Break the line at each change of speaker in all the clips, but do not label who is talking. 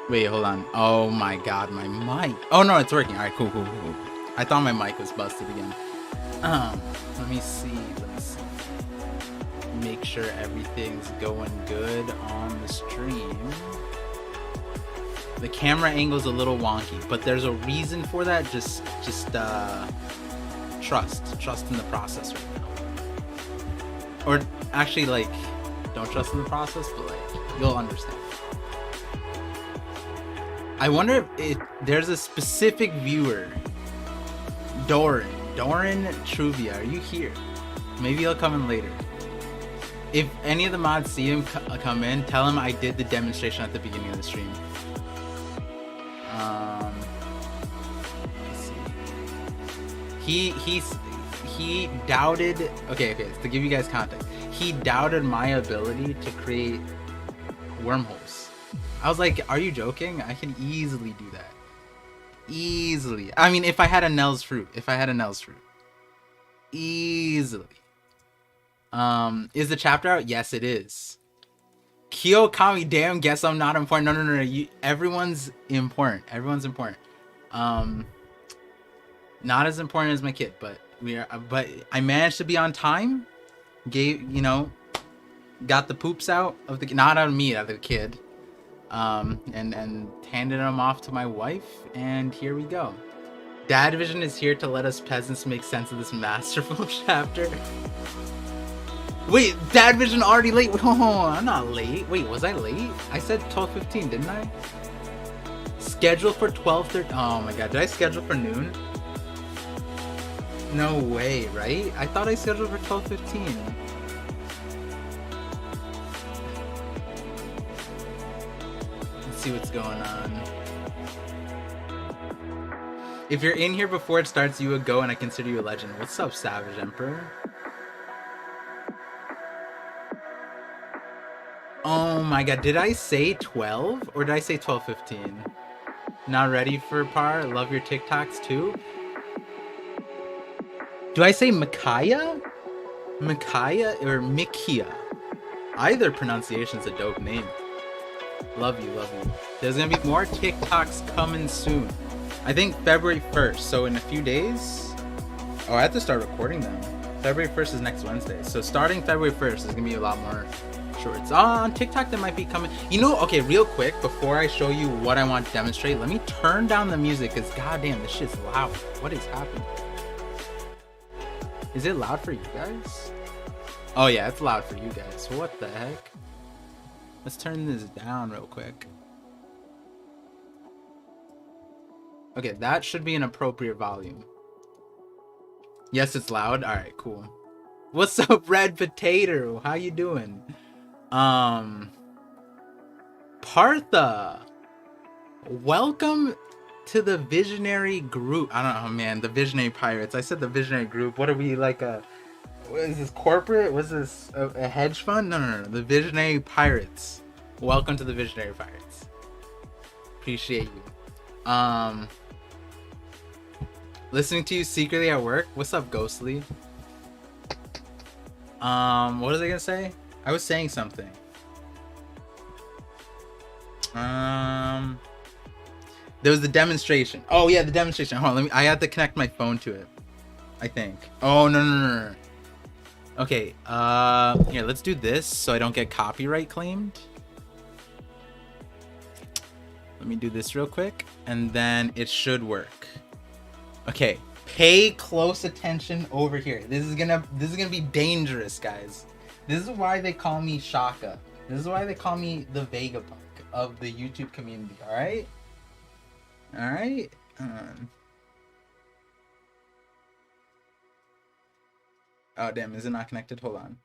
Wait, hold on. Oh my god, my mic. Oh no, it's working. Alright, cool. I thought my mic was busted again. Let me see. Make sure everything's going good on the stream. The camera angle's a little wonky, but there's a reason for that. Just trust in the process right now. Or actually, like, don't trust in the process, but like, you'll understand. I wonder if there's a specific viewer, Doran Truvia, are you here? Maybe he'll come in later. If any of the mods see him come in, tell him I did the demonstration at the beginning of the stream. Let's see. He doubted. Okay. To give you guys context, he doubted my ability to create wormholes. I was like, "Are you joking? I can easily do that. Easily. I mean, if I had a Nell's fruit. Easily." Is the chapter out? Yes, it is. Kiyokami, damn, guess I'm not important. No. Everyone's important. Not as important as my kid, but but I managed to be on time. Got the poops out of the, not out of me, out of the kid. And handed them off to my wife, and here we go. Dad Vision is here to let us peasants make sense of this masterful chapter. Wait, Dad Vision already late? Oh, I'm not late. Wait, was I late? I said 12:15, didn't I? Scheduled for 12:30. Oh my god, did I schedule for noon? No way, right? I thought I scheduled for 12:15. Let's see what's going on. If you're in here before it starts, you would go and I consider you a legend. What's up, Savage Emperor? Oh my god, did I say 12 or did I say 12:15? Not ready for par. Love your TikToks too. Do I say Micaiah? Micaiah or Mikia? Either pronunciation's a dope name. Love you. There's gonna be more TikToks coming soon. I think February 1st, so in a few days. Oh, I have to start recording them. February 1st is next Wednesday. So starting February 1st, there's gonna be a lot more shorts. On TikTok that might be coming. Okay, real quick, before I show you what I want to demonstrate, let me turn down the music, because goddamn, this shit's loud. What is happening? Is it loud for you guys? Oh yeah, it's loud for you guys. What the heck? Let's turn this down real quick. Okay, that should be an appropriate volume. Yes, it's loud. All right, cool. What's up, Red Potato? How you doing? Partha, welcome to the Visionary Group. I don't know, man. The Visionary Pirates. I said the Visionary Group. What are we, like a? What is this, corporate? Was this a hedge fund? No. The Visionary Pirates. Welcome to the Visionary Pirates. Appreciate you. Listening to you secretly at work. What's up, Ghostly? What was I gonna say? I was saying something. There was the demonstration. Oh yeah, the demonstration. Hold on, I have to connect my phone to it, I think. Oh no. Okay, here, let's do this so I don't get copyright claimed. Let me do this real quick, and then it should work. Okay, pay close attention over here. This is gonna be dangerous, guys. This is why they call me Shaka. This is why they call me the Vegapunk of the YouTube community. All right. Oh damn, is it not connected? Hold on.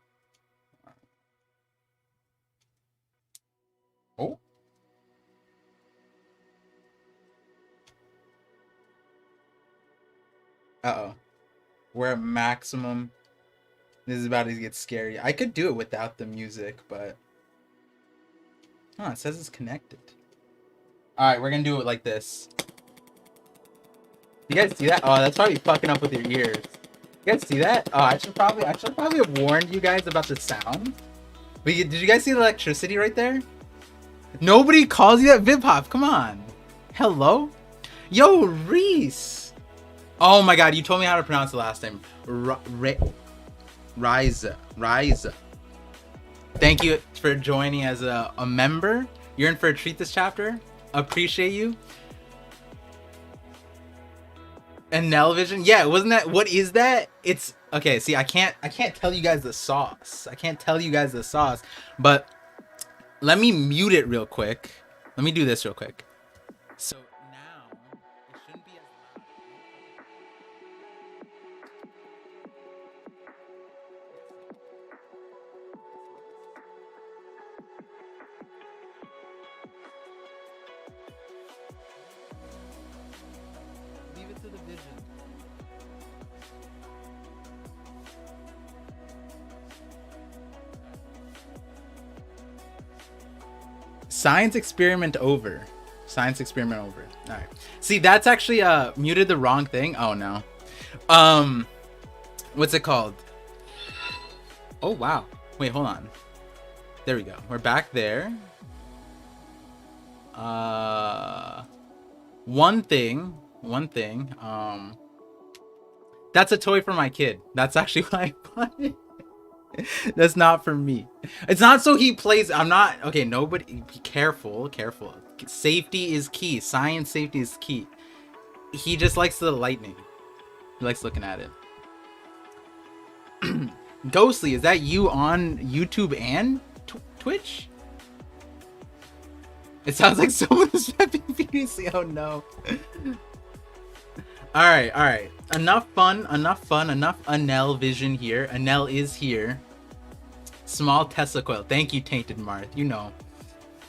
Oh. Uh-oh. We're at maximum. This is about to get scary. I could do it without the music, but... Oh, it says it's connected. Alright, we're gonna do it like this. You guys see that? Oh, that's probably fucking up with your ears. You guys see that? Oh, I should probably have warned you guys about the sound. But did you guys see the electricity right there? Nobody calls you that, Vip-Hop. Come on. Hello? Yo, Reese. Oh my god, you told me how to pronounce the last name. Riza. Thank you for joining as a member. You're in for a treat this chapter. Appreciate you. And Nelvision, yeah, wasn't that? What is that? It's okay. See, I can't tell you guys the sauce. But let me mute it real quick. Let me do this real quick. So now it shouldn't be as loud. Leave it to the vision. Science experiment over. All right. See, that's actually muted the wrong thing. Oh no. What's it called? Oh wow. Wait, hold on. There we go. We're back there. One thing. That's a toy for my kid. That's actually why I bought it. That's not for me. It's not so he plays. I'm not okay. Nobody, be careful. Safety is key. Science safety is key. He just likes the lightning. He likes looking at it. Ghostly, is that you on YouTube and Twitch? It sounds like someone is pepping previously. Oh no. All right. Enough fun. Enough Anel vision here. Anel is here. Small Tesla coil. Thank you, Tainted Marth. You know.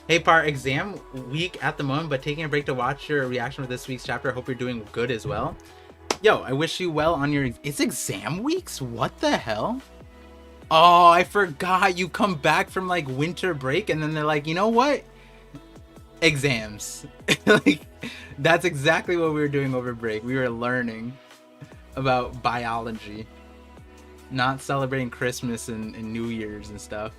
Hey, Par, exam week at the moment, but taking a break to watch your reaction for this week's chapter. Hope you're doing good as well. Yo, I wish you well on your... It's exam weeks? What the hell? Oh, I forgot. You come back from, like, winter break, and then they're like, you know what? Exams. Like, that's exactly what we were doing over break. We were learning about biology. Not celebrating Christmas and New Year's and stuff.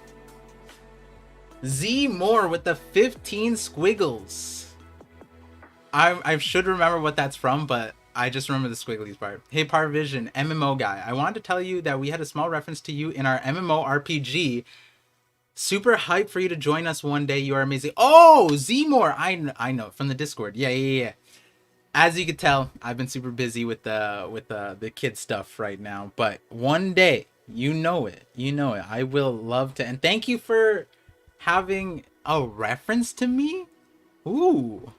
Z Moore with the 15 squiggles. I should remember what that's from, but I just remember the squigglies part. Hey, ParVision, MMO guy. I wanted to tell you that we had a small reference to you in our MMO RPG. Super hyped for you to join us one day. You are amazing. Oh, Z Moore. I know from the Discord. Yeah. As you can tell, I've been super busy with the kid stuff right now. But one day, you know it. I will love to. And thank you for having a reference to me. Ooh.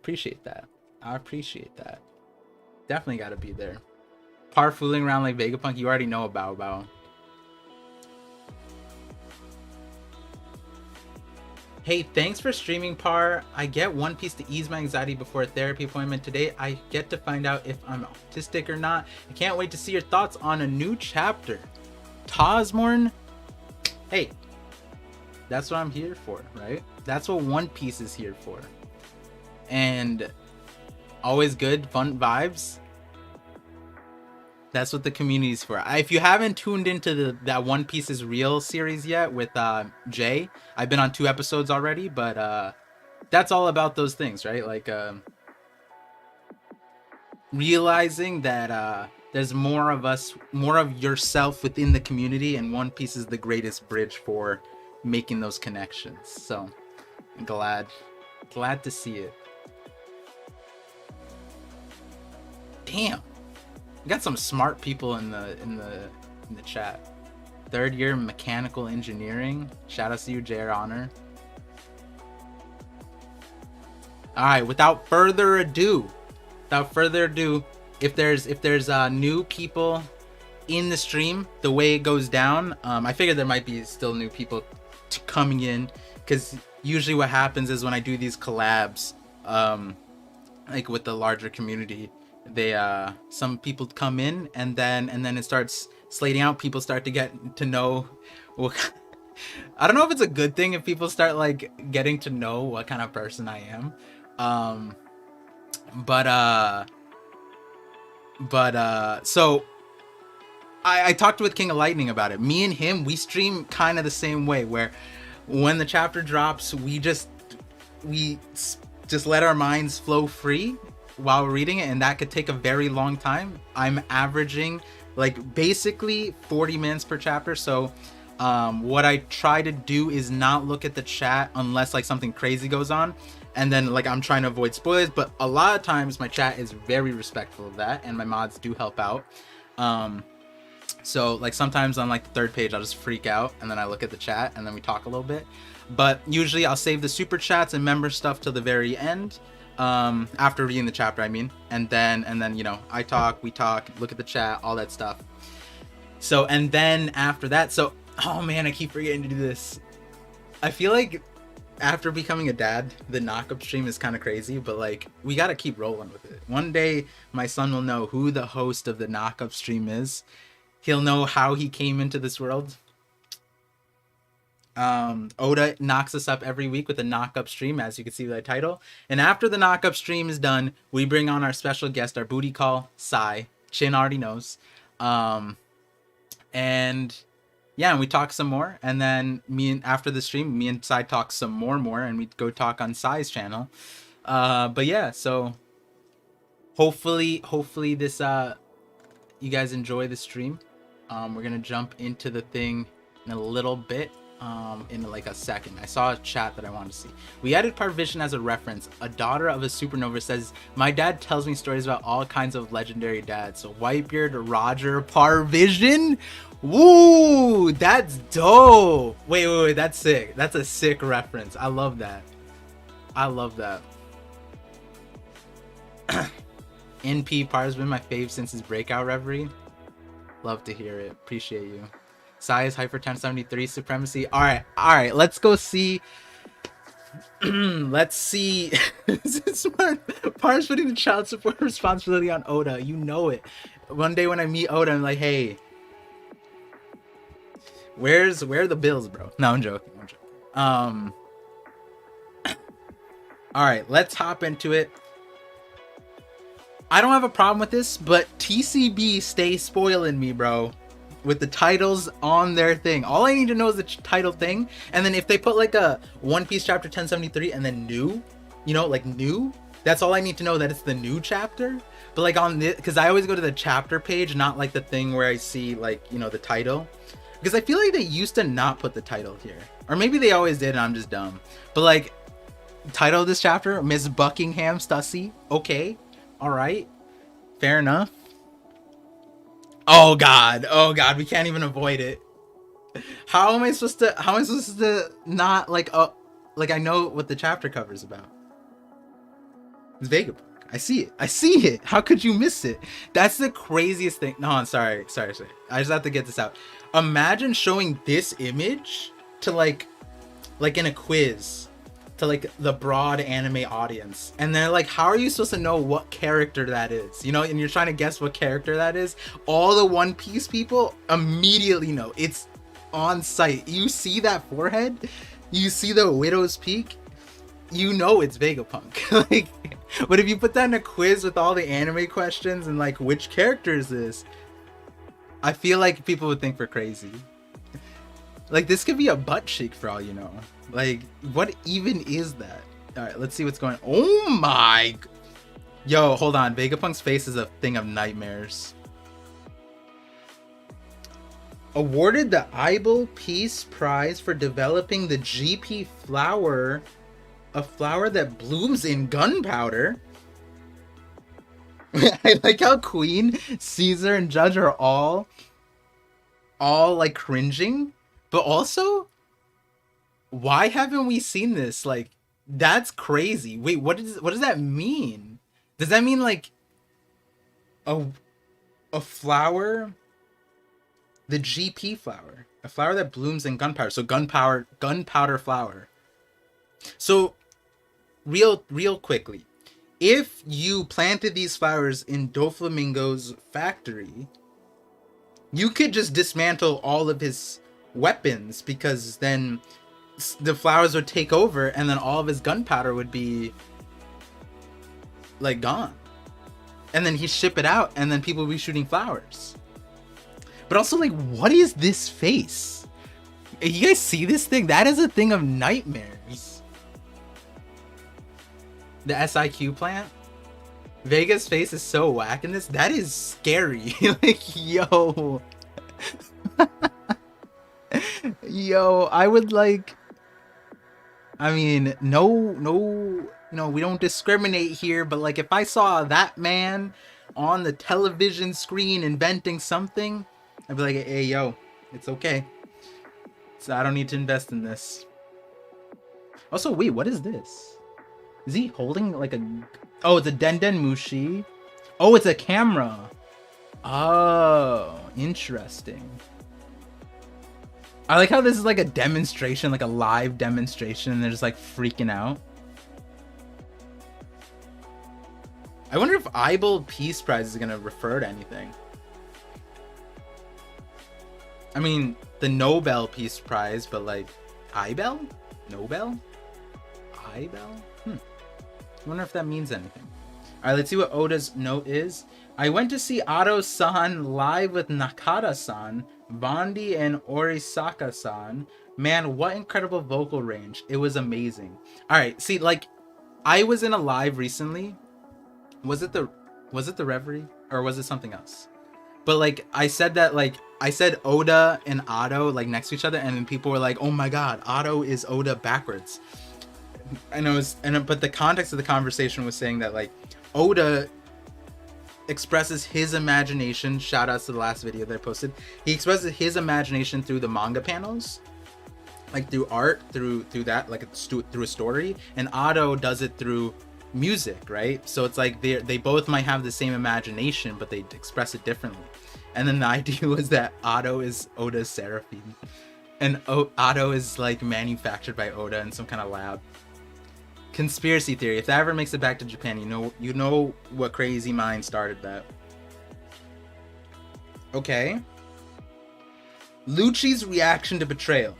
Appreciate that. I appreciate that. Definitely got to be there. Par fooling around like Vegapunk. You already know about. Hey, thanks for streaming, Par. I get One Piece to ease my anxiety before a therapy appointment. Today, I get to find out if I'm autistic or not. I can't wait to see your thoughts on a new chapter. Tosmorn, hey, that's what I'm here for, right? That's what One Piece is here for. And always good, fun vibes. That's what the community is for. If you haven't tuned into that One Piece is Real series yet with Jay, I've been on 2 episodes already, but that's all about those things, right? Like realizing that there's more of us, more of yourself within the community, and One Piece is the greatest bridge for making those connections. So I'm glad to see it. Damn. We got some smart people in the chat. 3rd year mechanical engineering. Shout out to you, JR Honor. All right, without further ado, if there's new people in the stream, the way it goes down, I figured there might be still new people coming in, because usually what happens is when I do these collabs, like with the larger community, they some people come in and then it starts slating out. People start to get to know I don't know if it's a good thing if people start like getting to know what kind of person I am, so I talked with King of Lightning about it. Me and him, we stream kind of the same way, where when the chapter drops, we just let our minds flow free while we're reading it, and that could take a very long time. I'm averaging like basically 40 minutes per chapter, so what I try to do is not look at the chat unless like something crazy goes on, and then like I'm trying to avoid spoilers. But a lot of times my chat is very respectful of that, and my mods do help out. So like sometimes on like the third page I'll just freak out, and then I look at the chat, and then we talk a little bit. But usually I'll save the super chats and member stuff till the very end, after reading the chapter, I mean, and then you know, I talk, we talk, look at the chat, all that stuff. So, and then after that, so, oh man, I keep forgetting to do this. I feel like after becoming a dad, the Knockup stream is kind of crazy, but like we gotta keep rolling with it. One day my son will know who the host of the Knockup stream is. He'll know how he came into this world. Oda knocks us up every week with a Knockup stream, as you can see by the title. And after the Knockup stream is done, we bring on our special guest, our booty call, Sai. Chin already knows. And yeah, and we talk some more. And then after the stream, me and Sai talk some more, and we go talk on Sai's channel. But yeah, so hopefully this you guys enjoy the stream. We're gonna jump into the thing in a little bit. In like a second. I saw a chat that I wanted to see. We added ParVision as a reference. A daughter of a supernova says, my dad tells me stories about all kinds of legendary dads. So Whitebeard, Roger, ParVision. Woo, that's dope. Wait, that's sick. That's a sick reference. I love that. NP Par's been my fave since his breakout reverie. Love to hear it. Appreciate you. Size Hyper 1073 Supremacy. All right, let's go see. Let's see. Par's putting the child support responsibility on Oda. You know it. One day when I meet Oda, I'm like, hey, where are the bills, bro? No, I'm joking. All right, let's hop into it. I don't have a problem with this, but TCB stays spoiling me, bro, with the titles on their thing. All I need to know is the title thing, and then if they put like a One Piece chapter 1073 and then new, you know, like new, that's all I need to know, that it's the new chapter. But like on this, because I always go to the chapter page, not like the thing where I see like, you know, the title, because I feel like they used to not put the title here, or maybe they always did and I'm just dumb. But like, title of this chapter, Miss Buckingham Stussy. Okay, all right, fair enough. Oh god, we can't even avoid it. How am I supposed to not like I know what the chapter cover is about. It's Vegapunk. I see it. How could you miss it? That's the craziest thing. No, I'm sorry. I just have to get this out. Imagine showing this image to like in a quiz to like the broad anime audience, and they're like, how are you supposed to know what character that is, you know, and you're trying to guess what character that is. All the One Piece people immediately know. It's on site. You see that forehead, you see the widow's peak, you know it's Vegapunk. Like, but if you put that in a quiz with all the anime questions and like, which character is this, I feel like people would think we're crazy. Like, this could be a butt cheek for all you know. Like, what even is that? All right, let's see what's going on. Oh my, yo, hold on. Vegapunk's face is a thing of nightmares. Awarded the Eibel Peace Prize for developing the GP flower, a flower that blooms in gunpowder. I like how Queen, Caesar, and Judge are all like cringing, but also, why haven't we seen this? Like, that's crazy. Wait, what does that mean? Does that mean like a flower, the GP flower, a flower that blooms in gunpowder? So gunpowder flower. So real quickly, if you planted these flowers in Doflamingo's factory, you could just dismantle all of his weapons, because then the flowers would take over and then all of his gunpowder would be like gone, and then he'd ship it out and then people would be shooting flowers. But also, like, what is this face? You guys see this thing? That is a thing of nightmares. The SIQ plant? Vega's face is so whack in this. That is scary. Like, yo. Yo, I would like... I mean, no, you know, we don't discriminate here, but like if I saw that man on the television screen inventing something, I'd be like, hey, yo, it's okay. So I don't need to invest in this. Also, wait, what is this? Is he holding like a... Oh, it's a Denden Mushi. Oh, it's a camera. Oh, interesting. I like how this is like a demonstration, like a live demonstration, and they're just like freaking out. I wonder if Eibel Peace Prize is gonna refer to anything. I mean, the Nobel Peace Prize, but like Eibel? Nobel? Eibel? I wonder if that means anything. Alright, let's see what Oda's note is. I went to see Ado-san live with Nakata-san, Bondi, and Orisaka-san. Man, what incredible vocal range. It was amazing. Alright, see, like, I was in a live recently. Was it the Reverie? Or was it something else? But, like, I said that, like, I said Oda and Ado, like, next to each other, and then people were like, oh my god, Ado is Oda backwards. And it was, but the context of the conversation was saying that, like, Oda expresses his imagination. Shout outs to the last video that I posted. He expresses his imagination through the manga panels, like through art, through that, like through a story. And Ado does it through music, right? So it's like they both might have the same imagination, but they express it differently. And then the idea was that Ado is Oda's Seraphine, and Ado is like manufactured by Oda in some kind of lab. Conspiracy theory. If that ever makes it back to Japan, you know what crazy mind started that. Okay. Lucci's reaction to betrayal.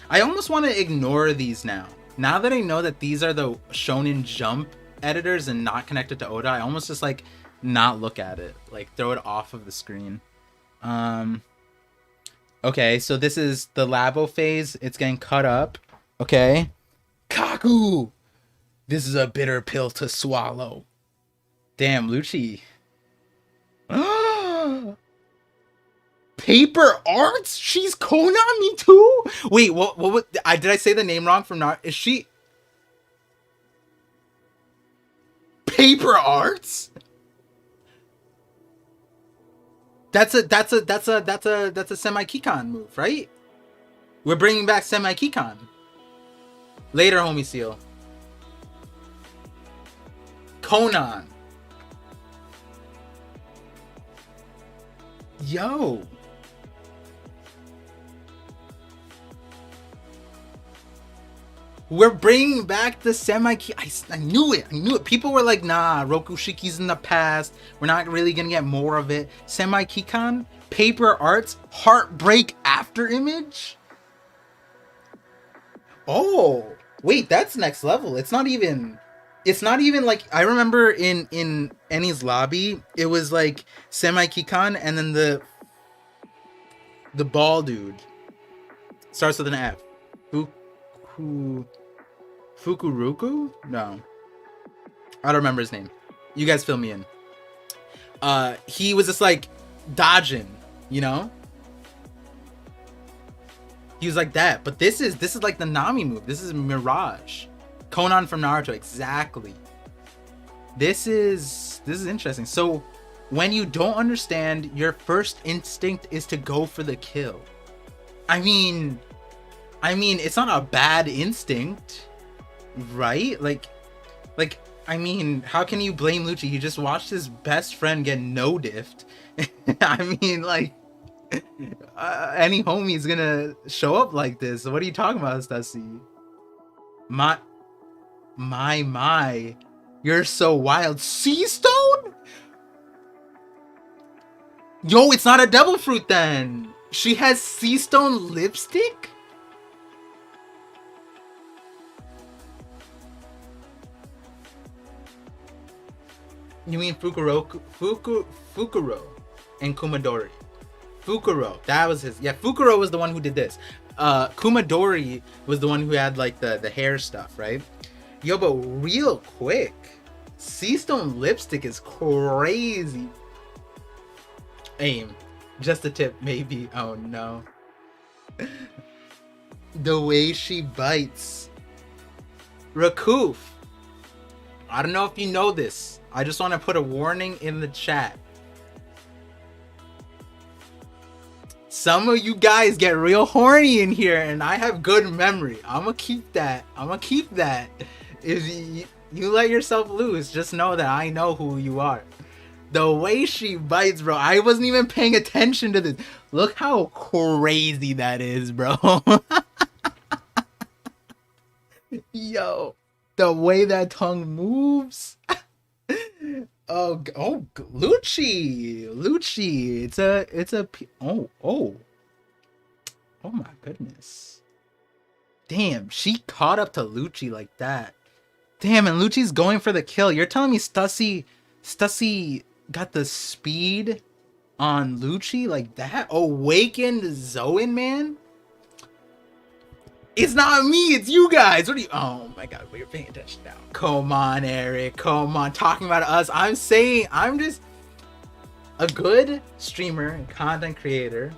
I almost want to ignore these now. Now that I know that these are the Shonen Jump editors and not connected to Oda, I almost just like not look at it. Like throw it off of the screen. Okay, so this is the Labo phase. It's getting cut up. Okay. Kaku! This is a bitter pill to swallow. Damn, Lucci. Paper Arts? She's Konami too? Wait, what did I say the name wrong from not? Is she Paper Arts? That's a semi-Kikan move, right? We're bringing back semi-Kikan. Later, homie Seal. Conan. Yo. We're bringing back the semi-key. I knew it. People were like, nah, Rokushiki's in the past. We're not really gonna get more of it. Semi-Kikan, Paper Arts, Heartbreak After Image. Oh, wait, that's next level. It's not even like, I remember in Eni's lobby, it was like Semi-Kikan and then the ball dude starts with an F. Fukuruku? No. I don't remember his name. You guys fill me in. He was just like dodging, you know? He was like that. But this is like the Nami move. This is Mirage. Conan from Naruto, exactly. This is interesting. So when you don't understand, your first instinct is to go for the kill. I mean, it's not a bad instinct, right? Like, I mean, how can you blame Lucci? He just watched his best friend get no-diffed. I mean, like, any homie's gonna show up like this. What are you talking about, Stussy? My, you're so wild. Sea Stone? Yo, it's not a devil fruit then. She has Sea Stone lipstick? You mean Fukuro and Kumadori? Fukuro. That was his. Yeah, Fukuro was the one who did this. Kumadori was the one who had like the hair stuff, right? Yo, but real quick, Seastone lipstick is crazy. Aim. Just a tip, maybe. Oh no. The way she bites. Rakoof. I don't know if you know this. I just want to put a warning in the chat. Some of you guys get real horny in here, and I have good memory. I'm gonna keep that. If you let yourself loose, just know that I know who you are. The way she bites, bro. I wasn't even paying attention to this. Look how crazy that is, bro. Yo, the way that tongue moves. Oh, Lucci. Oh my goodness. Damn, she caught up to Lucci like that. Damn, and Lucci's going for the kill. You're telling me Stussy got the speed on Lucci like that? Awakened Zoan, man? It's not me, it's you guys. What are you? Oh my god, we're paying attention now. Come on, Eric. Come on. Talking about us. I'm saying I'm just a good streamer and content creator.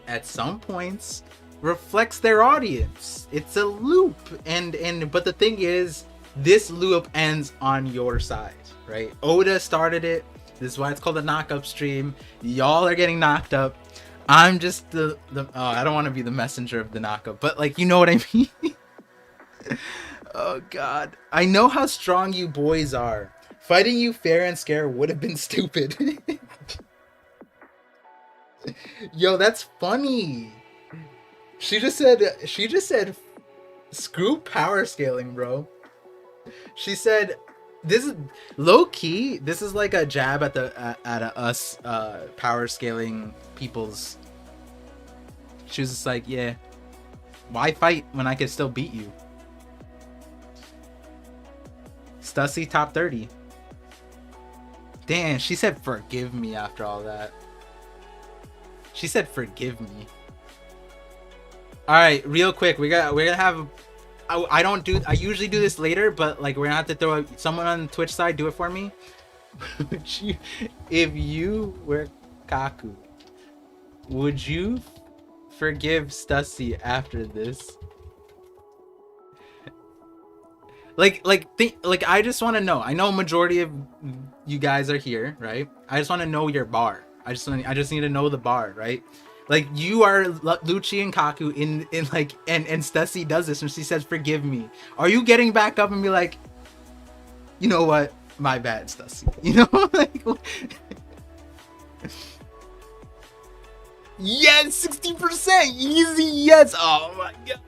At some points, reflects their audience. It's a loop, but the thing is, this loop ends on your side, right? Oda started it. This is why it's called a Knockup stream. Y'all are getting knocked up. I'm just the I don't want to be the messenger of the Knockup, but like, you know what I mean. Oh god, I know how strong you boys are. Fighting you fair and square would have been stupid. Yo, that's funny. She just said screw power scaling, bro. She said this is low key. This is like a jab at us power scaling people's. She was just like, yeah, why fight when I can still beat you? Stussy top 30. Damn, she said forgive me after all that. She said forgive me. All right, real quick, we're gonna have. I usually do this later, but like we're gonna have to throw someone on the Twitch side do it for me. If you were Kaku, would you forgive Stussy after this? I just want to know. I know a majority of you guys are here, right? I just want to know your bar. I just need to know the bar, right? Like, you are Lucci and Kaku in like, and Stussy does this and she says forgive me. Are you getting back up and be like, you know what, my bad, Stussy, you know? Like, yes, 60% easy, yes. Oh my god,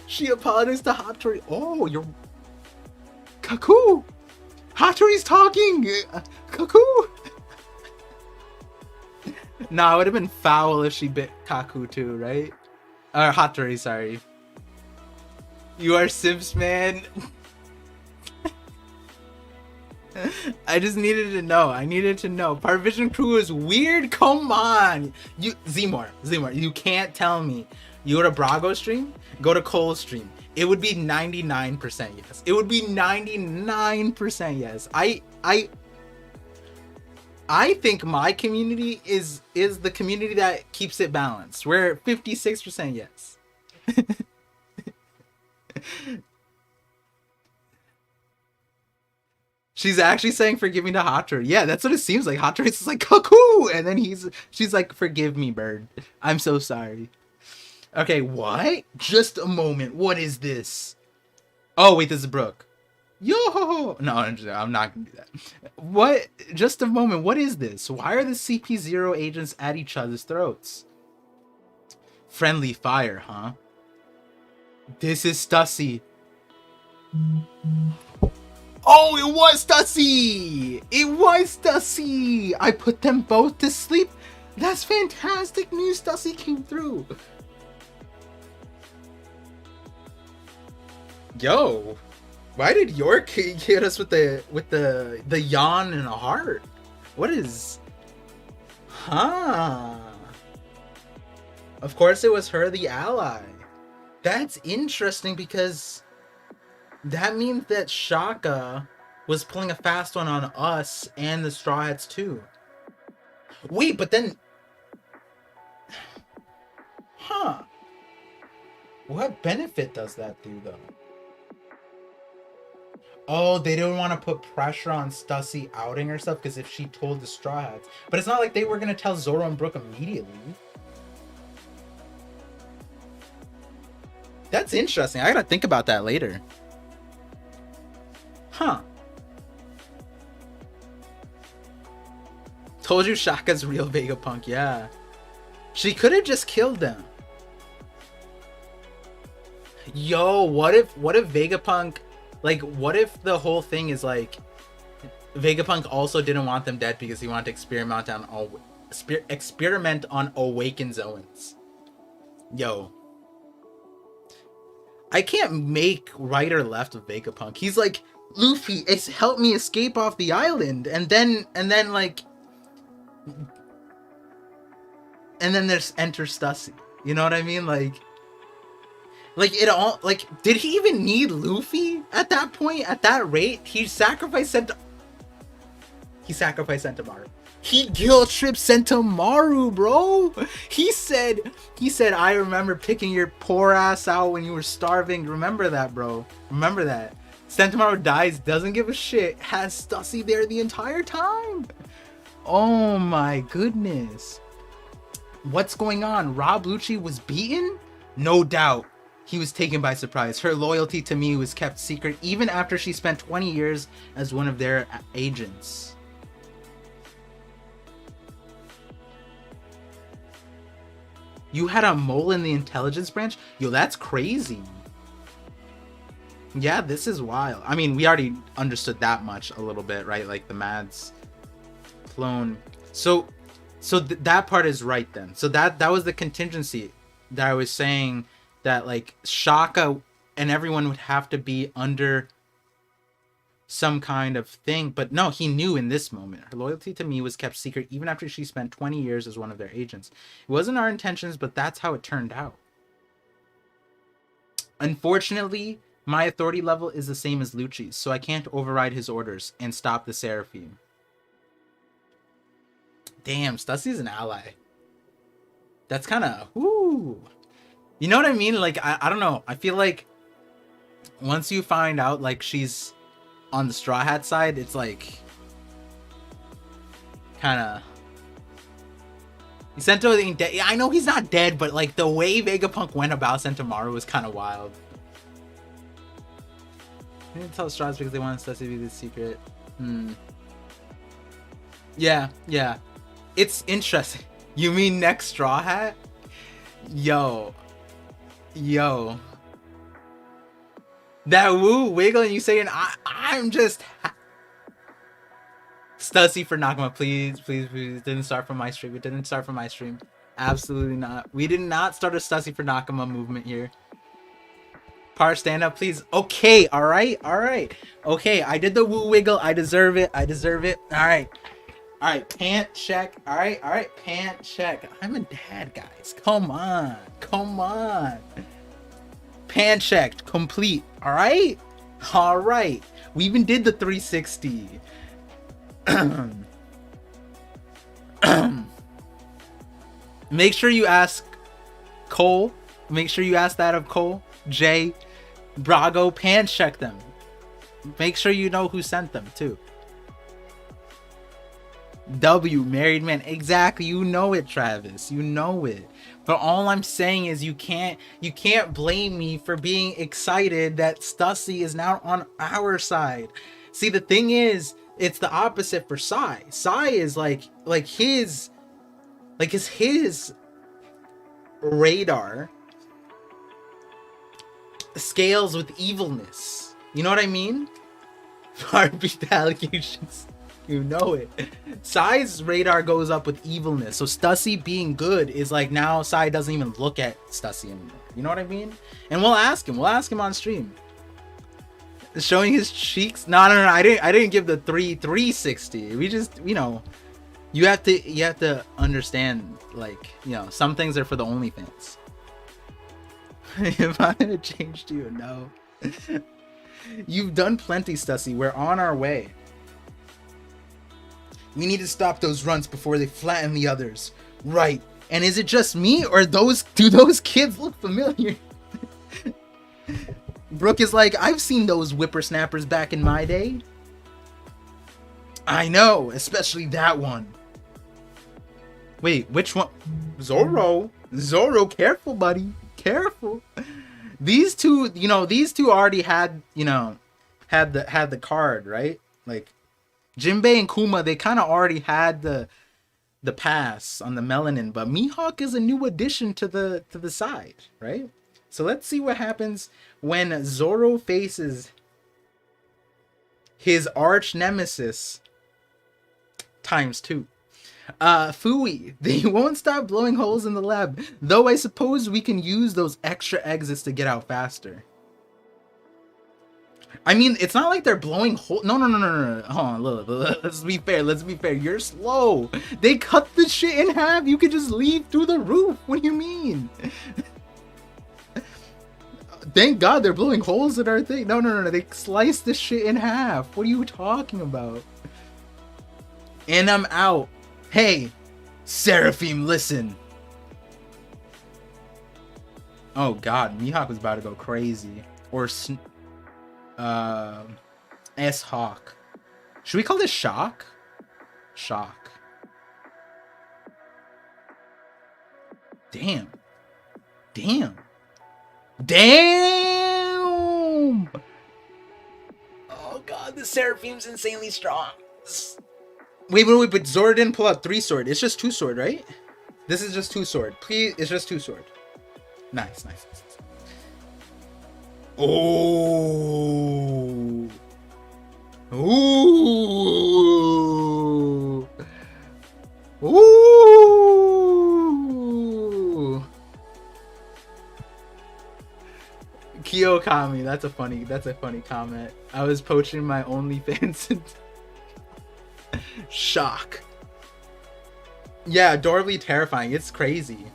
she apologized to Hattori. Oh, you're Kaku. Hattori's talking. Kaku. Nah, it would have been foul if she bit Kaku too, right? Or Hattori, sorry. You are Sims, man. I just needed to know. I needed to know. ParVision crew is weird. Come on. You Zmore, you can't tell me. You go to Brago stream, go to Cole's stream. It would be 99% yes. It would be 99% yes. I think my community is the community that keeps it balanced. We're 56% yes. She's actually saying forgive me to Hattori. Yeah, that's what it seems like. Hattori's like Kaku, and then she's like forgive me, bird. I'm so sorry. Okay, what? Just a moment. What is this? Oh wait, this is Brooke. Yo, no, I'm not gonna do that. What? Just a moment. What is this? Why are the CP0 agents at each other's throats? Friendly fire, huh? This is Stussy. Oh, it was Stussy! It was Stussy! I put them both to sleep. That's fantastic news. Stussy came through. Yo, why did York hit us with the yawn and a heart? What is? Huh. Of course it was her, the ally. That's interesting because that means that Shaka was pulling a fast one on us and the Straw Hats too. Wait, but then... Huh. What benefit does that do, though? Oh, they didn't want to put pressure on Stussy outing herself because if she told the Straw Hats. But it's not like they were going to tell Zoro and Brooke immediately. That's interesting. I gotta think about that later. Huh. Told you Shaka's real Vegapunk, yeah. She could have just killed them. Yo, what if Vegapunk, like, what if the whole thing is like Vegapunk also didn't want them dead because he wanted to experiment on Awakened Zoans? Yo. I can't make right or left of Vegapunk. He's like, Luffy, it's helped me escape off the island, and then like, and then there's enter Stussy. You know what I mean? Like it all, like, did he even need at that point? At that rate, he sacrificed Sentomaru. He guilt tripped Sentomaru, bro. He said, I remember picking your poor ass out when you were starving. Remember that, bro. Remember that. Sentomaru dies, doesn't give a shit, has Stussy there the entire time. Oh my goodness. What's going on? Rob Lucci was beaten? No doubt. He was taken by surprise. Her loyalty to me was kept secret even after she spent 20 years as one of their agents. You had a mole in the intelligence branch? Yo, that's crazy. Yeah, this is wild. I mean, we already understood that much a little bit, right? Like the Mads clone. So that part is right then. So that was the contingency that I was saying, that like Shaka and everyone would have to be under some kind of thing. But no, he knew in this moment. Her loyalty to me was kept secret even after she spent 20 years as one of their agents. It wasn't our intentions, but that's how it turned out. Unfortunately, my authority level is the same as Lucci's, so I can't override his orders and stop the Seraphim. Damn, Stussy's an ally. That's kind of, whoo. You know what I mean? Like, I don't know. I feel like once you find out, like, she's on the Straw Hat side, it's like kind of, Sento ain't dead. I know he's not dead, but like the way Vegapunk went about Sentomaru was kind of wild. They didn't tell Straws because they wanted Stussy to be the secret. Yeah. It's interesting. You mean next Straw Hat? Yo. That woo wiggle and you saying I'm just Stussy for Nakama, please. Didn't start from my stream. It didn't start from my stream. Absolutely not. We did not start a Stussy for Nakama movement here. Par, stand up, please. Okay, all right. Okay, I did the woo wiggle. I deserve it. All right, pant check. All right, pant check. I'm a dad, guys. Come on. Pant checked, complete. All right. We even did the 360. Make sure you ask Cole. Make sure you ask that of Cole, Jay, Brago. Pant check them. Make sure you know who sent them too. W, married man. Exactly. You know it, Travis. You know it. But all I'm saying is you can't blame me for being excited that Stussy is now on our side. See, the thing is, it's the opposite for Sai. Sai is like his radar scales with evilness. You know what I mean? Heartbeat the allegations. You know it. Sai's radar goes up with evilness. So Stussy being good is like now Sai doesn't even look at Stussy anymore. You know what I mean? And we'll ask him on stream. Showing his cheeks. No. I didn't give the 360. We just, You have to understand, like, you know, some things are for the OnlyFans. If I had changed you, no. You've done plenty, Stussy. We're on our way. We need to stop those runts before they flatten the others. Right. And is it just me, or do those kids look familiar? Brooke is like, I've seen those whippersnappers back in my day. I know, especially that one. Wait, which one? Zoro, careful, buddy. Careful. These two, you know, already had, you know, had the card, right? Like, Jinbei and Kuma, they kind of already had the pass on the melanin, but Mihawk is a new addition to the side, right? So let's see what happens when Zoro faces his arch nemesis ×2. Fui, they won't stop blowing holes in the lab, though I suppose we can use those extra exits to get out faster. I mean, it's not like they're blowing holes. No. Hold on, look, let's be fair. You're slow. They cut the shit in half. You could just leave through the roof. What do you mean? Thank God they're blowing holes in our thing. No. They sliced the shit in half. What are you talking about? And I'm out. Hey, Seraphim, listen. Oh God, Mihawk was about to go crazy. Or S-Hawk. Should we call this Shock? Shock. Damn. Oh God, the Seraphim's insanely strong. Wait, but Zoro didn't pull out 3 sword. It's just 2 sword, right? This is just 2 sword. Please, it's just 2 sword. Nice. Oh. Ooh. Kiyokami, that's a funny comment. I was poaching my OnlyFans. Shock. Yeah, adorably terrifying. It's crazy.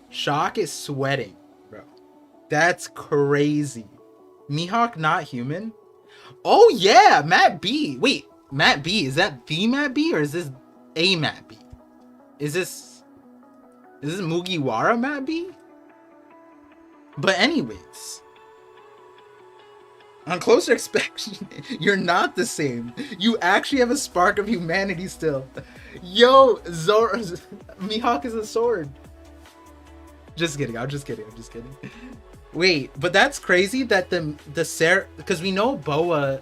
Shock is sweating, bro. That's crazy. Mihawk not human? Oh yeah, Matt B. Wait, Matt B. Is that the Matt B or is this a Matt B? Is this Mugiwara Matt B? But anyways, on closer inspection, you're not the same. You actually have a spark of humanity still. Yo, Zoro, Mihawk is a sword. Just kidding. I'm just kidding. Wait, but that's crazy that because we know Boa,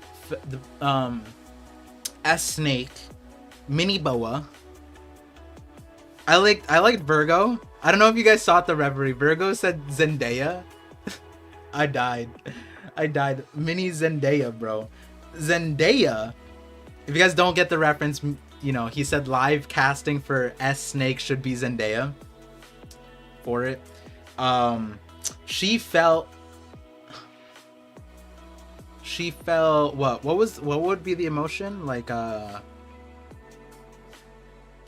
as Snake, mini Boa. I liked Virgo. I don't know if you guys saw the reverie. Virgo said Zendaya. I died. Mini Zendaya, bro. Zendaya. If you guys don't get the reference, you know, he said live casting for S Snake should be Zendaya. For it. She felt what would be the emotion? Like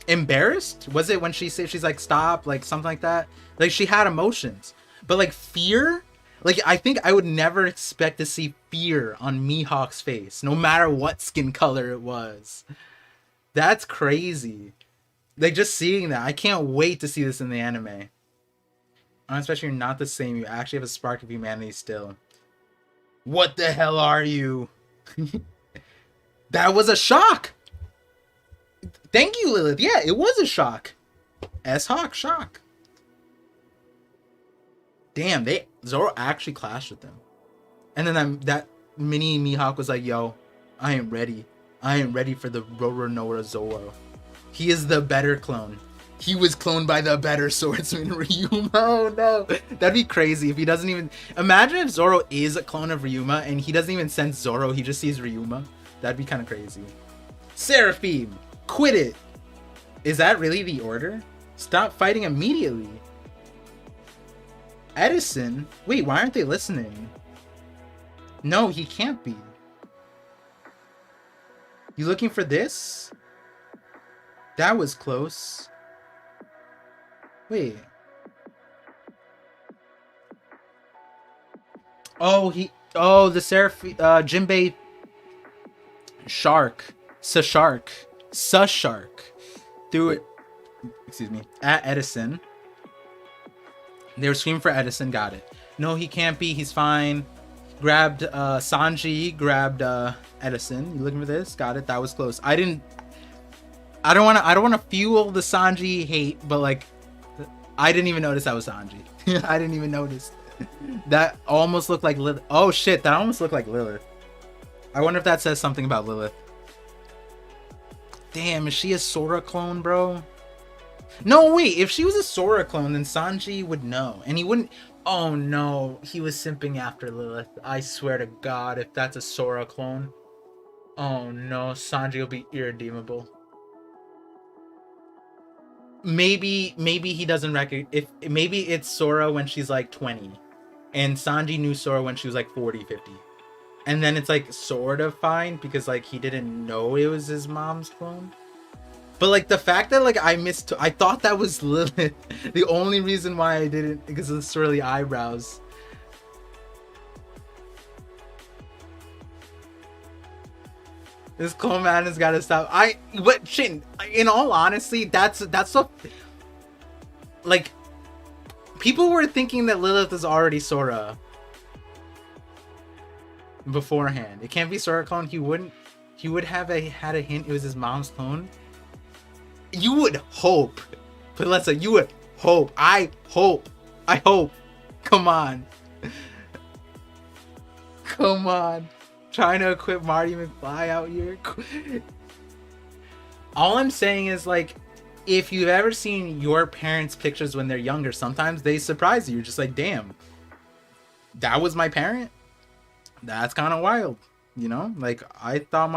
embarrassed? Was it when she said she's like stop, like something like that? Like she had emotions. But like fear? Like I think I would never expect to see fear on Mihawk's face, no matter what skin color it was. That's crazy. Like just seeing that, I can't wait to see this in the anime. Especially you're not the same. You actually have a spark of humanity still. What the hell are you? That was a shock. Thank you, Lilith. Yeah, it was a shock. S-Hawk, shock. Damn, Zoro actually clashed with them. And then that mini Mihawk was like, yo, I ain't ready. I ain't ready for the Roronoa Zoro. He is the better clone. He was cloned by the better swordsman, Ryuma. Oh no. That'd be crazy if he doesn't even... Imagine if Zoro is a clone of Ryuma and he doesn't even sense Zoro, he just sees Ryuma. That'd be kind of crazy. Seraphim, quit it. Is that really the order? Stop fighting immediately. Edison? Wait, why aren't they listening? No, he can't be. You looking for this? That was close. Wait. Oh, the Jinbei Shark. Shark. Threw it, excuse me, at Edison. They were screaming for Edison, got it. No, he can't be, he's fine. Grabbed Sanji, grabbed Edison. You looking for this? Got it. That was close. I don't want to fuel the Sanji hate, but like I didn't even notice that was Sanji. I didn't even notice. That almost looked like Lilith. Oh shit, that almost looked like Lilith. I wonder if that says something about Lilith. Damn, is she a Sora clone, bro? No, wait, if she was a Sora clone, then Sanji would know. And he wouldn't... Oh no, he was simping after Lilith. I swear to God, if that's a Sora clone. Oh no, Sanji will be irredeemable. Maybe he doesn't recognize... Maybe it's Sora when she's like 20. And Sanji knew Sora when she was like 40, 50. And then it's like sort of fine because like he didn't know it was his mom's clone. But like the fact that like I thought that was Lilith. The only reason why I didn't, because of the swirly eyebrows. This clone man has got to stop. But shit, in all honesty, that's what, like, people were thinking that Lilith is already Sora beforehand. It can't be Sora clone. He would have had a hint it was his mom's clone. You would hope, but let's say you would hope. I hope. Come on. Trying to equip Marty McFly out here. All I'm saying is, like, if you've ever seen your parents' pictures when they're younger, sometimes they surprise you. You're just like, damn, that was my parent? That's kind of wild, you know? Like, I thought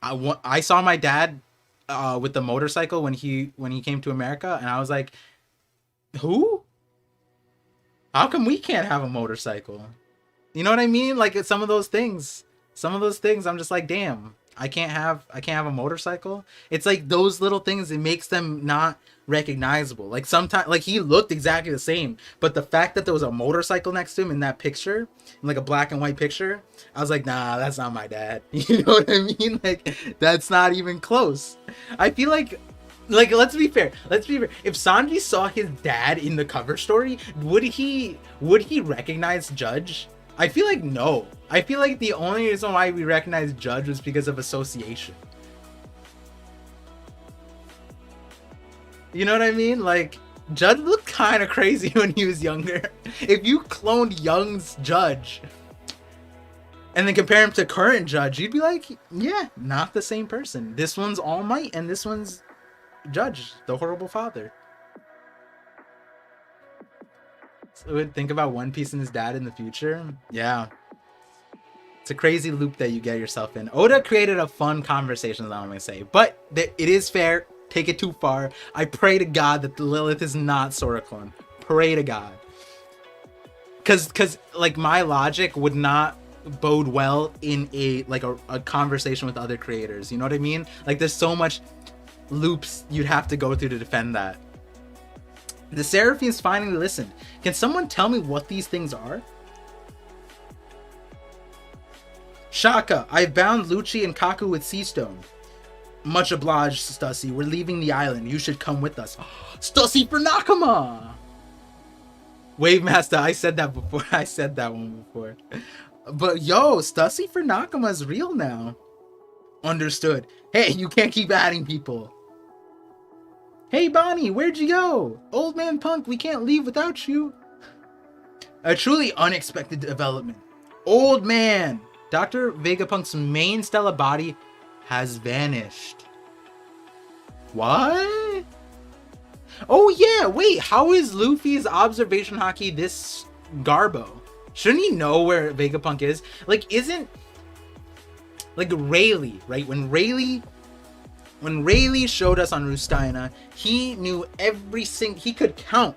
I saw my dad with the motorcycle when he came to America, and I was like, who? How come we can't have a motorcycle? You know what I mean? Like, some of those things I'm just like, damn, I can't have a motorcycle. It's like those little things, it makes them not recognizable. Like, sometimes, like, he looked exactly the same, but the fact that there was a motorcycle next to him in that picture, in like a black and white picture, I was like, nah, that's not my dad. You know what I mean? Like, that's not even close. I feel like let's be fair. If Sanji saw his dad in the cover story, would he recognize Judge? I feel like no. I feel like the only reason why we recognize Judge was because of association. You know what I mean? Like, Judge looked kind of crazy when he was younger. If you cloned Young's Judge and then compare him to current Judge, you'd be like, yeah, not the same person. This one's All Might and this one's Judge, the horrible father. So think about One Piece and his dad in the future. Yeah. It's a crazy loop that you get yourself in. Oda created a fun conversation, is all I'm going to say. But it is fair. Take it too far. I pray to God that the Lilith is not Sora clone. Pray to God. Because like, my logic would not bode well in a conversation with other creators. You know what I mean? Like, there's so much loops you'd have to go through to defend that. The Seraphims finally listened. Can someone tell me what these things are? Shaka, I've bound Lucci and Kaku with Sea Stone. Much obliged, Stussy. We're leaving the island. You should come with us. Stussy for Nakama! Wave Master, I said that before. I said that one before. But yo, Stussy for Nakama is real now. Understood. Hey, you can't keep adding people. Hey Bonnie, where'd you go? Old man Punk, we can't leave without you. A truly unexpected development. Old man, Dr. Vegapunk's main Stella body has vanished. What? Oh yeah, wait, how is Luffy's observation hockey this garbo? Shouldn't he know where Vegapunk is? Like, isn't, like, Rayleigh, right? When Rayleigh showed us on Rustaina, he knew every single... He could count.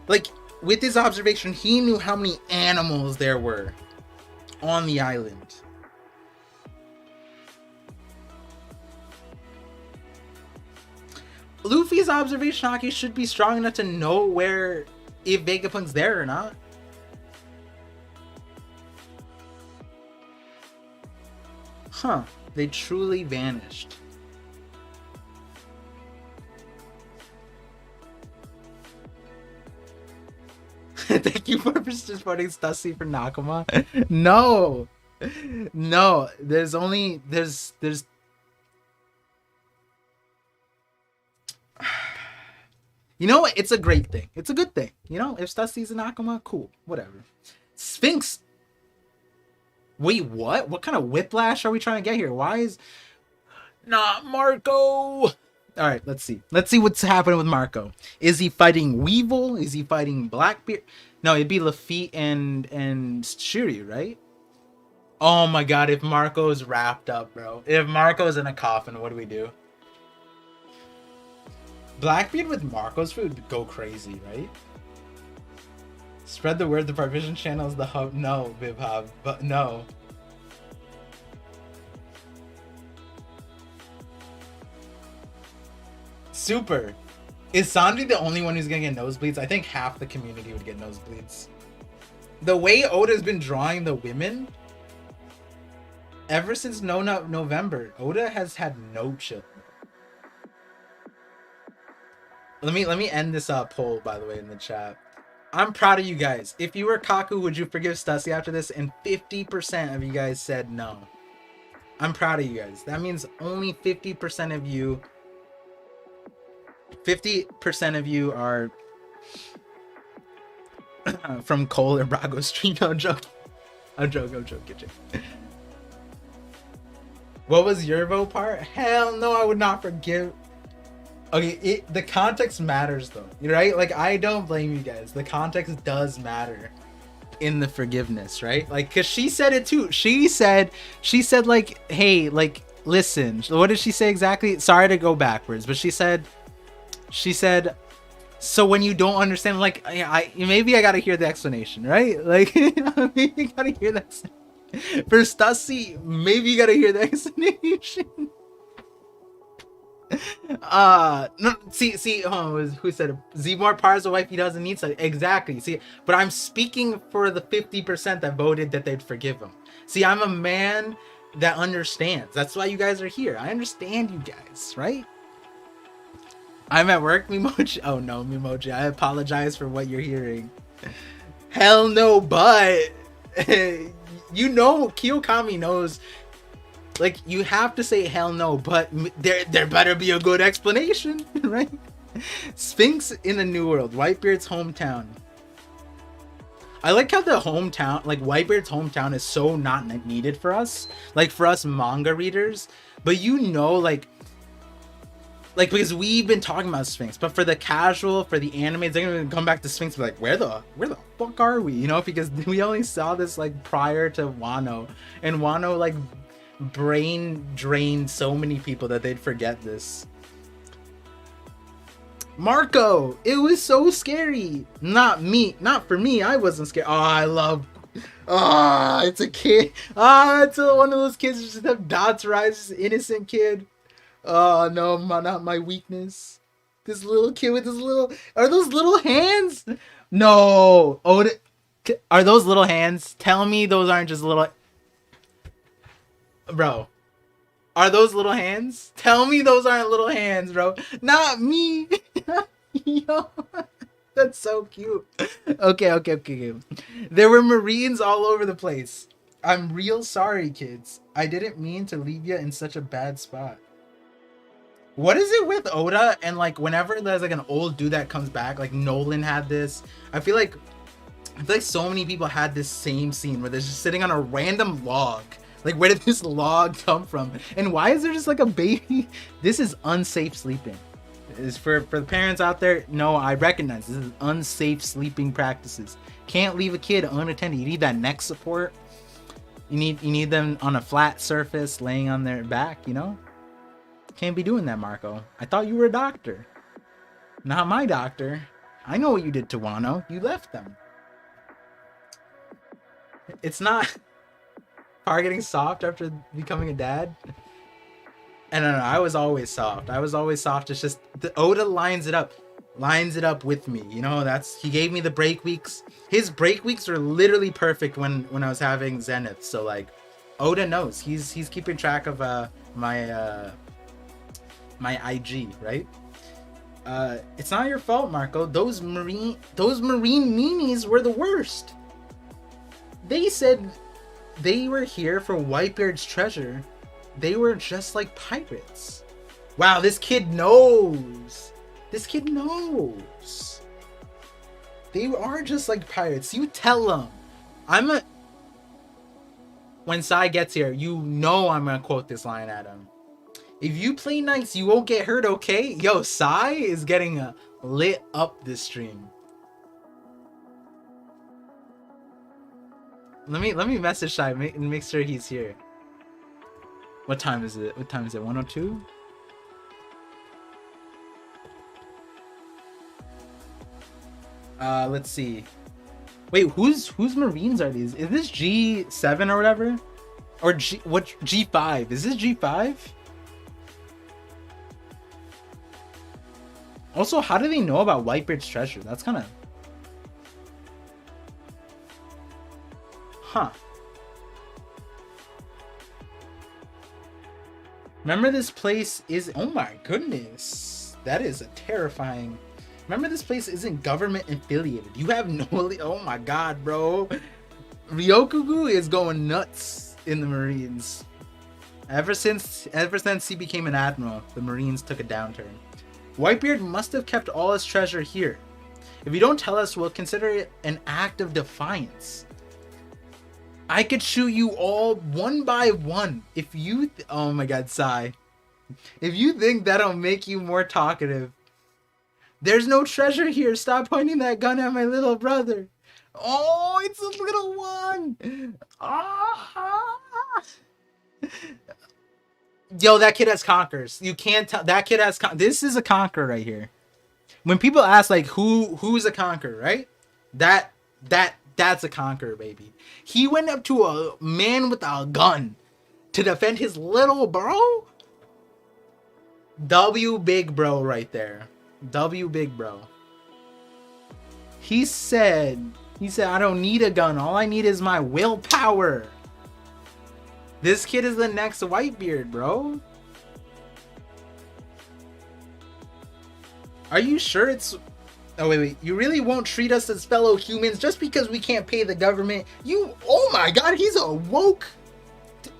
Like, with his observation, he knew how many animals there were on the island. Luffy's observation hockey should be strong enough to know where, if Vegapunk's there or not. Huh. They truly vanished. Thank you for just voting Stussy for Nakama. No. No. There's you know what? It's a great thing. It's a good thing. You know, if Stussy's a Nakama, cool. Whatever. Sphinx. Wait, what? What kind of whiplash are we trying to get here? Why is... Not Marco! Alright, let's see. Let's see what's happening with Marco. Is he fighting Weevil? Is he fighting Blackbeard? No, it'd be Lafitte and Shiryu, right? Oh my god, if Marco's wrapped up, bro. If Marco's in a coffin, what do we do? Blackbeard with Marco's food would go crazy, right? Spread the word, the ParVision channel is the hub. No, Vibhab, but no. Super. Is Sanji the only one who's gonna get nosebleeds? I think half the community would get nosebleeds. The way Oda's been drawing the women, ever since November, Oda has had no chill. Let me end this poll, by the way, in the chat. I'm proud of you guys. If you were Kaku, would you forgive Stussy after this? And 50% of you guys said no. I'm proud of you guys. That means only 50% of you... 50% of you are from Cole or Brago Street. No, I'm joking. I'm joking. What was your vote part? Hell no, I would not forgive. Okay, the context matters though, right? Like, I don't blame you guys. The context does matter in the forgiveness, right? Like, cause she said it too. She said like, hey, like, listen. What did she say exactly? Sorry to go backwards, but she said, so when you don't understand, like, maybe I gotta hear the explanation, right? Like, maybe you gotta hear that. For Stussy, maybe you gotta hear the explanation. No, see, who said it? Zmore Par's a wife he doesn't need, so exactly. See, but I'm speaking for the 50% that voted that they'd forgive him. See, I'm a man that understands. That's why you guys are here. I understand you guys, right? I'm at work, Mimoji. Oh no, Mimoji, I apologize for what you're hearing. Hell no, but you know, Kiyokami knows. Like, you have to say hell no, but there better be a good explanation, right? Sphinx in the New World, Whitebeard's hometown. I like how the hometown, like Whitebeard's hometown, is so not needed for us, like for us manga readers. But you know, like because we've been talking about Sphinx, but for the casual, for the animes, they're gonna come back to Sphinx and be like, where the fuck are we? You know, because we only saw this like prior to Wano, and Wano like brain drained so many people that they'd forget this. Marco, it was so scary. Not for me. I wasn't scared. It's a kid. It's one of those kids who just have dots rise, innocent kid. Oh no, not my weakness. This little kid with his little, are those little hands? No. Are those little hands? Tell me those aren't just little. Bro, are those little hands? Tell me those aren't little hands, bro. Not me. Yo, that's so cute. Okay. There were Marines all over the place. I'm real sorry, kids. I didn't mean to leave you in such a bad spot. What is it with Oda and like whenever there's like an old dude that comes back, like Nolan had this. I feel like so many people had this same scene where they're just sitting on a random log. Like, where did this log come from? And why is there just like a baby? This is unsafe sleeping. Is for the parents out there, no, I recognize this is unsafe sleeping practices. Can't leave a kid unattended. You need that neck support. You need them on a flat surface, laying on their back, you know? Can't be doing that, Marco. I thought you were a doctor. Not my doctor. I know what you did to Wano. You left them. It's not... Par getting soft after becoming a dad. And no, I was always soft. I was always soft. It's just the Oda lines it up with me. You know, he gave me the break weeks. His break weeks were literally perfect when I was having Zenith. So like, Oda knows. He's keeping track of my IG, right? It's not your fault, Marco. Those marine meanies were the worst. They said they were here for Whitebeard's treasure. They were just like pirates. Wow, this kid knows. This kid knows. They are just like pirates. You tell them. When Sai gets here, you know I'm gonna quote this line at him. If you play nice, you won't get hurt, okay? Yo, Sai is getting lit up this stream. Let me message Sai and make sure he's here. What time is it? 102? Let's see. Wait, whose Marines are these? Is this G7 or whatever? Or G5? Is this G5? Also, how do they know about Whitebeard's treasure? That's kind of... Huh. Remember, this place is... Oh my goodness. That is a terrifying... Remember, this place isn't government affiliated. You have no... Oh my god, bro. Ryokugu is going nuts in the Marines. Ever since he became an admiral, the Marines took a downturn. Whitebeard must have kept all his treasure here. If you don't tell us, we'll consider it an act of defiance. I could shoot you all one by one. If you... Oh my god, Sai. If you think that'll make you more talkative. There's no treasure here. Stop pointing that gun at my little brother. Oh, it's a little one. Ah. Yo, that kid has conkers. You can't tell. That kid has... This is a conqueror right here. When people ask, like, who's a conqueror, right? That's a conqueror, baby. He went up to a man with a gun to defend his little bro? W big bro right there. W big bro. He said, I don't need a gun. All I need is my willpower. This kid is the next Whitebeard, bro. Are you sure it's... Oh, wait. You really won't treat us as fellow humans just because we can't pay the government? Oh my god, he's a woke...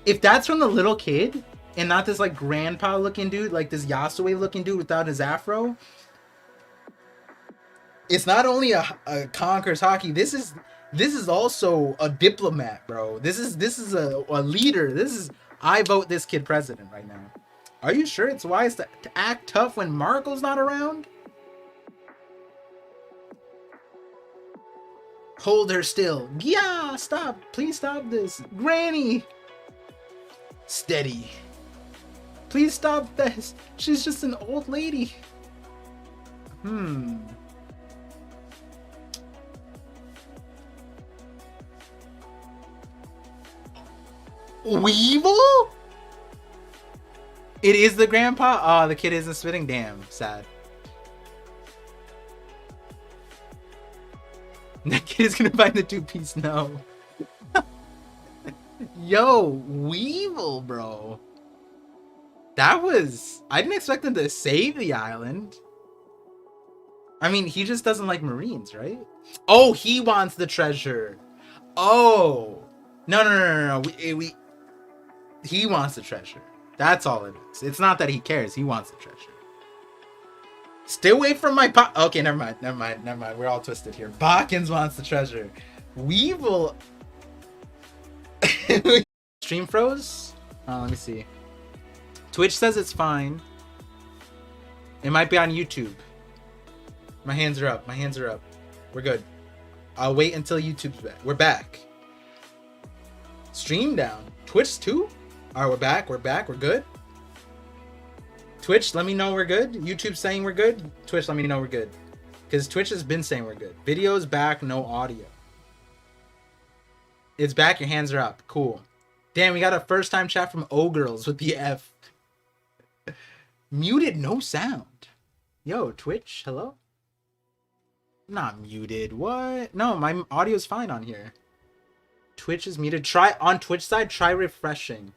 If that's from the little kid, and not this, like, grandpa looking dude, like this Yasue looking dude without his afro, it's not only a conqueror's hockey, this is also a diplomat, bro. This is a leader. I vote this kid president right now. Are you sure it's wise to act tough when Marco's not around? Hold her still. Yeah, stop. Please stop this. Granny. Steady. Please stop this. She's just an old lady. Weevil? It is the grandpa? Oh, the kid isn't spitting? Damn, sad. That kid is gonna find the two-piece, no. Yo, Weevil, bro. That was... I didn't expect him to save the island. I mean, he just doesn't like Marines, right? Oh, he wants the treasure. Oh. No. He wants the treasure. That's all it is. It's not that he cares. He wants the treasure. Stay away from my Okay, never mind. We're all twisted here. Bakins wants the treasure. Weevil... Stream froze? Oh, let me see. Twitch says it's fine. It might be on YouTube. My hands are up. We're good. I'll wait until YouTube's back. We're back. Stream down. Twitch too? Alright, we're back. We're good. Twitch, let me know we're good. YouTube saying we're good. Twitch, let me know we're good. Because Twitch has been saying we're good. Video's back, no audio. It's back, your hands are up. Cool. Damn, we got a first time chat from O-Girls with the F. Muted, no sound. Yo, Twitch, hello? Not muted. What? No, my audio's fine on here. Twitch is muted. Try on Twitch side, try refreshing.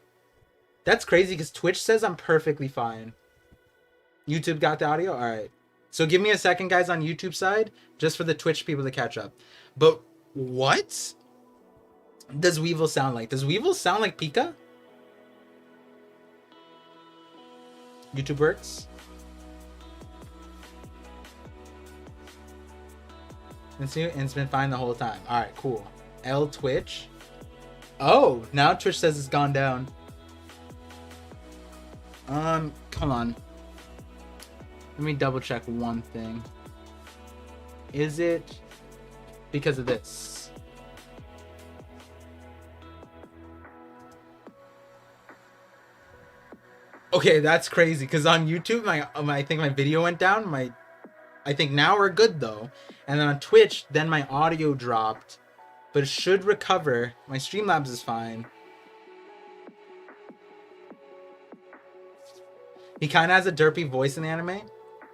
That's crazy because Twitch says I'm perfectly fine. YouTube got the audio? Alright. So give me a second, guys, on YouTube side, just for the Twitch people to catch up. But what does Weevil sound like? Does Weevil sound like Pika? YouTube works. And it's been fine the whole time. Alright, cool. L Twitch. Oh, now Twitch says it's gone down. Come on. Let me double check one thing. Is it because of this? Okay, that's crazy. Because on YouTube, I think my video went down. I think now we're good though. And then on Twitch, then my audio dropped. But it should recover. My Streamlabs is fine. He kind of has a derpy voice in the anime.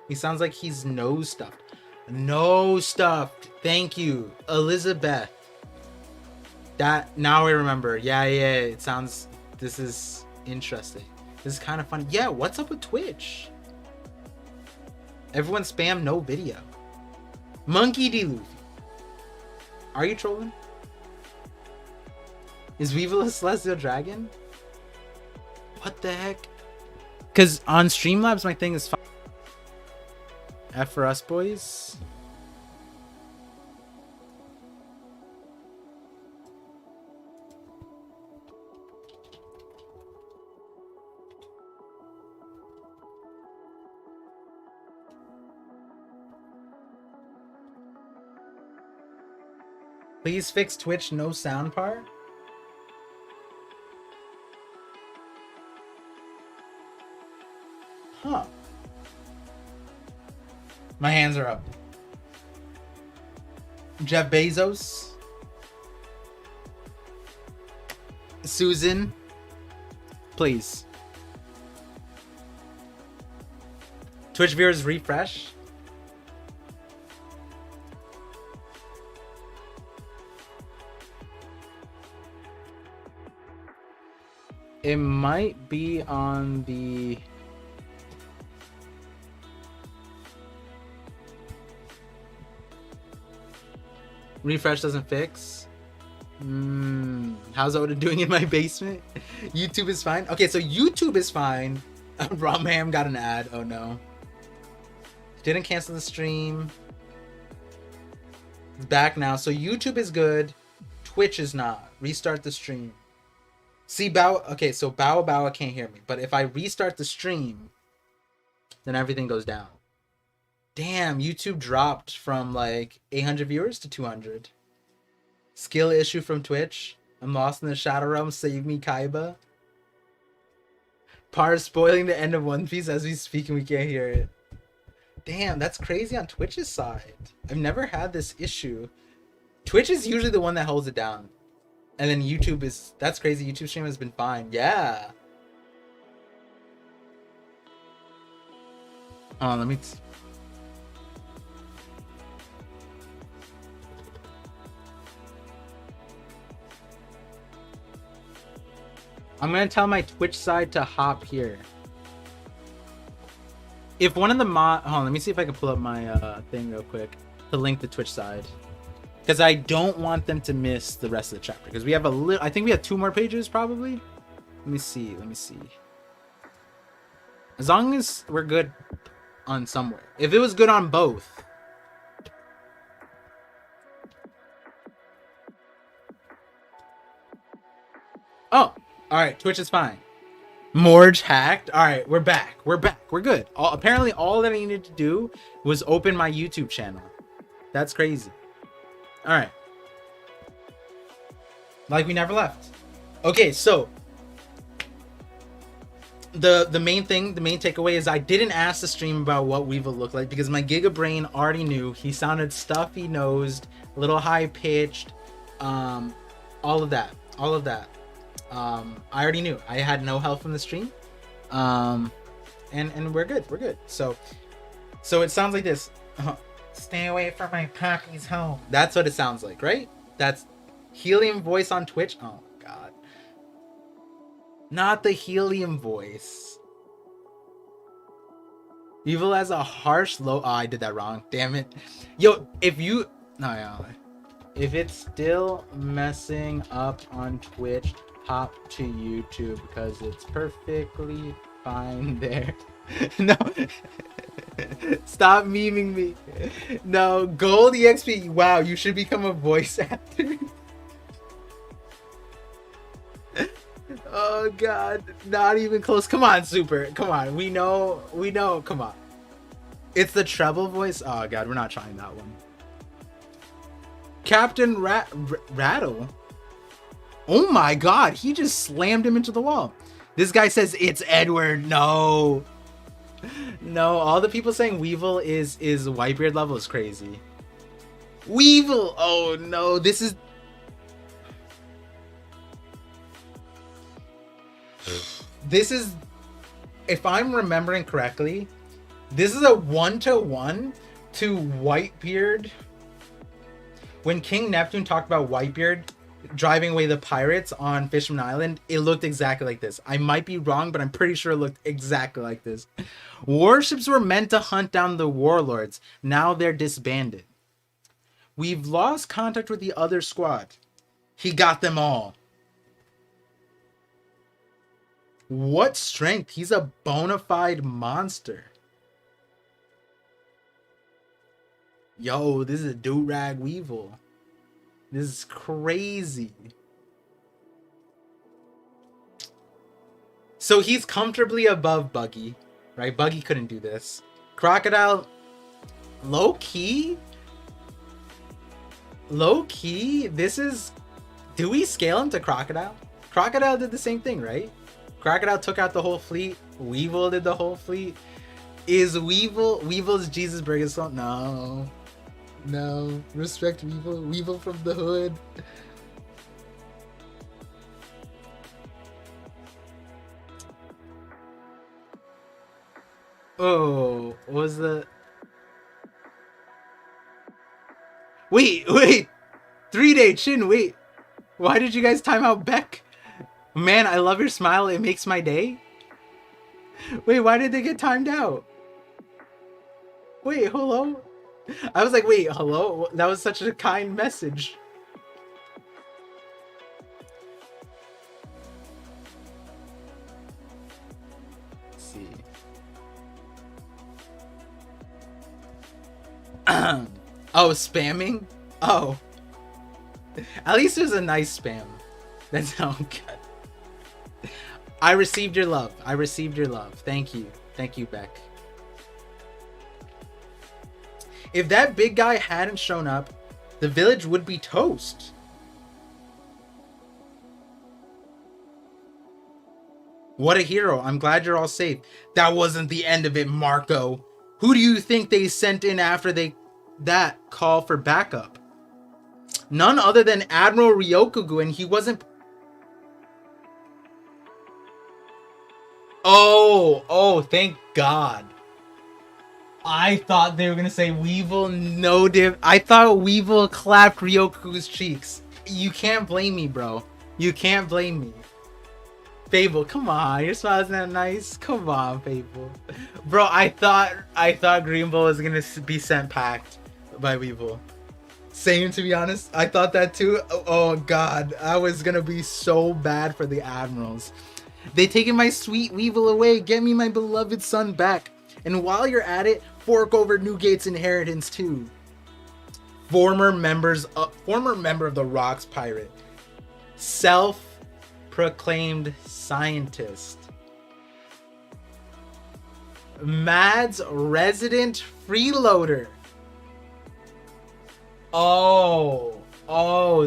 He sounds like he's nose stuffed. Nose stuffed. Thank you, Elizabeth. That, now I remember. Yeah. It sounds, this is interesting. This is kind of funny. Yeah, what's up with Twitch? Everyone spam no video. Monkey D. Luffy. Are you trolling? Is Weevil a celestial dragon? What the heck? Because on Streamlabs, my thing is fine. F for us, boys. Please fix Twitch no sound part. Huh. My hands are up. Jeff Bezos. Susan. Please. Twitch viewers refresh. It might be on the... Refresh doesn't fix. How's Oda doing in my basement? YouTube is fine. Okay, so YouTube is fine. Romham got an ad. Oh no. Didn't cancel the stream. It's back now. So YouTube is good. Twitch is not. Restart the stream. See, okay, so Bow can't hear me. But if I restart the stream, then everything goes down. Damn, YouTube dropped from like 800 viewers to 200. Skill issue from Twitch. I'm lost in the Shadow Realm. Save me, Kaiba. Par spoiling the end of One Piece as we speak and we can't hear it. Damn, that's crazy on Twitch's side. I've never had this issue. Twitch is usually the one that holds it down. And then YouTube is... That's crazy. YouTube stream has been fine. Yeah. Oh, let me... I'm going to tell my Twitch side to hop here. If one of the hold on, let me see if I can pull up my thing real quick to link the Twitch side. Because I don't want them to miss the rest of the chapter. Because we have I think we have 2 more pages probably. Let me see. As long as we're good on somewhere. If it was good on both. Oh, alright, Twitch is fine. Morge hacked. Alright, we're back. We're good. Apparently all that I needed to do was open my YouTube channel. That's crazy. Alright. Like we never left. Okay, so the main takeaway is I didn't ask the stream about what Weevil looked like because my Giga Brain already knew. He sounded stuffy nosed, a little high pitched, all of that. I already knew. I had no help from the stream. and we're good. We're good. So it sounds like this. Stay away from my pappy's home. That's what it sounds like, right? That's helium voice on Twitch. Oh god. Not the helium voice. Evil has a harsh low. Oh, I did that wrong. Damn it. Yo, if you no, yeah. If it's still messing up on Twitch, hop to YouTube because it's perfectly fine there. No. Stop memeing me. No, Gold EXP. Wow, you should become a voice actor. Oh god, not even close. Come on, Super. Come on. We know. Come on. It's the treble voice. Oh god, we're not trying that one. Captain Rattle. Oh my god, he just slammed him into the wall. This guy says it's Edward. No. No, all the people saying Weevil is Whitebeard level is crazy. Weevil! Oh no, this is... This is... If I'm remembering correctly, this is a 1-to-1 to Whitebeard. When King Neptune talked about Whitebeard driving away the pirates on Fisherman Island, it looked exactly like this. I might be wrong, but I'm pretty sure it looked exactly like this. Warships were meant to hunt down the warlords. Now they're disbanded. We've lost contact with the other squad. He got them all. What strength? He's a bona fide monster. Yo, this is a do-rag Weevil. This is crazy. So he's comfortably above Buggy, right? Buggy couldn't do this. Crocodile, low-key? Low-key? This is... Do we scale him to Crocodile? Crocodile did the same thing, right? Crocodile took out the whole fleet. Weevil did the whole fleet. Is Weevil's Jesus Burger song? No. No. Respect Weevil. Weevil from the hood. Oh, what was the... Wait. 3-day chin, wait. Why did you guys time out Beck? Man, I love your smile. It makes my day. Wait, why did they get timed out? Wait, hello? I was like, wait, hello? That was such a kind message. Let's see. Oh, spamming? Oh. At least it was a nice spam. That's how good. I received your love. I received your love. Thank you. Thank you, Beck. If that big guy hadn't shown up, the village would be toast. What a hero. I'm glad you're all safe. That wasn't the end of it, Marco. Who do you think they sent in after that call for backup? None other than Admiral Ryokugu, and he wasn't... Oh, thank God. I thought they were gonna say Weevil no div. I thought Weevil clapped Ryokugu's cheeks. You can't blame me, bro. You can't blame me. Fable, come on, your smile isn't that nice. Come on, Fable. Bro, I thought Greenbow was gonna be sent packed by Weevil. Same, to be honest. I thought that too. Oh God, I was gonna be so bad for the admirals. They taken my sweet Weevil away. Get me my beloved son back. And while you're at it, fork over Newgate's inheritance too. Former member of the Rocks Pirate. Self-proclaimed scientist. Mad's resident freeloader. Oh,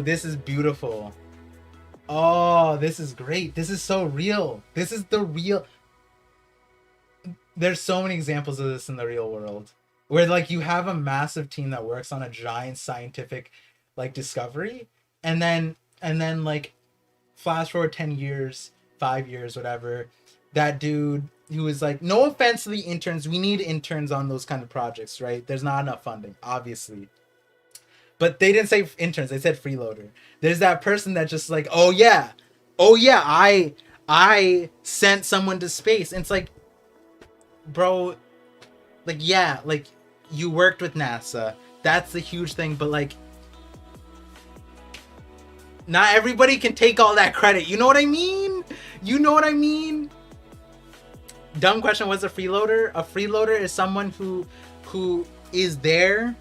this is beautiful. Oh, this is great. This is so real. This is the real... There's so many examples of this in the real world. Where, like, you have a massive team that works on a giant scientific, like, discovery. And then like, flash forward 10 years, 5 years, whatever. that dude who was like, no offense to the interns, we need interns on those kind of projects, right? There's not enough funding, obviously. But they didn't say interns, they said freeloader. There's that person that just like, oh yeah, I sent someone to space. And it's like, bro, like, yeah, like, you worked with NASA. That's the huge thing, but like, not everybody can take all that credit. You know what I mean? You know what I mean? Dumb question, what's a freeloader? A freeloader is someone who is there,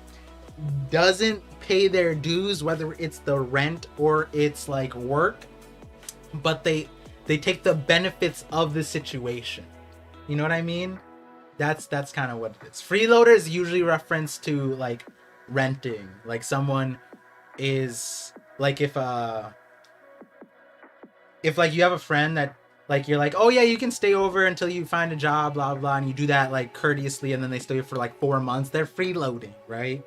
doesn't pay their dues, whether it's the rent or it's like work, but they take the benefits of the situation. You know what I mean? That's kind of what it is. Freeloader is usually reference to like renting. Like someone is like, if like you have a friend that like, you're like, oh yeah, you can stay over until you find a job, blah blah, and you do that like courteously, and then they stay for like 4 months. They're freeloading, right?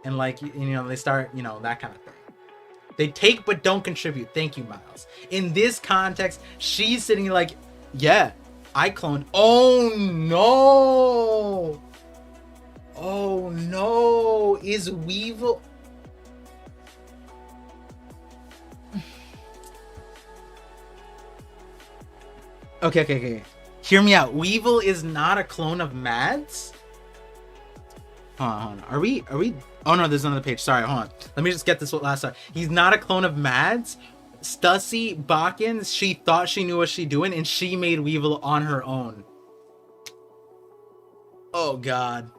And like, you know, they start, you know, that kind of thing. They take but don't contribute. Thank you, Miles. In this context, she's sitting like, yeah, I cloned. Oh no! Oh no! Is Weevil? Okay. Hear me out. Weevil is not a clone of Mads? Hold on. Are we? Oh no, there's another page. Sorry, hold on. Let me just get this last time. He's not a clone of Mads. Stussy Balkans, she thought she knew what she doing, and she made Weevil on her own. Oh god.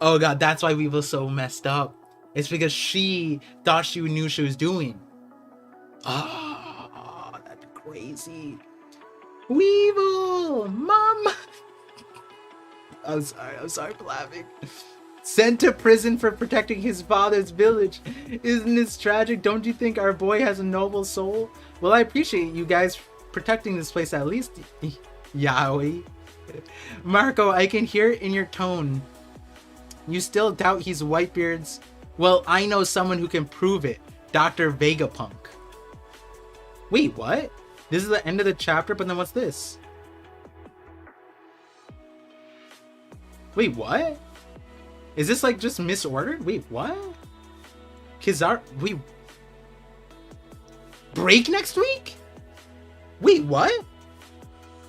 Oh god, that's why Weevil's so messed up. It's because she thought she knew what she was doing. Oh, that's crazy. Weevil! Mom! I'm sorry for laughing. Sent to prison for protecting his father's village. Isn't this tragic? Don't you think our boy has a noble soul? Well, I appreciate you guys protecting this place at least. Yaoi. Marco, I can hear it in your tone. You still doubt he's Whitebeard's? Well, I know someone who can prove it. Dr. Vegapunk. Wait, what? This is the end of the chapter, but then what's this? Wait, what? Is this like just misordered? Wait, what? Kizaru, wait. Break next week? Wait, what?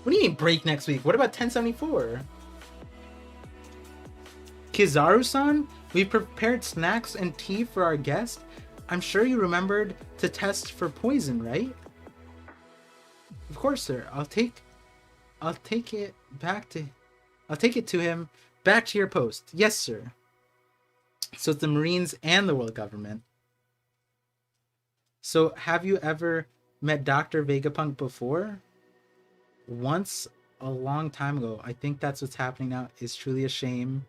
What do you mean break next week? What about 1074? Kizaru-san, we prepared snacks and tea for our guest. I'm sure you remembered to test for poison, right? Of course, sir. I'll take it to him. Back to your post. Yes, sir. So it's the Marines and the world government. So have you ever met Dr. Vegapunk before? Once, a long time ago. I think that's what's happening now. It's truly a shame.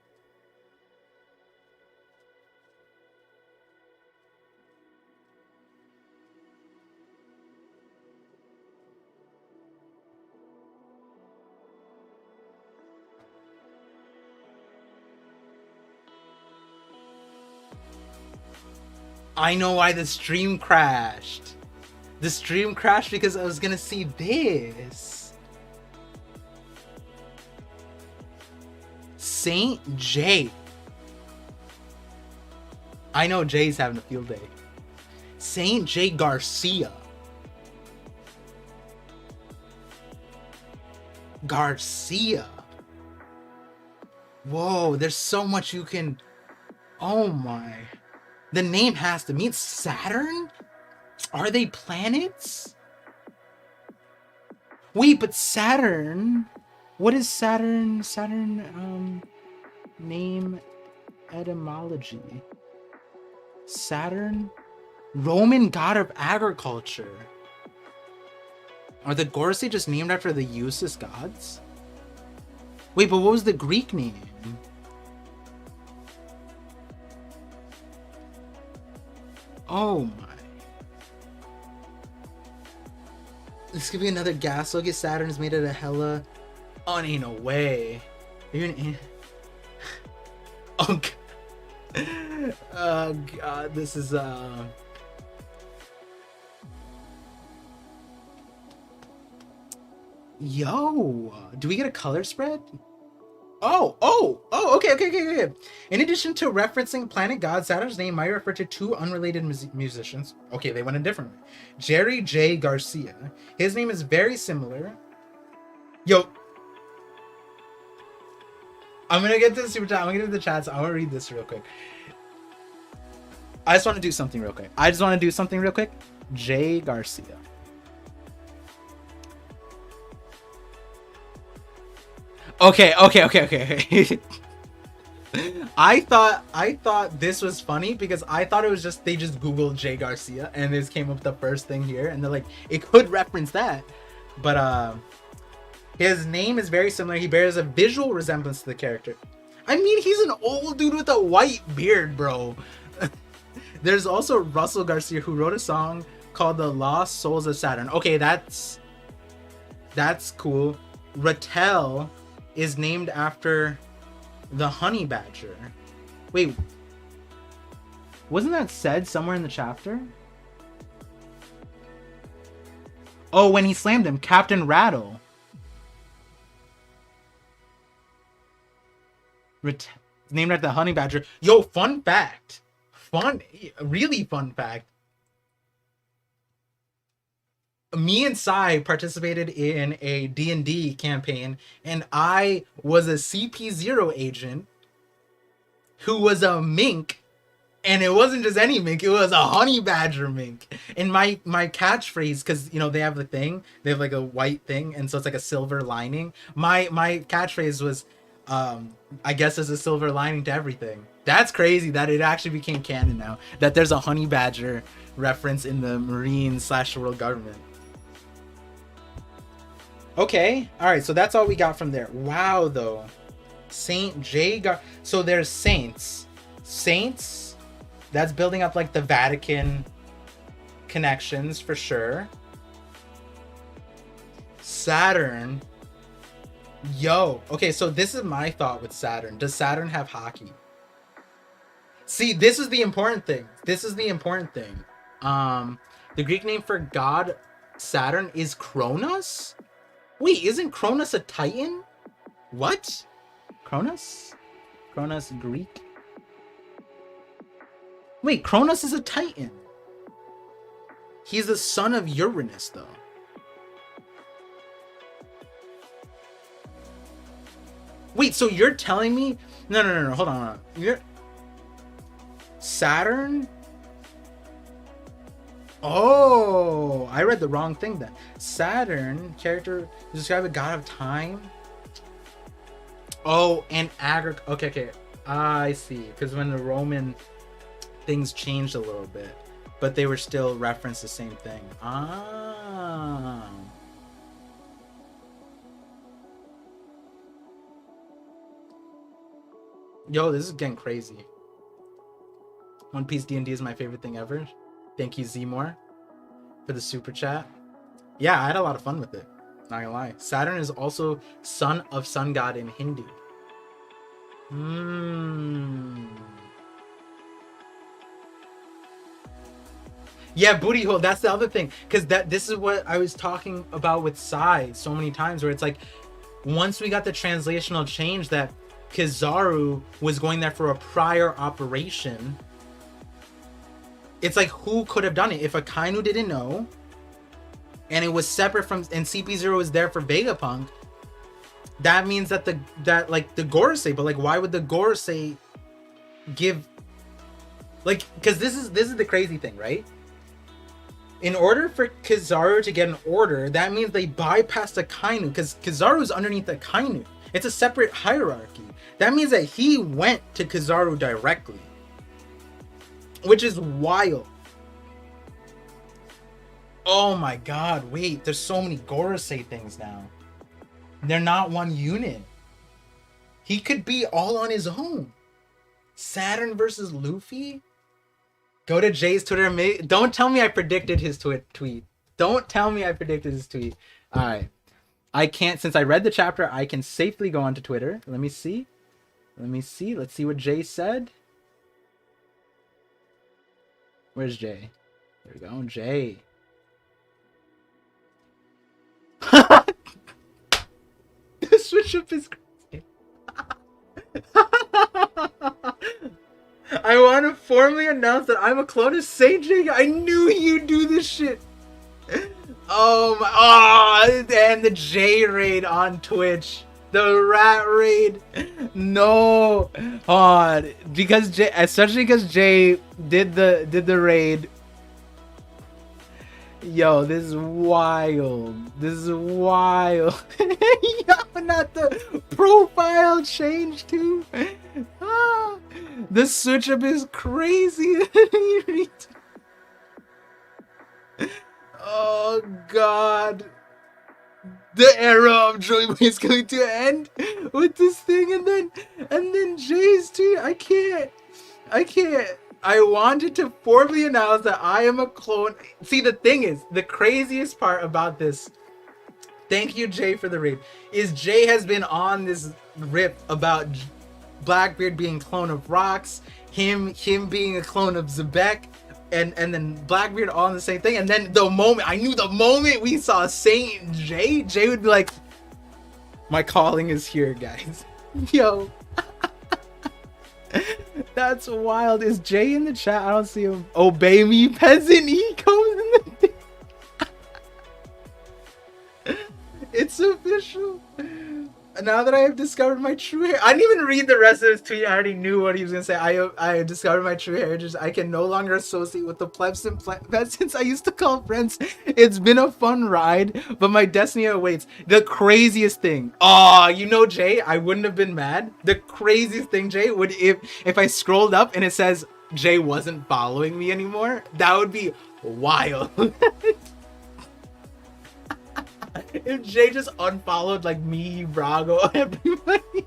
I know why the stream crashed. The stream crashed because I was gonna see this. Saint J. I know Jay's having a field day. Saint J Garcia. Garcia. Whoa, there's so much you can... Oh my... The name has to mean Saturn? Are they planets? Wait, but Saturn? What is Saturn? Name etymology. Saturn? Roman god of agriculture. Are the Gorsi just named after the useless gods? Wait, but what was the Greek name? Oh my. This could be another gas. Look at Saturn is made out of hella. Oh, ain't no way. Even. Oh god. Oh god. This is Yo, do we get a color spread? Okay. In addition to referencing Planet God, Saturn's name might refer to two unrelated musicians. Okay, they went a different way. Jerry J. Garcia. His name is very similar. Yo, I'm gonna get to the super chat. I'm gonna get to the chats. I want to read this real quick. I just want to do something real quick. J. Garcia. Okay. I thought this was funny because I thought it was just they just Googled Jay Garcia and this came up the first thing here and they're like it could reference that, but his name is very similar. He bears a visual resemblance to the character. I mean, he's an old dude with a white beard, bro. There's also Russell Garcia who wrote a song called "The Lost Souls of Saturn." Okay, that's cool. Rattel is named after the honey badger. Wait, wasn't that said somewhere in the chapter? Oh, when he slammed him, Captain Rattle. Named after the honey badger. Yo, fun fact. Really fun fact. Me and Sai participated in a D&D campaign, and I was a CP0 agent who was a mink, and it wasn't just any mink, it was a honey badger mink. And my catchphrase, because, you know, they have the thing, they have like a white thing, and so it's like a silver lining. My catchphrase was, I guess there's a silver lining to everything. That's crazy that it actually became canon now, that there's a honey badger reference in the Marine/world government. Okay, all right, so that's all we got from there. Wow, though. Saint J. So there's saints. Saints, that's building up like the Vatican connections for sure. Saturn. Yo, okay, so this is my thought with Saturn. Does Saturn have hockey? See, this is the important thing. The Greek name for god Saturn is Kronos? Wait, isn't Kronos a Titan? What? Kronos Greek? Wait, Kronos is a Titan. He's the son of Uranus, though. Wait, so you're telling me... No, hold on. You're... Saturn? Oh, I read the wrong thing then. Saturn, character, describe a god of time. Oh, and okay. I see. Because when the Roman things changed a little bit, but they were still referenced the same thing. Ah. Yo, this is getting crazy. One Piece D&D is my favorite thing ever. Thank you, Zmore, for the super chat. Yeah, I had a lot of fun with it. Not gonna lie. Saturn is also son of sun god in Hindu. Yeah, booty hole. That's the other thing. Because this is what I was talking about with Sai so many times, where it's like, once we got the translational change that Kizaru was going there for a prior operation, it's like, who could have done it? If Akainu didn't know, and it was separate from, and CP0 was there for Vegapunk, that means that the Gorosei, but like, why would the Gorosei give, like, because this is the crazy thing, right? In order for Kizaru to get an order, that means they bypassed Akainu, because Kizaru is underneath Akainu. It's a separate hierarchy. That means that he went to Kizaru directly, which is wild. Oh my god, wait, there's so many Gorosei things now. They're not one unit. He could be all on his own. Saturn versus Luffy? Go to Jay's Twitter. Don't tell me I predicted his tweet. Don't tell me I predicted his tweet. Alright. I can't, since I read the chapter, I can safely go onto Twitter. Let me see. Let's see what Jay said. Where's Jay? There we go, Jay. switch up is crazy. I want to formally announce that I'm a clone of Saint Jake. I knew you'd do this shit. Oh my! Oh, and the J raid on Twitch, the rat raid. No, because Jay, especially because Jay did the raid. Yo, this is wild. This is wild. Yo, not the profile change too. Ah, the switch up is crazy. Oh god. The era of Joey Boy is going to end with this thing, and then Jay's tweet. I can't. I wanted to formally announce that I am a clone. See, the thing is, the craziest part about this, thank you, Jay, for the raid, is Jay has been on this rip about Blackbeard being a clone of Rox, him being a clone of Zebek, and then Blackbeard all on the same thing. And then the moment we saw Saint Jay would be like, my calling is here, guys. Yo. That's wild. Is Jay in the chat? I don't see him. Obey me, peasant. He comes in the thing. It's official. Now that I have discovered my true hair, I didn't even read the rest of his tweet. I already knew what he was gonna say. I discovered my true heritage. I can no longer associate with the plebs and peasants I used to call friends. It's been a fun ride, but my destiny awaits. The craziest thing. Oh, you know, Jay, I wouldn't have been mad. The craziest thing, Jay, would if I scrolled up and it says Jay wasn't following me anymore. That would be wild. If Jay just unfollowed like me, Brago, everybody,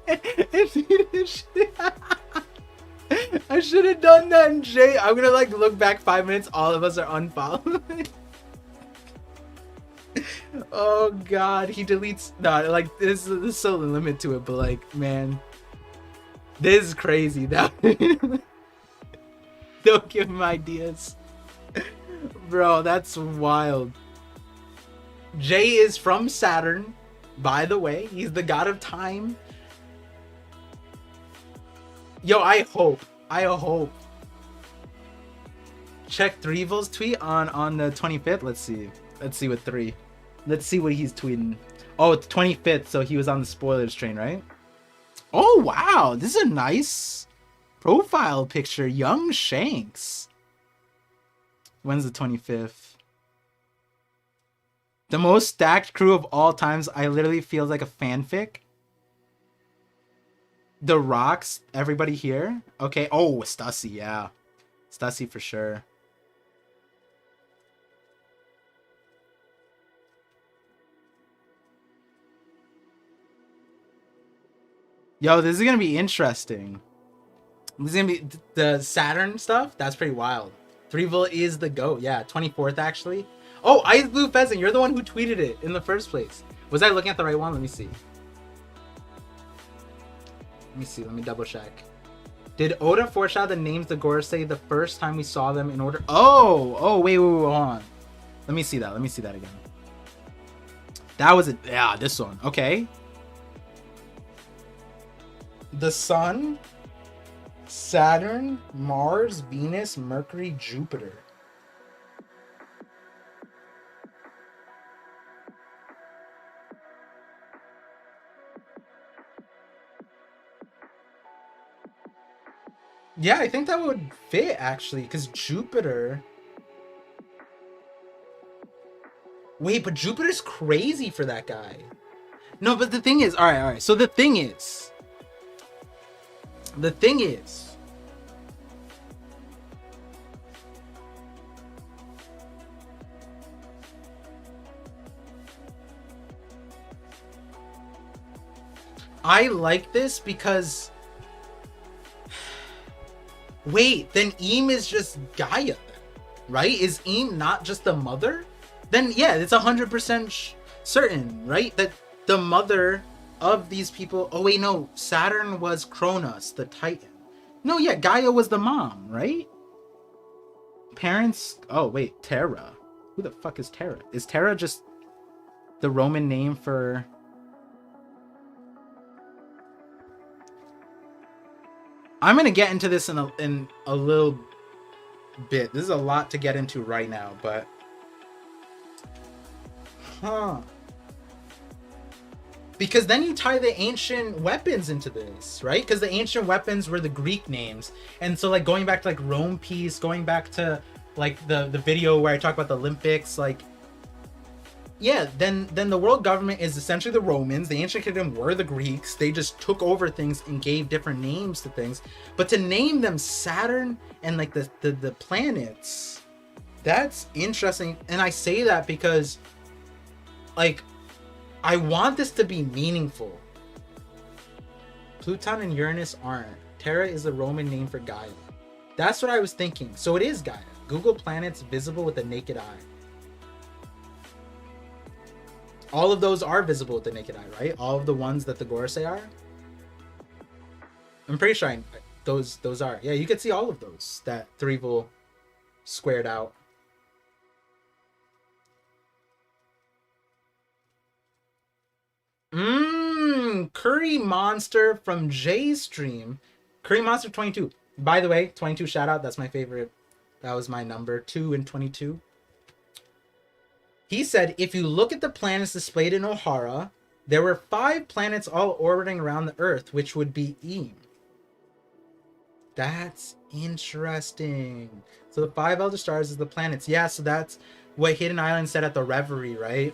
I should have done that. And Jay, I'm gonna like look back 5 minutes. All of us are unfollowed. Oh God, he deletes. No, like there's so limit to it, but like, man, this is crazy. That don't give him ideas, bro. That's wild. Jay is from Saturn, by the way. He's the god of time. Yo, I hope. Check Threevil's tweet on the 25th. Let's see what 3. Let's see what he's tweeting. Oh, it's 25th, so he was on the spoilers train, right? Oh, wow. This is a nice profile picture. Young Shanks. When's the 25th? The most stacked crew of all times. I literally feel like a fanfic. The Rocks, everybody here. Okay. Oh, Stussy, yeah. Stussy for sure. Yo, this is gonna be interesting. This is gonna be the Saturn stuff. That's pretty wild. Threeville is the GOAT. Yeah, 24th actually. Oh, Ice Blue Pheasant, you're the one who tweeted it in the first place. Was I looking at the right one? Let me see. Let me double check. Did Oda foreshadow the names the Gorosei the first time we saw them in order? Oh, wait, hold on. Let me see that again. That was it. Yeah, this one. Okay. The Sun, Saturn, Mars, Venus, Mercury, Jupiter. Yeah, I think that would fit actually, because Jupiter. Wait, but Jupiter's crazy for that guy. No, but the thing is, all right. So the thing is, I like this because. Wait, then Eem is just Gaia, then, right? Is Eem not just the mother? Then yeah, it's 100% certain, right? That the mother of these people. Oh wait, no, Saturn was Kronos, the Titan. No, yeah, Gaia was the mom, right? Parents. Oh wait, Terra. Who the fuck is Terra? Is Terra just the Roman name for? I'm gonna get into this in a little bit. This is a lot to get into right now, but because then you tie the ancient weapons into this, right? Because the ancient weapons were the Greek names, and so like going back to like Rome Peace, going back to like the video where I talk about the Olympics, like yeah, then the world government is essentially the Romans. The ancient kingdom were the Greeks. They just took over things and gave different names to things. But to name them Saturn and like the planets, that's interesting. And I say that because like I want this to be meaningful. Pluton and Uranus aren't. Terra is the Roman name for Gaia. That's what I was thinking. So it is Gaia. Google planets visible with the naked eye. All of those are visible with the naked eye, right? All of the ones that the Gorosei are. I'm pretty sure those are. Yeah, you could see all of those that Threevil squared out. Curry Monster from Jay's stream. Curry Monster 22. By the way, 22 shout out. That's my favorite. That was my number 2 and 22. He said, if you look at the planets displayed in O'Hara, there were 5 planets all orbiting around the Earth, which would be Eem. That's interesting. So the 5 elder stars is the planets. Yeah, so that's what Hidden Island said at the Reverie, right?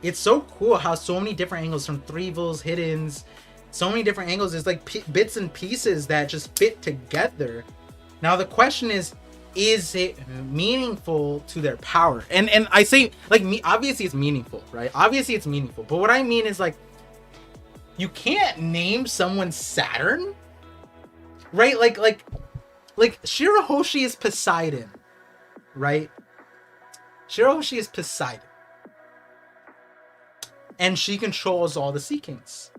It's so cool how so many different angles from Threevils, Hiddens, so many different angles. There's like bits and pieces that just fit together. Now the question is it meaningful to their power? And I say, like, obviously it's meaningful, right? Obviously it's meaningful. But what I mean is, like, you can't name someone Saturn, right? Like Shirahoshi is Poseidon, right? Shirahoshi is Poseidon. And she controls all the Sea Kings.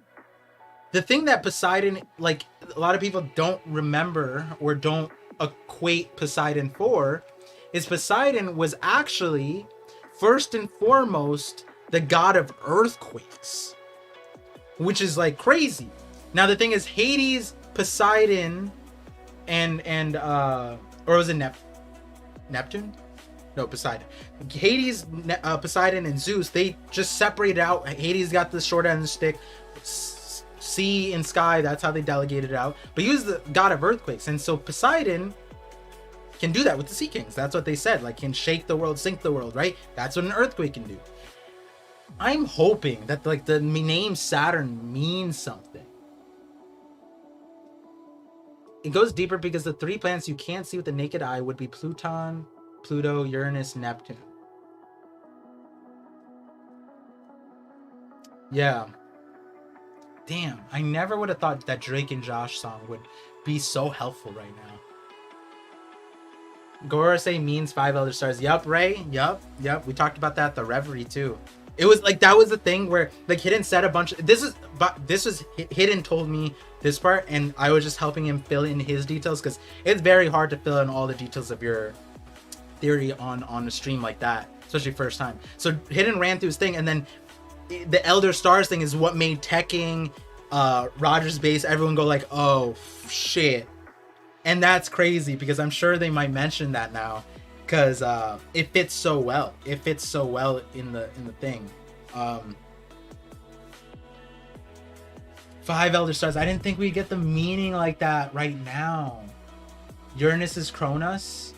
The thing that Poseidon, like, a lot of people don't remember or don't equate Poseidon for is Poseidon was actually first and foremost the god of earthquakes, which is like crazy. Now the thing is, Hades, Poseidon, and or was it Neptune? No, Poseidon. Hades, Poseidon, and Zeus, they just separated out. Hades got the short end of the stick. Sea and sky, that's how they delegated it out. But he was the god of earthquakes, and so Poseidon can do that with the Sea Kings. That's what they said, like, can shake the world, sink the world, right? That's what an earthquake can do. I'm hoping that, like, the name Saturn means something. It goes deeper because the 3 planets you can't see with the naked eye would be Pluton, Pluto, Uranus, Neptune. Yeah. Damn, I never would have thought that Drake and Josh song would be so helpful right now. Gorosei means 5 elder stars. Yup, Ray. Yup. We talked about that at the Reverie too. It was like, that was the thing where, like, Hidden said a bunch of this was Hidden told me this part, and I was just helping him fill in his details, because it's very hard to fill in all the details of your theory on a stream like that, especially first time. So Hidden ran through his thing, and then the Elder Stars thing is what made Tekking, Rogers Base, everyone go like, oh shit. And that's crazy, because I'm sure they might mention that now, because it fits so well. It fits so well in the thing. 5 elder stars. I didn't think we'd get the meaning like that right now. Uranus is Cronus.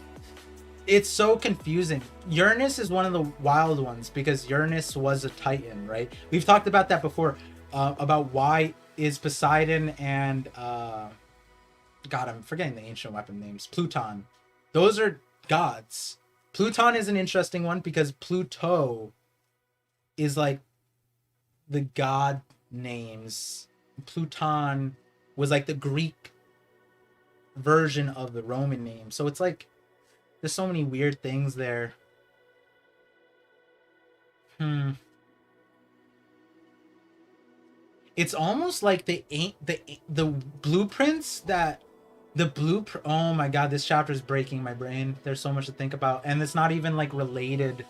It's so confusing. Uranus is one of the wild ones, because Uranus was a Titan, right? We've talked about that before, about why is Poseidon and God, I'm forgetting the ancient weapon names. Pluton. Those are gods. Pluton is an interesting one, because Pluto is like the god names. Pluton was like the Greek version of the Roman name. So it's like, there's so many weird things there. It's almost like the blueprints that oh my god, this chapter is breaking my brain. There's so much to think about, and it's not even like related.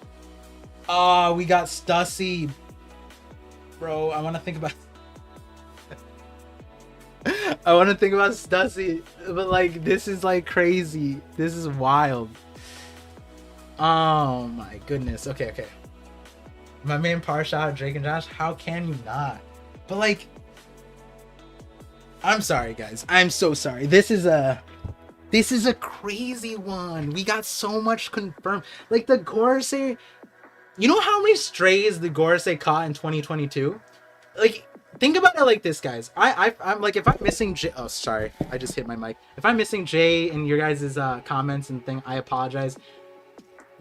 Oh, we got Stussy, bro. I want to think about I want to think about Stussy, but like this is like crazy. This is wild. Oh my goodness. Okay. My main par shot, Drake and Josh. How can you not? But like, I'm sorry, guys. I'm so sorry. This is a crazy one. We got so much confirmed. Like the Gorsey. You know how many strays the Gorsey caught in 2022? Like, think about it like this, guys. I'm like, if I'm missing J, oh sorry, I just hit my mic. If I'm missing Jay in your guys' comments and thing, I apologize.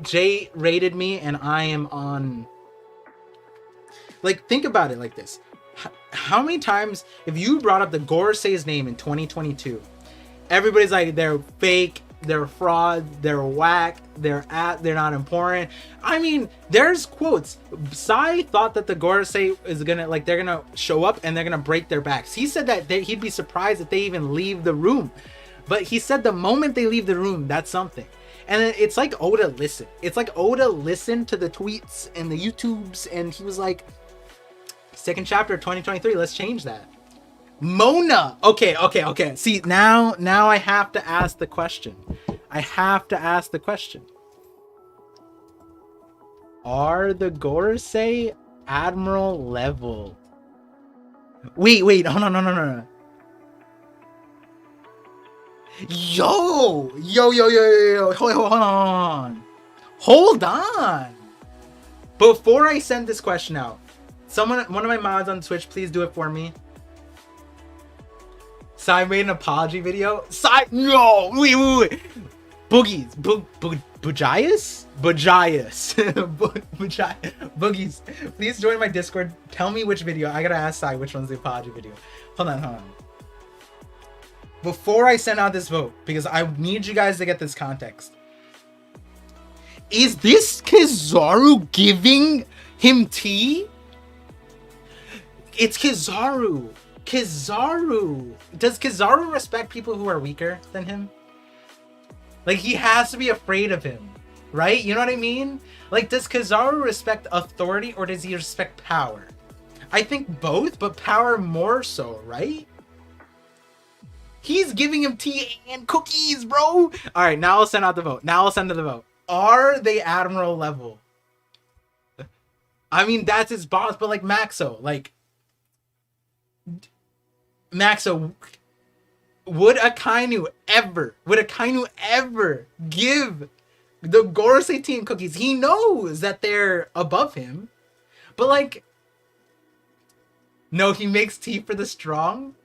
Jay rated me, and I am on. Like, think about it like this. How many times, if you brought up the Gorsey's name in 2022, everybody's like, they're fake, they're fraud, they're whack, they're not important. I mean, there's quotes. Sai thought that the Gorsey is gonna, like, they're gonna show up and they're gonna break their backs. He said that he'd be surprised if they even leave the room. But he said the moment they leave the room, that's something. And it's like Oda listened. It's like Oda listened to the tweets and the YouTubes, and he was like, second chapter 2023, let's change that. Mona. Okay. See, now I have to ask the question. Are the Gorsey Admiral level? Wait, hold on, no. Yo, hold on. Before I send this question out, one of my mods on Twitch, please do it for me. Sai made an apology video. Sai, no, wait. Boogies, Boogies, Boogies. Please join my Discord. Tell me which video. I gotta ask Sai which one's the apology video. Hold on. Before I send out this vote, because I need you guys to get this context. Is this Kizaru giving him tea? It's Kizaru. Does Kizaru respect people who are weaker than him? Like, he has to be afraid of him, right? You know what I mean? Like, does Kizaru respect authority or does he respect power? I think both, but power more so, right? He's giving him tea and cookies, bro. All right, now I'll send out the vote. Are they Admiral level? I mean, that's his boss, but like Maxo, would Akainu ever give the Gorsey tea and cookies? He knows that they're above him, but like, no, he makes tea for the strong.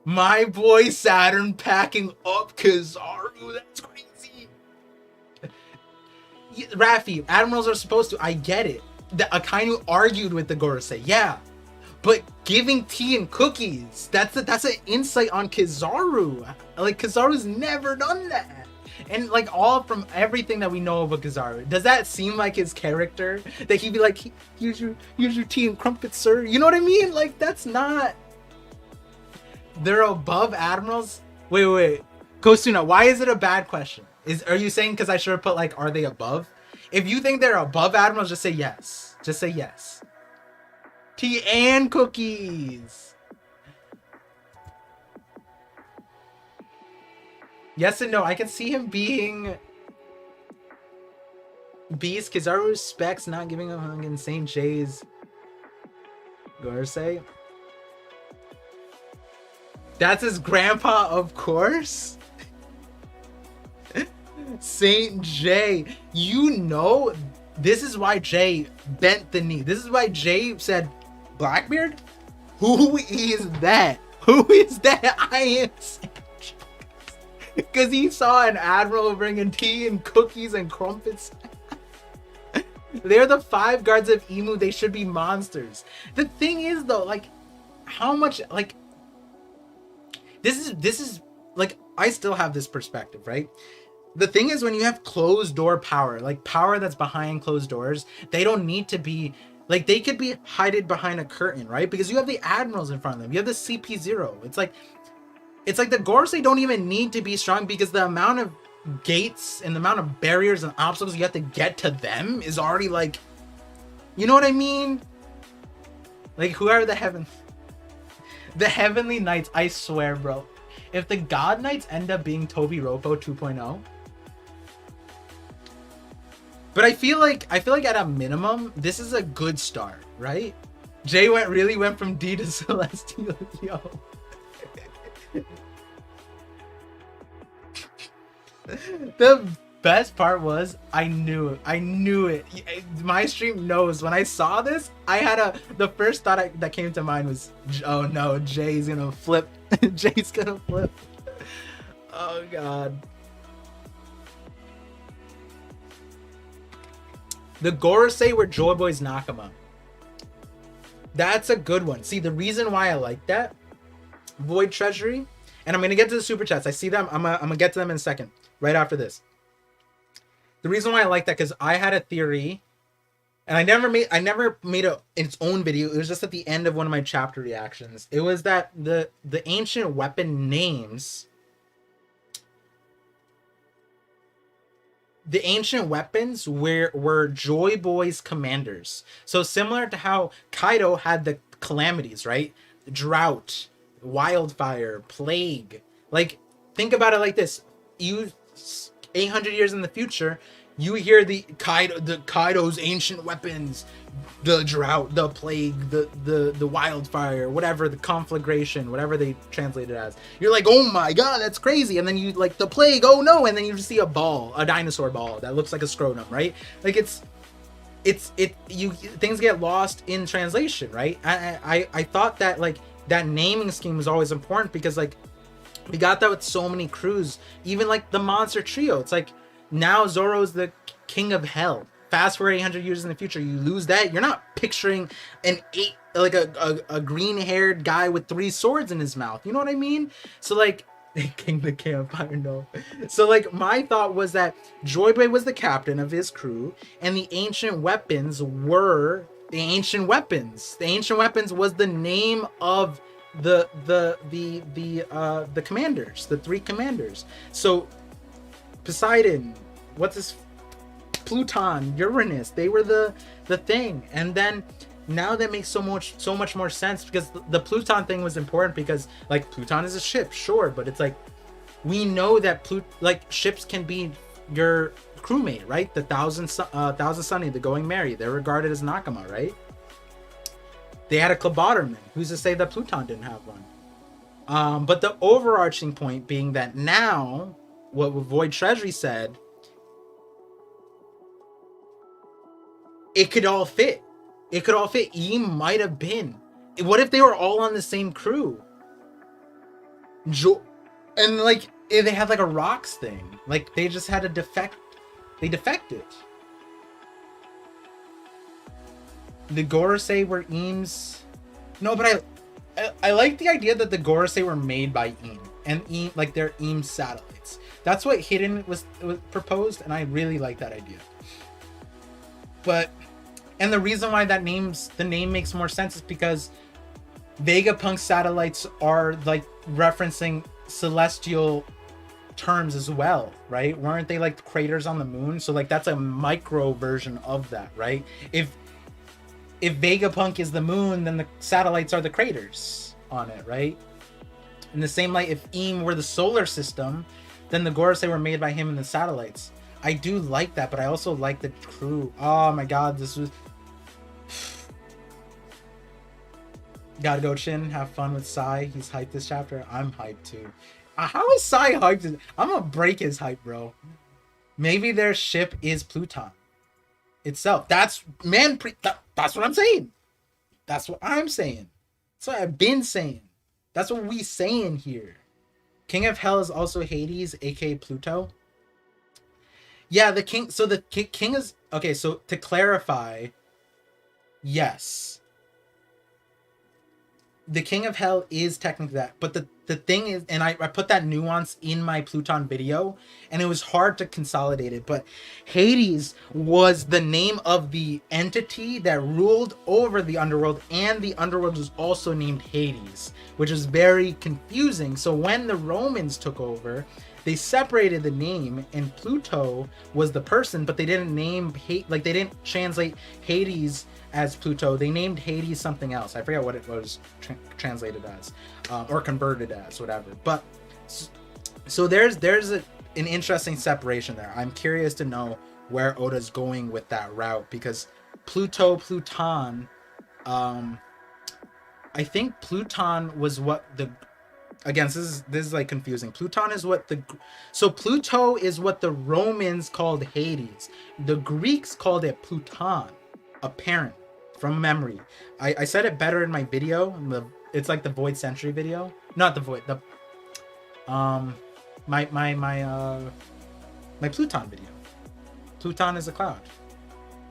My boy Saturn packing up Kizaru. That's crazy. Rafi, admirals are supposed to. I get it. The Akainu argued with the Gorsey. Yeah. But giving tea and cookies, that's an insight on Kizaru. Like, Kizaru's never done that. And like, all from everything that we know about Kizaru, does that seem like his character? That he'd be like, here's your tea and crumpets, sir. You know what I mean? Like, that's not. They're above admirals? Wait. Kosuna, why is it a bad question? Are you saying because I should have put like, are they above? If you think they're above admirals, just say yes. Just say yes. Tea and cookies. Yes and no. I can see him being Beast. Kizaru respects not giving him insane J's. Gorsey. That's his grandpa, of course. Saint J. You know, this is why Jay bent the knee. This is why Jay said, Blackbeard? Who is that? I am Saint J. Because he saw an admiral bringing tea and cookies and crumpets. They're the 5 guards of Emu. They should be monsters. The thing is, though, like, how much, like, this is like, I still have this perspective, right? The thing is, when you have closed door power, like power that's behind closed doors, they don't need to be, like, they could be hidden behind a curtain, right? Because you have the admirals in front of them. You have the CP0. It's like the Gorsey don't even need to be strong because the amount of gates and the amount of barriers and obstacles you have to get to them is already like, you know what I mean? Like, whoever the heaven. The Heavenly Knights, I swear, bro. If the God Knights end up being Toby Ropo 2.0, but I feel like at a minimum, this is a good start, right? Jay really went from D to Celestial, yo. The best part was I knew it. My stream knows when I saw this, the first thought that came to mind was, oh no, Jay's gonna flip. Jay's gonna flip. Oh god. The Gorosei were Joy Boy's Nakama. That's a good one. See, the reason why I like that, Void Treasury, and I'm gonna get to the super chats. I see them. I'm gonna get to them in a second, right after this. The reason why I like that, because I had a theory, and I never made its own video. It was just at the end of one of my chapter reactions. It was that the ancient weapon names, the ancient weapons were Joy Boy's commanders. So similar to how Kaido had the calamities, right? Drought, wildfire, plague. Like, think about it like this. 800 years in the future, you hear the Kaido's ancient weapons, the drought, the plague, the wildfire, whatever, the conflagration, whatever they translate it as. You're like, oh my god, that's crazy. And then you like the plague, oh no, and then you just see a dinosaur ball that looks like a scrotum, right? Like things get lost in translation, right? I thought that like that naming scheme was always important because like we got that with so many crews, even like the monster trio. It's like now Zoro's the king of hell. Fast forward 800 years in the future, you lose that. You're not picturing a green-haired guy with 3 swords in his mouth. You know what I mean? So like, King the Campfire, no. So like, my thought was that Joy Boy was the captain of his crew, and the ancient weapons were the ancient weapons. The ancient weapons was the name of the commanders, the 3 commanders. So Poseidon, what's his, Pluton, Uranus, they were the thing. And then now that makes so much more sense, because the Pluton thing was important because like Pluton is a ship, sure, but it's like we know that ships can be your crewmate, right? The Thousand Sunny, the Going Merry, they're regarded as Nakama, right? They had a Cloboterman. Who's to say that Pluton didn't have one? But the overarching point being that now, what Void Treasury said, it could all fit. It could all fit. Eam might have been. What if they were all on the same crew? And like, if they had like a rocks thing, like they just had a defect. They defected. The Gorosei were Eam's. No, but I like the idea that the Gorosei were made by Eam, and Eam, like they're Eam's satellites. That's what Hidden was proposed, and I really like that idea. But, and the reason why the name makes more sense is because Vegapunk satellites are like referencing celestial terms as well, right? Weren't they like craters on the moon? So like that's a micro version of that, right? If Vegapunk is the moon, then the satellites are the craters on it, right? In the same light, if Eam were the solar system, then the Gorosei were made by him and the satellites. I do like that, but I also like the crew. Oh my god, this was... Gotta go, Chin. Have fun with Sai. He's hyped this chapter. I'm hyped too. How is Sai hyped? I'm gonna break his hype, bro. Maybe their ship is Pluton itself. That's what I'm saying. That's what I'm saying. That's what I've been saying. That's what we saying here. King of Hell is also Hades, aka Pluto. Yeah, the king. So the king is okay. So to clarify, yes, the King of Hell is technically that, but the thing is, and I put that nuance in my Pluton video, and it was hard to consolidate it, but Hades was the name of the entity that ruled over the underworld, and the underworld was also named Hades, which is very confusing. So when the Romans took over, they separated the name, and Pluto was the person, but they didn't name like they didn't translate Hades as Pluto. They named Hades something else. I forget what it was translated as, or converted as, whatever. But so there's an interesting separation there. I'm curious to know where Oda's going with that route, because Pluton, I think Pluton was what the, again, this is like confusing. Pluton is what so Pluto is what the Romans called Hades. The Greeks called it Pluton, apparent from memory. I said it better in my video. It's like the Void Century video, not the Void, the my Pluton video. Pluton is a cloud.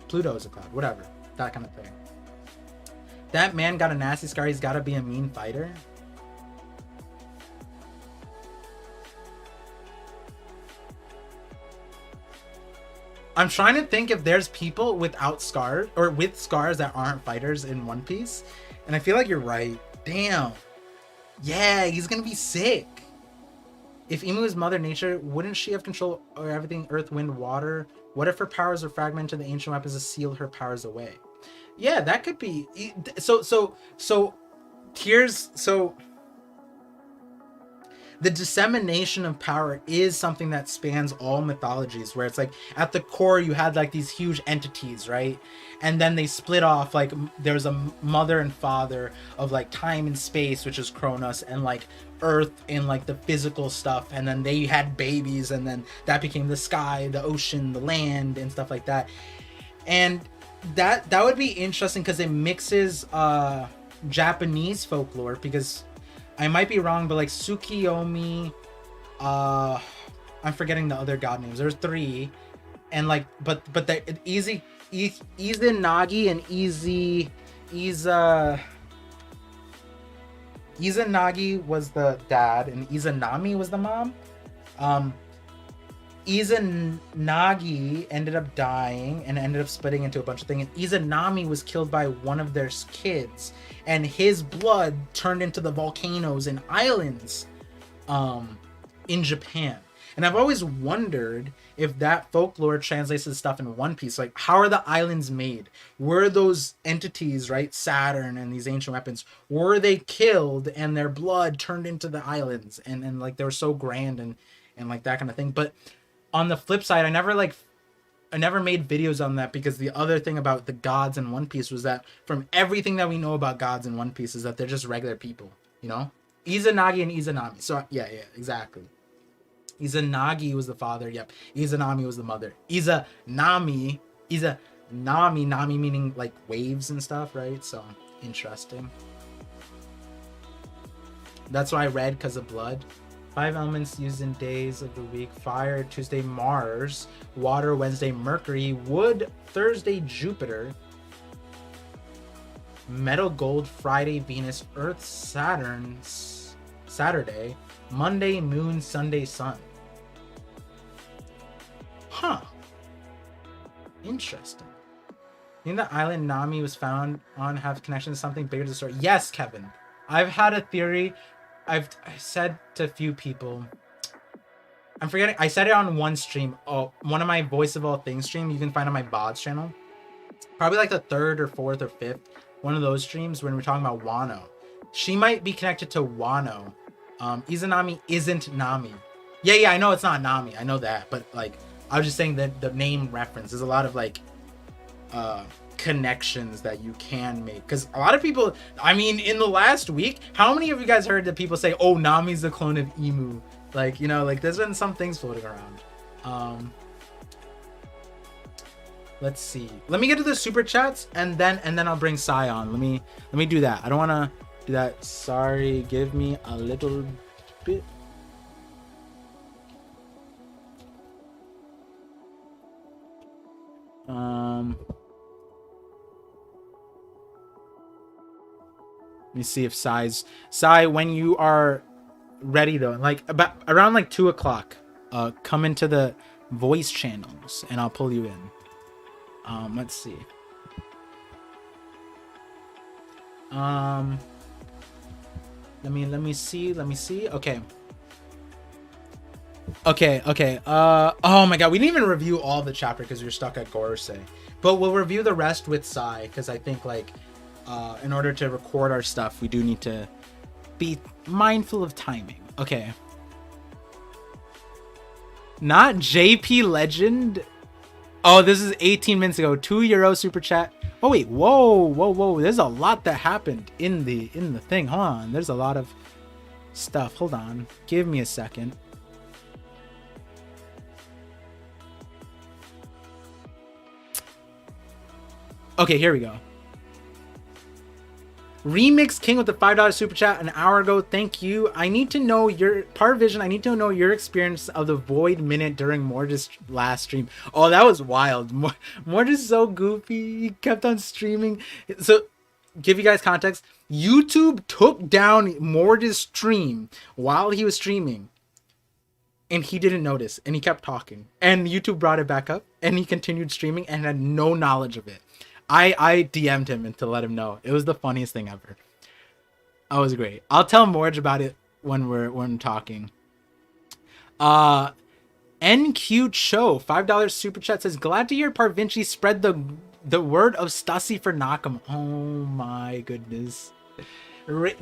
Pluto is a cloud. Whatever, that kind of thing. That man got a nasty scar. He's got to be a mean fighter. I'm trying to think if there's people without scars or with scars that aren't fighters in One Piece. And I feel like you're right. Damn. Yeah, he's going to be sick. If Imu is Mother Nature, wouldn't she have control over everything, earth, wind, water? What if her powers are fragmented to the ancient weapons to seal her powers away? Yeah, that could be. So the dissemination of power is something that spans all mythologies, where it's like at the core you had like these huge entities, right? And then they split off, like there's a mother and father of like time and space, which is Kronos, and like earth and like the physical stuff, and then they had babies, and then that became the sky, the ocean, the land, and stuff like that. And that would be interesting because it mixes Japanese folklore, because I might be wrong, but like Tsukiyomi, I'm forgetting the other god names. There's 3, and like, but the Izanagi and Izanagi was the dad, and Izanami was the mom. Izanagi ended up dying and ended up splitting into a bunch of things. And Izanami was killed by one of their kids, and his blood turned into the volcanoes and islands in Japan. And I've always wondered if that folklore translates to stuff in One Piece. Like, how are the islands made? Were those entities, right, Saturn and these ancient weapons, were they killed and their blood turned into the islands? And like, they were so grand and like that kind of thing. But on the flip side, I never made videos on that, because the other thing about the gods in One Piece was that from everything that we know about gods in One Piece is that they're just regular people, you know? Izanagi and Izanami. So yeah, exactly. Izanagi was the father, yep. Izanami was the mother. Nami meaning like waves and stuff, right? So interesting. That's why I read, because of blood. 5 elements used in days of the week: fire Tuesday Mars, water Wednesday Mercury, wood Thursday Jupiter, metal gold Friday Venus, earth Saturday, Monday moon, Sunday sun. Huh. Interesting. In the island Nami was found on have connection to something bigger to the story. Yes, Kevin. I've had a theory. I said to a few people, I'm forgetting, I said it on one stream, one of my Voice of All Things stream you can find on my VODs channel, probably like the 3rd or 4th or 5th, one of those streams when we're talking about Wano. She might be connected to Wano. Izanami isn't Nami. Yeah, I know it's not Nami, I know that, but like, I was just saying that the name reference, there's a lot of like connections that you can make, because a lot of people, I mean, in the last week, how many of you guys heard that people say, oh, Nami's the clone of Imu? Like, you know, like there's been some things floating around. Let's see, let me get to the super chats, and then I'll bring Sai on. Let me do that. I don't want to do that. Sorry, give me a little bit. Let me see if Sai, when you are ready though, like about around like 2 o'clock, come into the voice channels and I'll pull you in. Let's see. Let me see. Okay. Okay, okay. Oh my god, we didn't even review all the chapter because we were stuck at Gorosei. But we'll review the rest with Sai, because I think, like, in order to record our stuff, we do need to be mindful of timing. Okay. Not JP Legend. Oh, this is 18 minutes ago. €2 super chat. Oh wait, whoa. There's a lot that happened in the thing. Hold on. There's a lot of stuff. Hold on. Give me a second. Okay, here we go. Remix King with the $5 super chat an hour ago. Thank you. I need to know your ParVision. I need to know your experience of the void minute during Mortis' last stream. Oh, that was wild. Mortis is so goofy. He kept on streaming. So, give you guys context. YouTube took down Mortis' stream while he was streaming, and he didn't notice, and he kept talking. And YouTube brought it back up, and he continued streaming and had no knowledge of it. I DM'd him and to let him know. It was the funniest thing ever. That was great. I'll tell Morge about it when we're talking. NQ Cho, $5 super chat says, glad to hear Parvinci spread the word of Stassi for Knockup. Oh my goodness.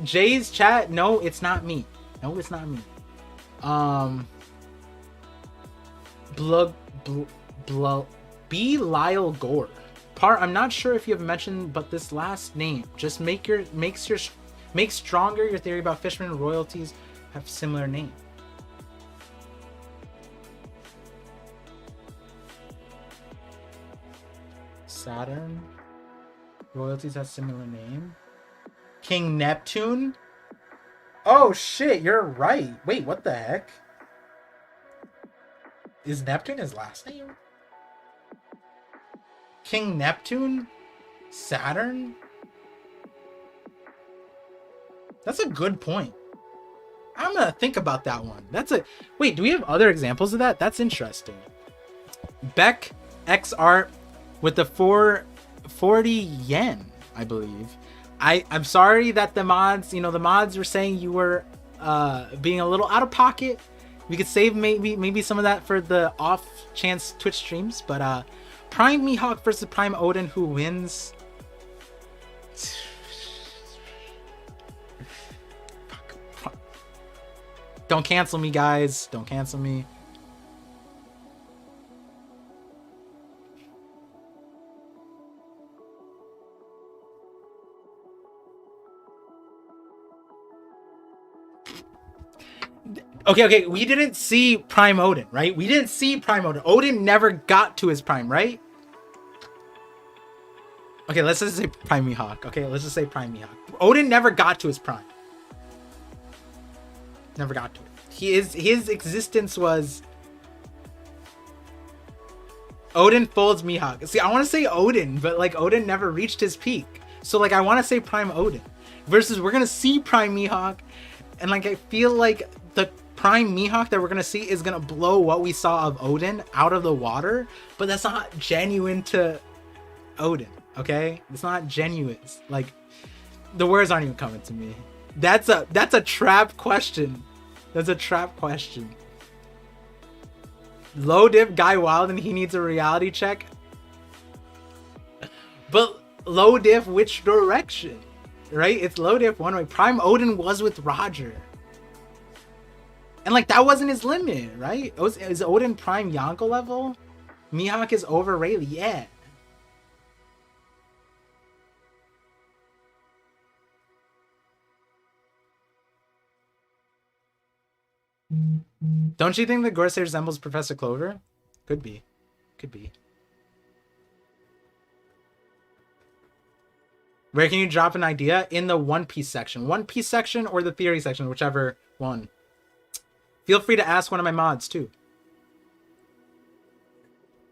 Jay's chat, no, it's not me. No, it's not me. B. Lyle Gore. I'm not sure if you have mentioned, but this last name just make stronger your theory about fishermen royalties have similar name. Saturn royalties have similar name. King Neptune. Oh shit, you're right. Wait, what the heck? Is Neptune his last name? King Neptune? Saturn? That's a good point. I'm gonna think about that one. Wait, do we have other examples of that? That's interesting. Beck XR with the 440 yen, I believe. I'm sorry that the mods were saying you were being a little out of pocket. We could save maybe some of that for the off chance Twitch streams, but Prime Mihawk versus Prime Odin, who wins? Don't cancel me, guys. Don't cancel me. Okay, we didn't see Prime Odin, right? We didn't see Prime Odin. Odin never got to his prime, right? Okay, let's just say Prime Mihawk. Okay, let's just say Prime Mihawk. Odin never got to his prime. Never got to it. His existence was Odin folds Mihawk. See, I want to say Odin, but like Odin never reached his peak. So like I want to say Prime Odin versus we're gonna see Prime Mihawk, and like I feel like the Prime Mihawk that we're gonna see is gonna blow what we saw of Odin out of the water, but that's not genuine to Odin. Okay, it's not genuine. Like the words aren't even coming to me. That's a trap question. That's a trap question. Low dip Guy Wild and he needs a reality check. But low diff which direction? Right? It's low diff one way. Prime Odin was with Roger. And like that wasn't his limit, right? Is Odin Prime Yonko level? Mihawk is over Rayleigh, yeah. Don't you think that Gorosei resembles Professor Clover? Could be. Could be. Where can you drop an idea? In the One Piece section. One Piece section or the theory section, whichever one. Feel free to ask one of my mods too.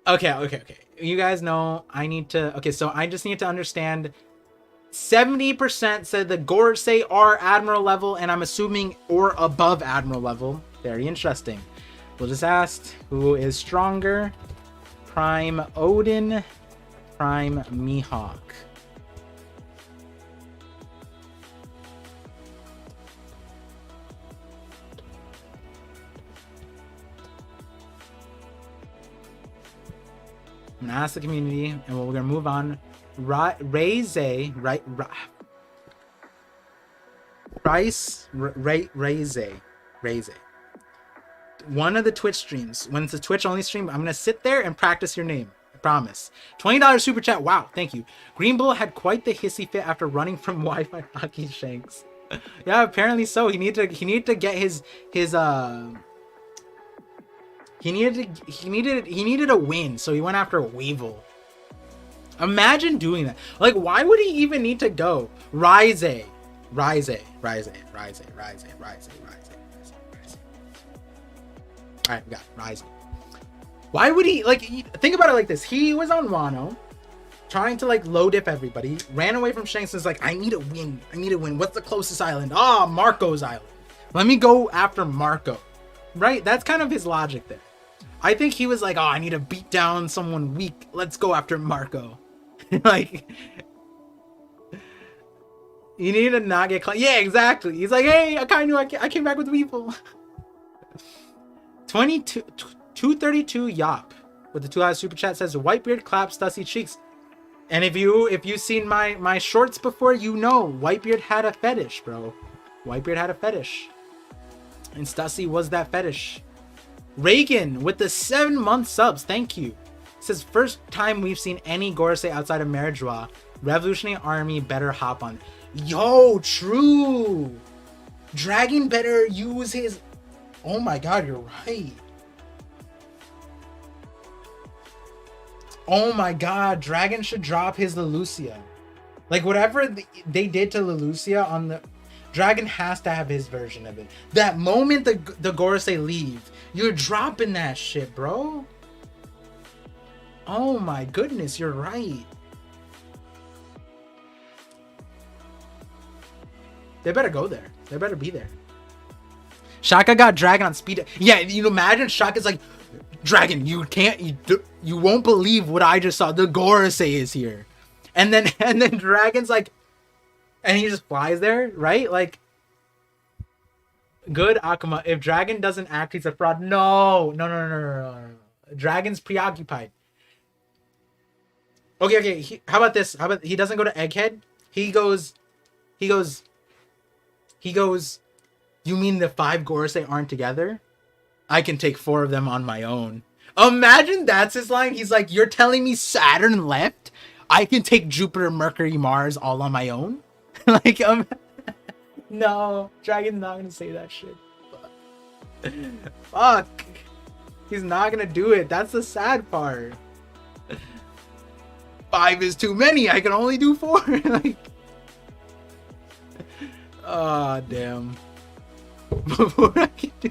Okay. You guys know I need to... Okay, so I just need to understand... 70% said the Gorosei are Admiral level, and I'm assuming or above Admiral level. Very interesting. We'll just ask who is stronger. Prime Odin, Prime Mihawk. I'm gonna ask the community, and we're gonna move on. Raise. One of the Twitch streams. When it's a Twitch only stream, I'm gonna sit there and practice your name. I promise. $20 super chat. Wow, thank you. Green Bull had quite the hissy fit after running from Wi-Fi hockey shanks. Yeah, apparently so. He needed to get his he needed a win, so he went after Weevil. Imagine doing that. Like, why would he even need to go? Rise. Alright, we got Rise. Why would he, like, think about it like this. He was on Wano, trying to, like, low dip everybody, ran away from Shanks and was like, I need a win. What's the closest island? Marco's island. Let me go after Marco. Right? That's kind of his logic there. I think he was like, I need to beat down someone weak. Let's go after Marco. Like, you need to not get caught. Yeah, exactly. He's like, hey, I kind of knew I came back with Weevil. 232 Yop with the $2 super chat says Whitebeard claps Stussy cheeks. And if you've seen my shorts before, you know Whitebeard had a fetish, bro. Whitebeard had a fetish. And Stussy was that fetish. Reagan with the 7-month subs, thank you. Says first time we've seen any Gorosei outside of Meridjois. Revolutionary Army better hop on. Yo, true. Dragon better use his. Oh my god, you're right. Oh my god, Dragon should drop his Lelucia. Like, whatever they did to Lelucia on the... Dragon has to have his version of it. That moment the Gorosei leave, you're dropping that shit, bro. Oh my goodness, you're right. They better go there. They better be there. Shaka got Dragon on speed. Yeah, you imagine Shaka's like, Dragon, you won't believe what I just saw. The Gorosei is here. And then Dragon's like, and he just flies there, right? Like, good Akuma. If Dragon doesn't act, he's a fraud. No. Dragon's preoccupied. Okay. How about this? How about he doesn't go to Egghead? He goes. You mean the 5 Gorosei aren't together? I can take 4 of them on my own. Imagine that's his line. He's like, you're telling me Saturn left? I can take Jupiter, Mercury, Mars all on my own? Like, no, Dragon's not gonna say that shit. Fuck. He's not gonna do it. That's the sad part. 5 is too many. I can only do 4. Like, oh, damn. What I can do.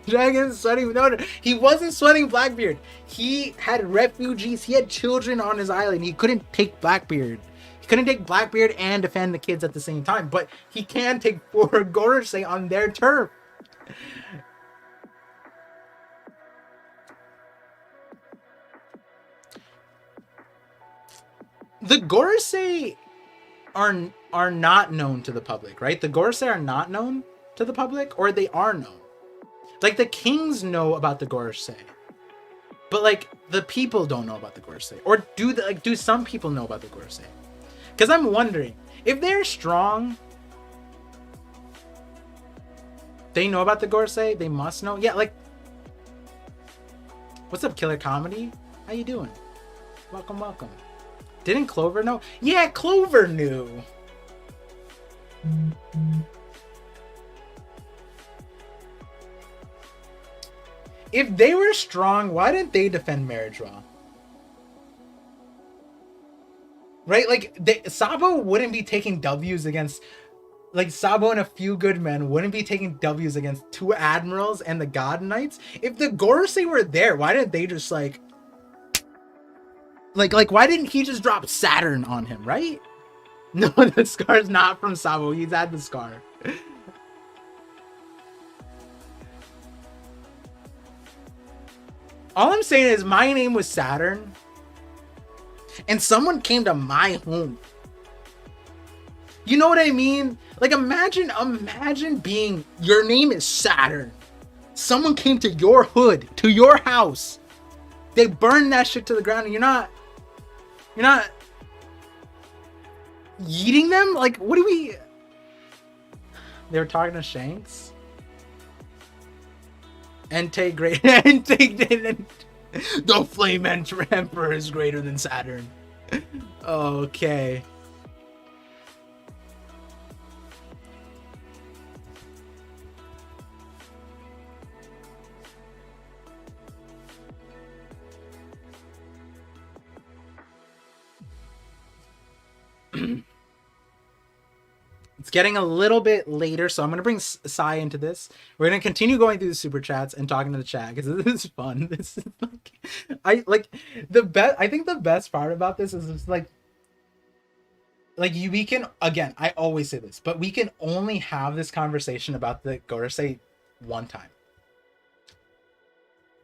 Dragon's sweating. No, he wasn't sweating Blackbeard. He had refugees. He had children on his island. He couldn't take Blackbeard. He couldn't take Blackbeard and defend the kids at the same time. But he can take 4 Gorosei on their turf. The Gorosei are not known to the public, right? The Gorosei are not known to the public, or they are known. Like, the kings know about the Gorosei, but like the people don't know about the Gorosei. Or do some people know about the Gorosei? Because I'm wondering if they're strong, they know about the Gorosei. They must know. Yeah, like, what's up, Killer Comedy? How you doing? Welcome. Didn't Clover know? Yeah, Clover knew. If they were strong, why didn't they defend Meridjois? Right? Like, Sabo wouldn't be taking W's against... Like, Sabo and a few good men wouldn't be taking W's against 2 admirals and the God Knights. If the Gorosei were there, why didn't they just, like, why didn't he just drop Saturn on him, right? No, the scar's not from Sabo. He's had the scar. All I'm saying is my name was Saturn, and someone came to my home. You know what I mean? Like, imagine being, your name is Saturn. Someone came to your hood, to your house, They burn that shit to the ground, and you're not yeeting them? Like, what do we... They were talking to Shanks. Entei great. Entei... The Flame Emperor is greater than Saturn. Okay. It's getting a little bit later, so I'm going to bring Sai into this. We're going to continue going through the super chats and talking to the chat because this is fun. This is I think the best part about this is it's like we can, again, I always say this, but we can only have this conversation about the Gorosei one time.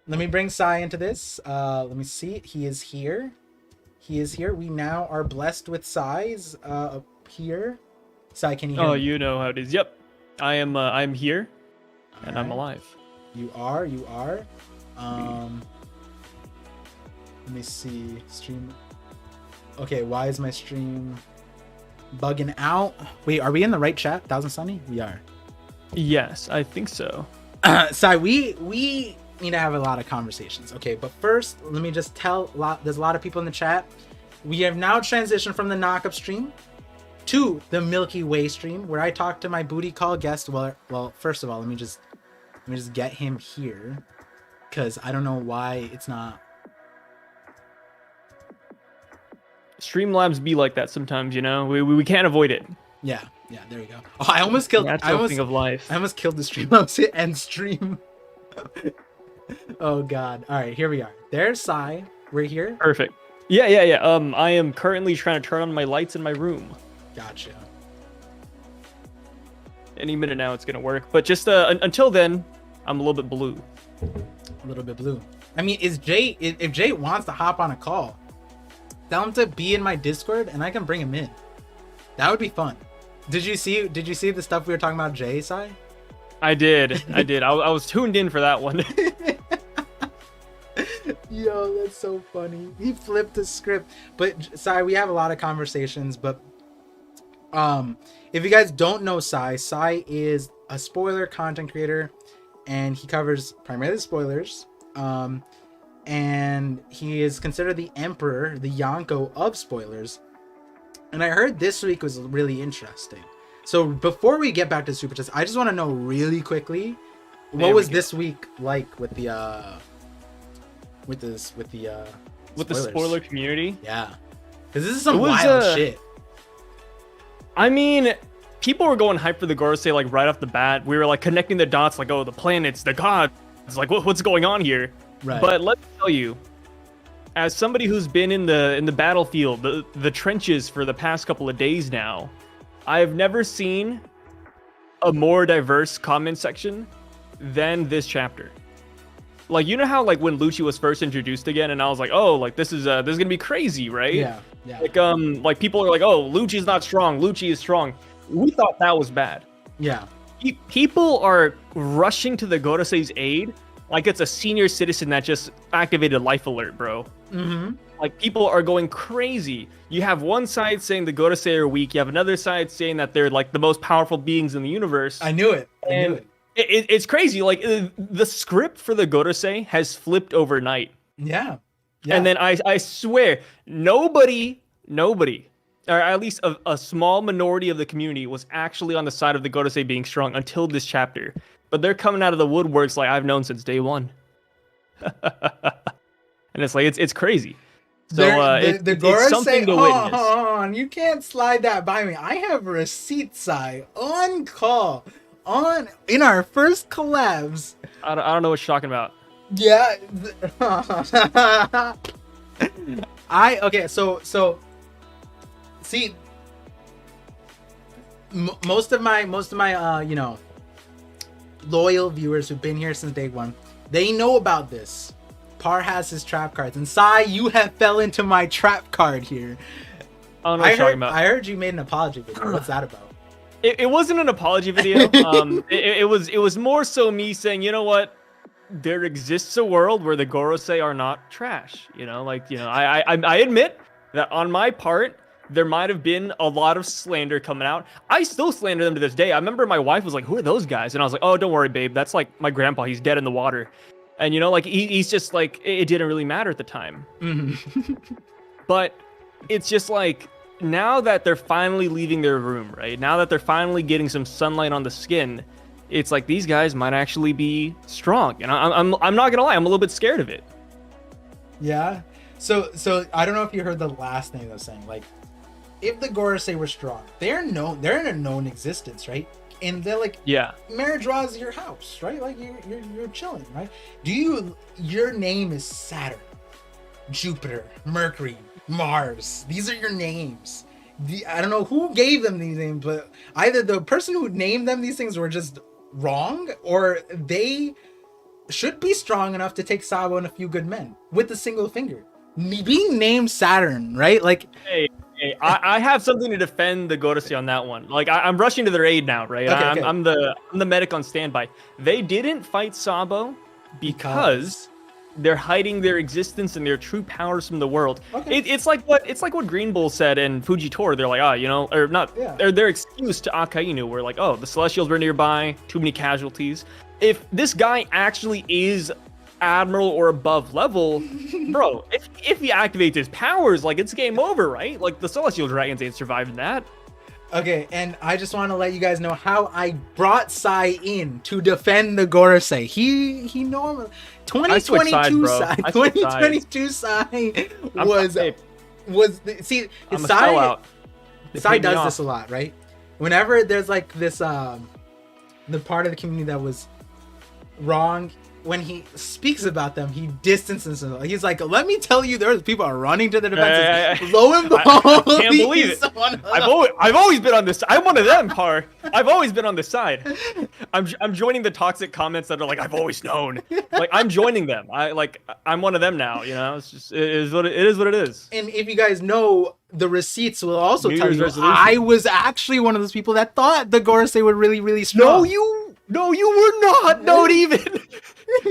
Let me bring Sai into this. Let me see. He is here. We now are blessed with Sai's up here. Sai, can you hear me?
You know how it is. Yep. I'm here. And I'm alive.
You are. Let me see. Stream. Okay, why is my stream bugging out? Wait, are we in the right chat? Thousand Sunny? We are.
Yes, I think so.
Sai, we need to have a lot of conversations. Okay, but first, let me just there's a lot of people in the chat. We have now transitioned from the Knockup stream to the Milky Way stream, where I talk to my booty call guest. Well, first of all, let me just get him here, because I don't know why it's not.
Streamlabs be like that sometimes, you know. We can't avoid it.
Yeah, there we go. Oh, I almost killed.
That's the thing of life.
I almost killed the Streamlabs hit end stream. Oh God! All right, here we are. There's Sai. We're here.
Perfect. Yeah. I am currently trying to turn on my lights in my room.
Gotcha.
Any minute now, it's gonna work. But just until then, I'm a little bit blue.
A little bit blue. I mean, if Jay wants to hop on a call, tell him to be in my Discord, and I can bring him in. That would be fun. Did you see the stuff we were talking about, Jay, Sai?
I did. I was tuned in for that one.
Yo, that's so funny. He flipped the script. But Sai, we have a lot of conversations, but if you guys don't know Sai is a spoiler content creator, and he covers primarily spoilers. And he is considered the emperor, the Yonko of spoilers. And I heard this week was really interesting. So before we get back to Super Chats, I just want to know really quickly, what was this week like with the
spoiler community?
Yeah, because this is some wild shit.
I mean, people were going hype for the Gorosei like right off the bat. We were like connecting the dots, like, oh, the planets, the gods. It's like, what's going on here?
Right.
But let me tell you, as somebody who's been in the battlefield, the trenches for the past couple of days now, I have never seen a more diverse comment section than this chapter. Like, you know how like when Lucci was first introduced again, and I was like, oh, like this is gonna be crazy, right?
Yeah.
Like people are like, oh, Lucci's not strong, Lucci is strong. We thought that was bad.
Yeah.
People are rushing to the Gorosei's aid like it's a senior citizen that just activated life alert, bro.
Mm-hmm.
Like, people are going crazy. You have one side saying the Gorosei are weak. You have another side saying that they're like the most powerful beings in the universe.
I knew it.
It's crazy. Like, the script for the Gorosei has flipped overnight.
Yeah.
And then I swear, nobody, or at least a small minority of the community was actually on the side of the Gorosei being strong until this chapter. But they're coming out of the woodworks like I've known since day one. And it's like, it's crazy. So
the
it's something to witness.
Hold on, you can't slide that by me. I have receipts, on call, in our first collabs.
I don't know what you're talking about.
Yeah. Okay, so see, most of my loyal viewers who've been here since day one, they know about this. Par has his trap cards, and Sai, you have fell into my trap card here.
I don't know what you're talking about.
I heard you made an apology video. What's that about?
It wasn't an apology video. It was more so me saying, you know what? there exists a world where the Gorosei are not trash. I admit that on my part, there might have been a lot of slander coming out. I still slander them to this day. I remember my wife was like, "Who are those guys?" And I was like, "Oh, don't worry, babe. That's like my grandpa. He's dead in the water." And he's just like, it didn't really matter at the time. But it's just like, now that they're finally leaving their room, right? Now that they're finally getting some sunlight on the skin, it's like these guys might actually be strong. And I'm not gonna lie, I'm a little bit scared of it.
Yeah. So I don't know if you heard the last thing I was saying. Like, if the Gorosei were strong, they're in a known existence, right? And they're like,
yeah,
Marajra is your house, right? Like you're chilling, right? Your name is Saturn, Jupiter, Mercury, Mars. These are your names. I don't know who gave them these names, but either the person who named them these things were just wrong, or they should be strong enough to take Sabo and a few good men with a single finger. Being named Saturn, right? Like,
hey, I have something to defend the Gorosei on that one. Like, I'm rushing to their aid now, right?
Okay,
I'm the medic on standby. They didn't fight Sabo because they're hiding their existence and their true powers from the world. Okay. It's like what Green Bull said in Fujitora. They're like, their excuse to Akainu were like, oh, the Celestials were nearby, too many casualties. If this guy actually is Admiral or above level, bro, if he activates his powers, like, it's game over, right? Like, the Celestial Dragons ain't surviving that.
Okay, and I just want to let you guys know how I brought Sai in to defend the Gorosei. He normally 2022 Sai 2022 Sai was see Sai does this a lot, right? Whenever there's like this the part of the community that was wrong, when he speaks about them, he distances himself. He's like, let me tell you, there's people are running to the defenses. Lo and behold,
I can't believe it. I've always been on this. I'm one of them, Par. I've always been on this side. I'm joining the toxic comments that are like, I've always known. Like, I'm joining them. I'm one of them now. It's just it is what it is.
And if you guys know, the receipts will also tell you I was actually one of those people that thought the Gorosei were really, really strong.
No, you were not. Don't even.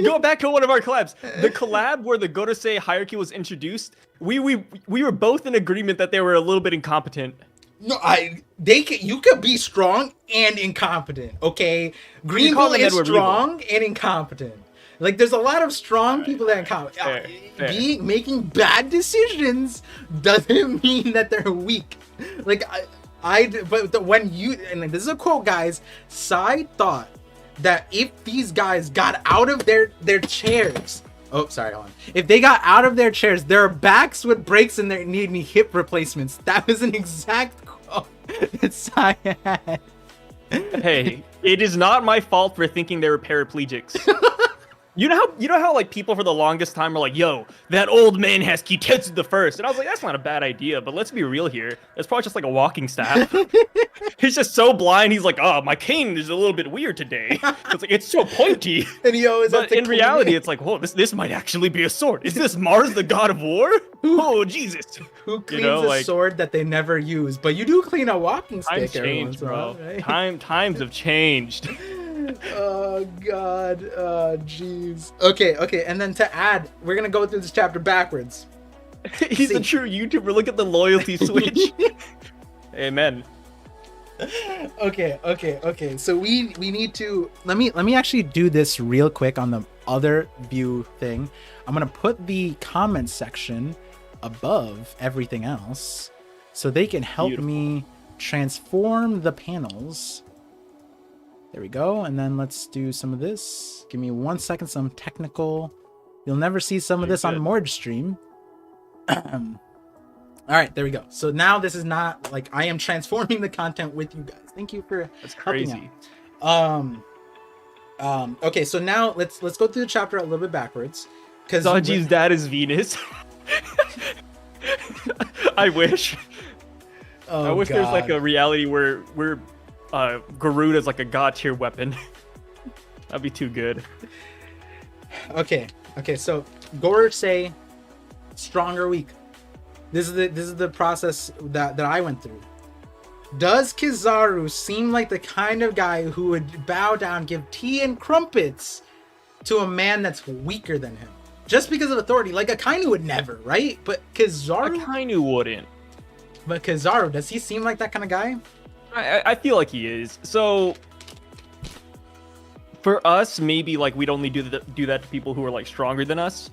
Go back to one of our collabs. The collab where the Gorosei hierarchy was introduced, we were both in agreement that they were a little bit incompetent.
No, you could be strong and incompetent, okay? Green Bull is strong and incompetent. Like, there's a lot of strong people that are incompetent. Making bad decisions doesn't mean that they're weak. Like, when you, and this is a quote, guys, Sai thought that if these guys got out of their chairs, if they got out of their chairs, their backs would break and they need hip replacements. That was an exact quote that Sai had.
Hey, it is not my fault for thinking they were paraplegics. You know how like people for the longest time are like, yo, that old man has Kitetsu the First. And I was like, that's not a bad idea, but let's be real here. It's probably just like a walking staff. He's just so blind, he's like, oh, my cane is a little bit weird today. It's like, it's so pointy.
And he always
but in reality, it's like, whoa, this might actually be a sword. Is this Mars, the god of war? Oh, Jesus.
Who cleans a sword that they never use? But you do clean a walking stick.
Times changed, bro. Right? Times have changed.
Oh god, jeez. Okay, and then to add, we're gonna go through this chapter backwards.
He's a true YouTuber. Look at the loyalty switch. Amen.
Okay. So we need to let me actually do this real quick on the other view thing. I'm gonna put the comment section above everything else so they can help me transform the panels. There we go. And then let's do some of this. Give me 1 second, some technical. You'll never see some of this on Mord stream. All right, there we go. So now this is not like I am transforming the content with you guys. Thank you for helping out. Okay, so now let's go through the chapter a little bit backwards. Because
Sanji's dad is Venus. I wish. I wish there's like a reality where we're Garuda's like a god tier weapon. That'd be too good.
Okay, so Gorosei, strong or weak? This is the process that I went through. Does Kizaru seem like the kind of guy who would bow down, give tea and crumpets to a man that's weaker than him. Just because of authority. Like, Akainu would never, right? But Kizaru...
Akainu wouldn't.
But Kizaru, does he seem like that kind of guy?
I feel like he is. So, for us, maybe, like, we'd only do that to people who are, like, stronger than us.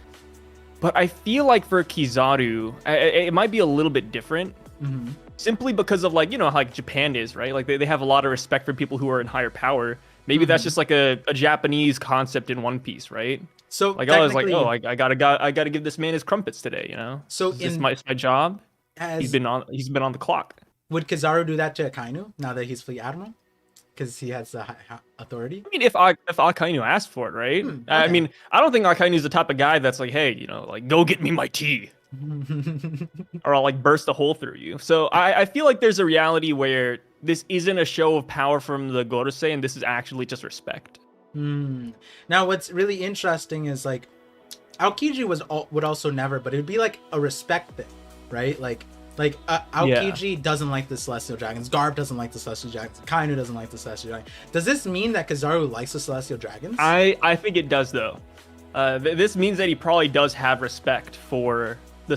But I feel like for Kizaru, it might be a little bit different.
Mm-hmm.
Simply because of, like, you know, how, like, Japan is, right? Like, they have a lot of respect for people who are in higher power. Maybe that's just, like, a Japanese concept in One Piece, right?
So,
like, I was like, oh, I gotta give this man his crumpets today, you know?
So,
it's my job. He's been on the clock.
Would Kizaru do that to Akainu now that he's fleet admiral? Because he has the authority.
I mean, if Akainu asked for it, right?
Okay.
I mean, I don't think Akainu's the type of guy that's like, hey, you know, like, go get me my tea, or I'll like burst a hole through you. So I feel like there's a reality where this isn't a show of power from the Gorosei, and this is actually just respect.
Now, what's really interesting is like, Aokiji would also never, but it would be like a respect thing, right? Like Aokiji doesn't like the Celestial Dragons. Garb doesn't like the Celestial Dragons. Kainu doesn't like the Celestial Dragons. Does this mean that Kizaru likes the Celestial Dragons?
I think it does, though. This means that he probably does have respect for the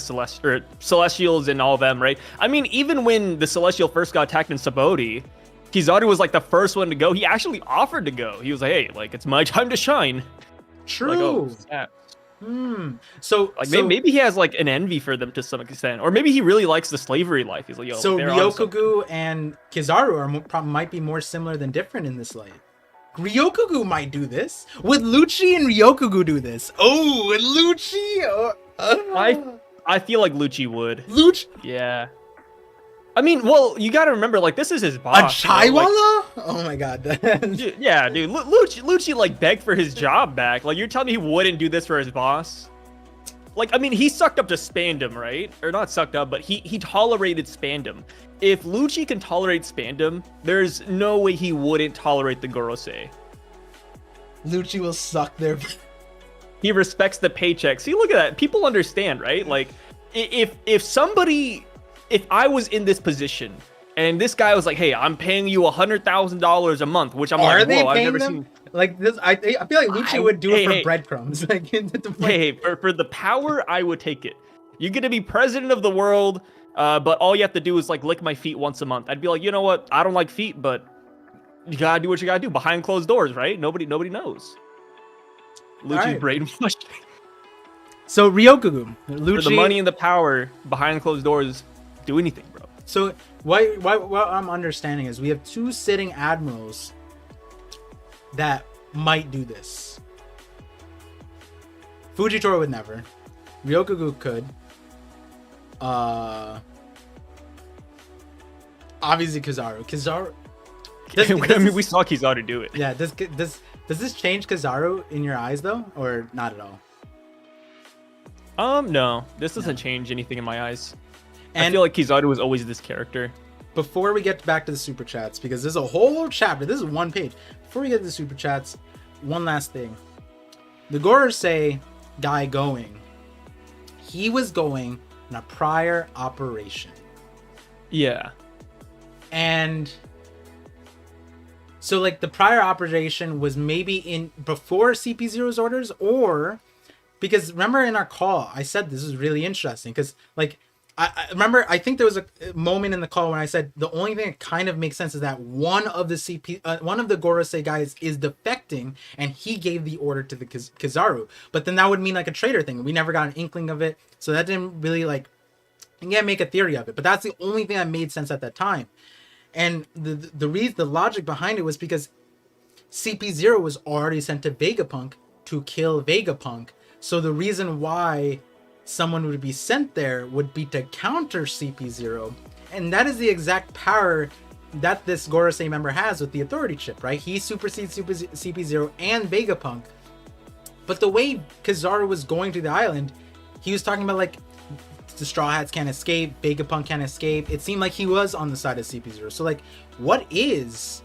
Celestials and all of them, right? I mean, even when the Celestial first got attacked in Sabaody, Kizaru was like the first one to go. He actually offered to go. He was like, hey, like, it's my time to shine.
True.
Like, oh, snap.
So
like maybe he has like an envy for them to some extent, or maybe he really likes the slavery life. He's like, yo.
So Ryokugu and Kizaru might be more similar than different in this light. Ryokugu might do this. Would Lucci and Ryokugu do this? Oh, would Lucci?
I feel like Lucci would.
Lucci?
Yeah. I mean, well, you got to remember, like, this is his boss.
A Chaiwala?
You know? Like,
oh my god.
yeah, dude. Lucci, like, begged for his job back. Like, you're telling me he wouldn't do this for his boss? Like, I mean, he sucked up to Spandom, right? Or not sucked up, but he tolerated Spandom. If Lucci can tolerate Spandom, there's no way he wouldn't tolerate the Gorosei.
Lucci will suck their...
He respects the paycheck. See, look at that. People understand, right? Like, if I was in this position and this guy was like, hey, I'm paying you $100,000 a month, which I'm like, whoa, I've never seen.
Like this, I feel like Lucci would do it for breadcrumbs. Like,
for the power, I would take it. You're gonna be president of the world, but all you have to do is like lick my feet once a month. I'd be like, you know what? I don't like feet, but you gotta do what you gotta do behind closed doors, right? Nobody knows. Lucci's brainwashed.
So Ryokugu, Lucci,
for the money and the power behind closed doors, do anything, bro.
So what I'm understanding is we have two sitting admirals that might do this. Fujitora would never. Ryokugu could. Obviously Kizaru.
I mean, we saw Kizaru do it.
Yeah. Does this change Kizaru in your eyes though, or not at all?
No. This doesn't change anything in my eyes. And I feel like Kizaru was always this character.
Before we get back to the super chats, because there's a whole chapter, this is one page. Before we get to the super chats, one last thing. The Gorosei guy going, he was going on a prior operation.
Yeah.
And so like the prior operation was maybe in before CP0's orders, or because remember in our call, I said this is really interesting because like, I remember, I think there was a moment in the call when I said the only thing that kind of makes sense is that one of the Gorosei guys is defecting, and he gave the order to the Kizaru. But then that would mean like a traitor thing. We never got an inkling of it, so that didn't really like, you can't make a theory of it. But that's the only thing that made sense at that time. And the logic behind it was because CP0 was already sent to Vegapunk to kill Vegapunk. So the reason why someone would be sent there would be to counter CP0, and that is the exact power that this Gorosei member has with the authority chip, right? He supersedes CP0 and Vegapunk. But the way Kizaru was going to the island, he was talking about like the Straw Hats can't escape, Vegapunk can't escape. It seemed like he was on the side of CP0. So like, what is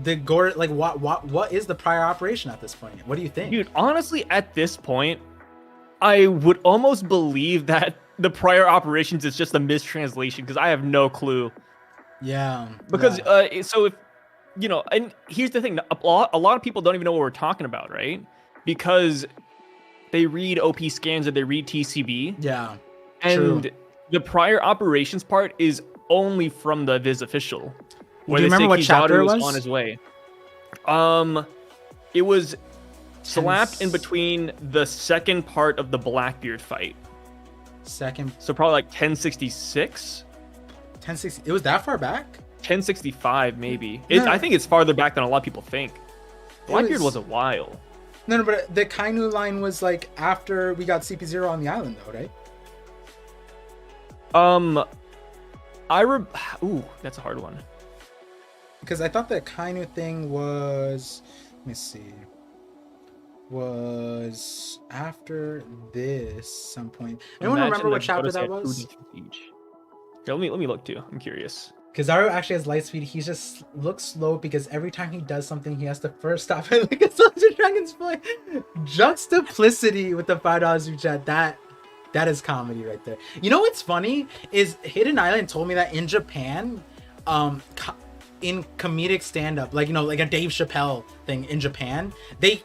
the what is the prior operation at this point? What do you think?
Dude, honestly, at this point, I would almost believe that the prior operations is just a mistranslation because I have no clue.
Yeah.
Because so if you know, and here's the thing, a lot of people don't even know what we're talking about, right? because they read OP scans and they read TCB.
Yeah.
And
True.
the prior operations part is only from the Viz official.
Do you remember what chapter it was?
On his way. It was slapped in between the second part of the Blackbeard fight.
Second.
So probably like 1066?
1060. It was that far back?
1065 maybe.
No.
I think it's farther back than a lot of people think. Blackbeard was a while.
No, but the Kainu line was like after we got CP0 on the island though, right?
Ooh, that's a hard one.
Because I thought the Kainu thing was, let me see, was after this some point. Anyone remember what chapter that was?
Here, let me look too. I'm curious.
Kizaru actually has light speed. He just looks slow because every time he does something, he has to first stop it like a Soldier Dragon's Flight. Juxtaplicity with the $5 super chat. That is comedy right there. You know what's funny is Hidden Island told me that in Japan, in comedic stand-up, like, you know, like a Dave Chappelle thing in Japan, they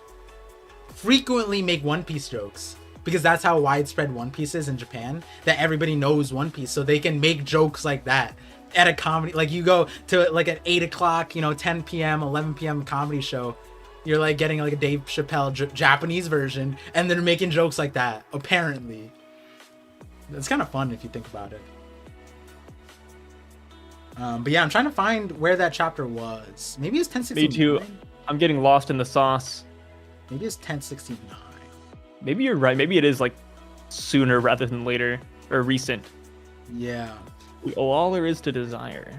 frequently make One Piece jokes because that's how widespread One Piece is in Japan, that everybody knows One Piece, so they can make jokes like that at a comedy. Like you go to like an 8 o'clock, you know, 10 p.m., 11 p.m. comedy show, you're like getting like a Dave Chappelle Japanese version, and they're making jokes like that, apparently. It's kind of fun if you think about it. But yeah, I'm trying to find where that chapter was. Maybe it's 1069.
Me too. I'm getting lost in the sauce.
Maybe it's 1069.
Maybe you're right. Maybe it is like sooner rather than later, or recent.
Yeah.
All there is to desire.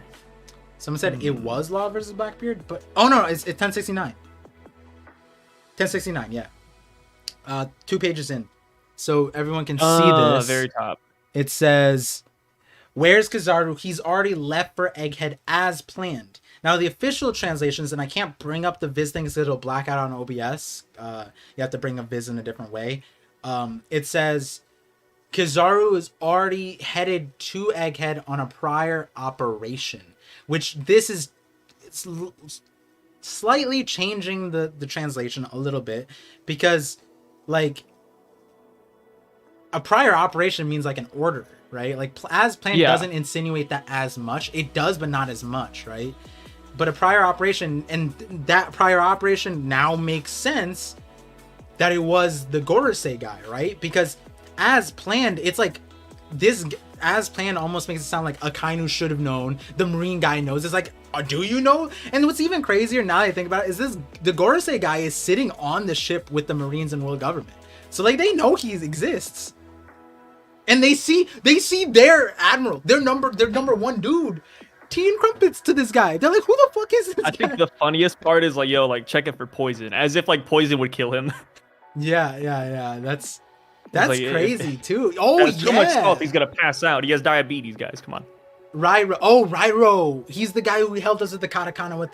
Someone said it was Law versus Blackbeard, but oh no, it's 1069. 1069, yeah. 2 pages in, so everyone can see this.
Very top.
It says, "Where's Kizaru? He's already left for Egghead as planned." Now the official translations, and I can't bring up the Viz thing because it'll black out on OBS. You have to bring up Viz in a different way. It says Kizaru is already headed to Egghead on a prior operation, which it's slightly changing the translation a little bit, because like a prior operation means like an order, right? Like as planned doesn't insinuate that as much. It does, but not as much, right? But a prior operation, and that prior operation now makes sense that it was the Gorosei guy, right? Because as planned, it's like this as planned almost makes it sound like Akainu should have known. The Marine guy knows. It's like, do you know? And what's even crazier now that I think about it is the Gorosei guy is sitting on the ship with the Marines and world government. So like they know he exists. And they see their admiral, their number one dude, teeing crumpets to this guy. They're like, who the fuck is this guy?
I think the funniest part is like, yo, like check it for poison, as if like poison would kill him.
Yeah. That's
like,
crazy too. Oh yeah.
So much stuff, he's gonna pass out. He has diabetes, guys. Come on.
Rairo. Oh, Rairo. He's the guy who helped us with the katakana with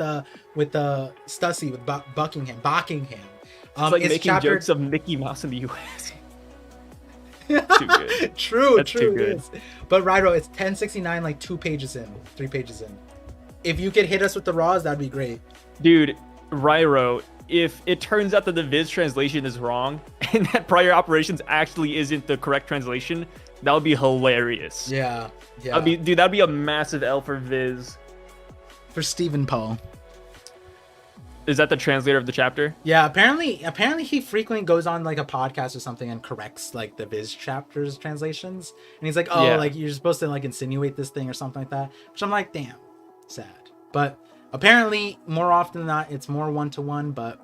the Stussy with Buckingham.
It's like making jokes of Mickey Mouse in the U.S.
Too good. True.
Too good.
But Rairo, it's 1069, like 3 pages in. If you could hit us with the raws, that'd be great.
Dude, Rairo, if it turns out that the Viz translation is wrong and that prior operations actually isn't the correct translation, that would be hilarious.
Yeah.
That'd be a massive L for Viz.
For Stephen Paul.
Is that the translator of the chapter?
Yeah, apparently he frequently goes on like a podcast or something and corrects like the Viz chapters translations. And he's like, like you're supposed to like insinuate this thing or something like that. Which I'm like, damn, sad. But apparently more often than not, it's more 1-to-1, but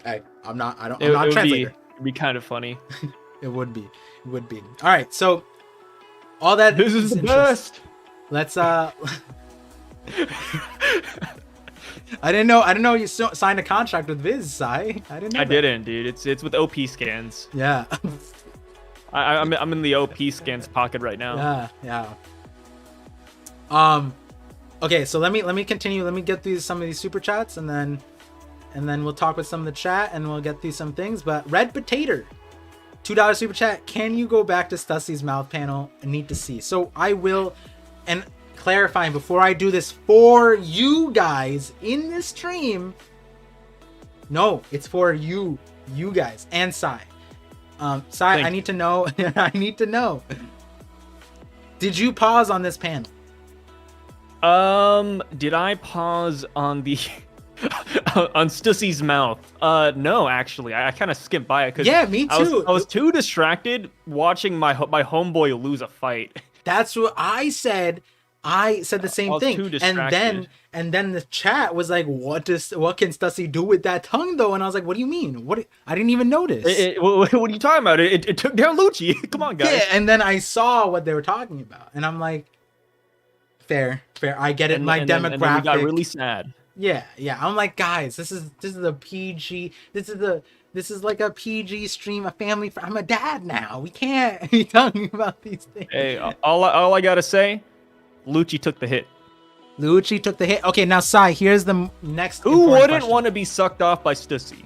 hey, I'm not a translator.
It'd be kind of funny.
It would be. All right, so all that
this is the best.
Let's I didn't know you signed a contract with Viz, Sai. I
didn't, dude. It's with OP scans.
Yeah.
I'm in the OP scans pocket right now.
Yeah. Okay, so let me continue. Let me get through some of these super chats, and then we'll talk with some of the chat, and we'll get through some things. But Red Potato, $2 super chat. Can you go back to Stussy's mouth panel? I need to see. So I will, and clarifying before I do this for you guys in this stream. No, it's for you you guys, and Sai. Sai, I need to know. I need to know. Did you pause on this panel?
Did I pause on the on Stussy's mouth? No, actually, I kind of skipped by it because
yeah, me too.
I was too distracted watching my homeboy lose a fight.
That's what I said. I said the same thing, and then the chat was like, "What can Stussy do with that tongue, though?" And I was like, "What do you mean? What? I didn't even notice."
What are you talking about? It took down Lucci. Come on, guys.
Yeah, and then I saw what they were talking about, and I'm like, "Fair. I get it." My demographic. And then we
got really sad.
Yeah. I'm like, guys, this is a PG. This is like a PG stream, a family. I'm a dad now. We can't be talking about these things.
Hey, all I gotta say. Lucci took the hit.
Lucci took the hit. Okay, now Sai, here's the next.
Who wouldn't want to be sucked off by Stussy?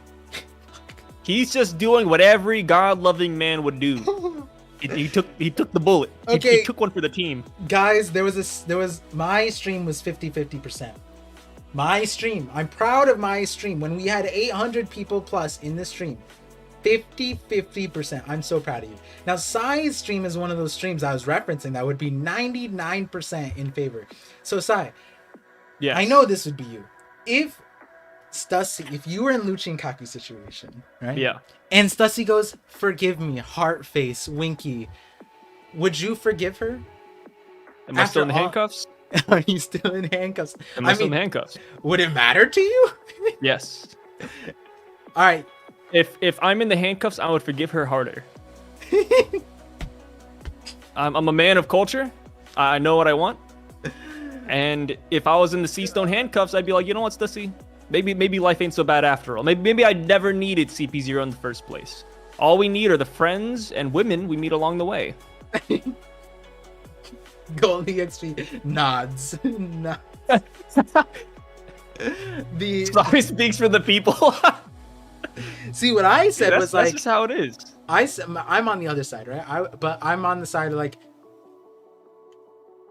He's just doing what every God-loving man would do. He took the bullet.
Okay.
He took one for the team.
Guys, my stream was 50-50%. My stream. I'm proud of my stream. When we had 800 people plus in the stream. 50-50%. I'm so proud of you. Now, Sai's stream is one of those streams I was referencing that would be 99% in favor. So, Sai, yes. I know this would be you. If you were in Lucci and Kaki situation, right?
Yeah.
And Stussy goes, "Forgive me," heart face, winky. Would you forgive her?
Am I still in handcuffs?
Are you still in handcuffs?
Am I still in handcuffs?
Would it matter to you?
Yes.
All right.
If I'm in the handcuffs, I would forgive her harder. I'm a man of culture. I know what I want. And if I was in the C-Stone handcuffs, I'd be like, you know what, Stussy? Maybe life ain't so bad after all. Maybe I never needed CP0 in the first place. All we need are the friends and women we meet along the way.
Gold EXP nods.
Sorry speaks for the people.
See, what I said was like,
that's just how it is.
I'm on the other side, right? But I'm on the side of like,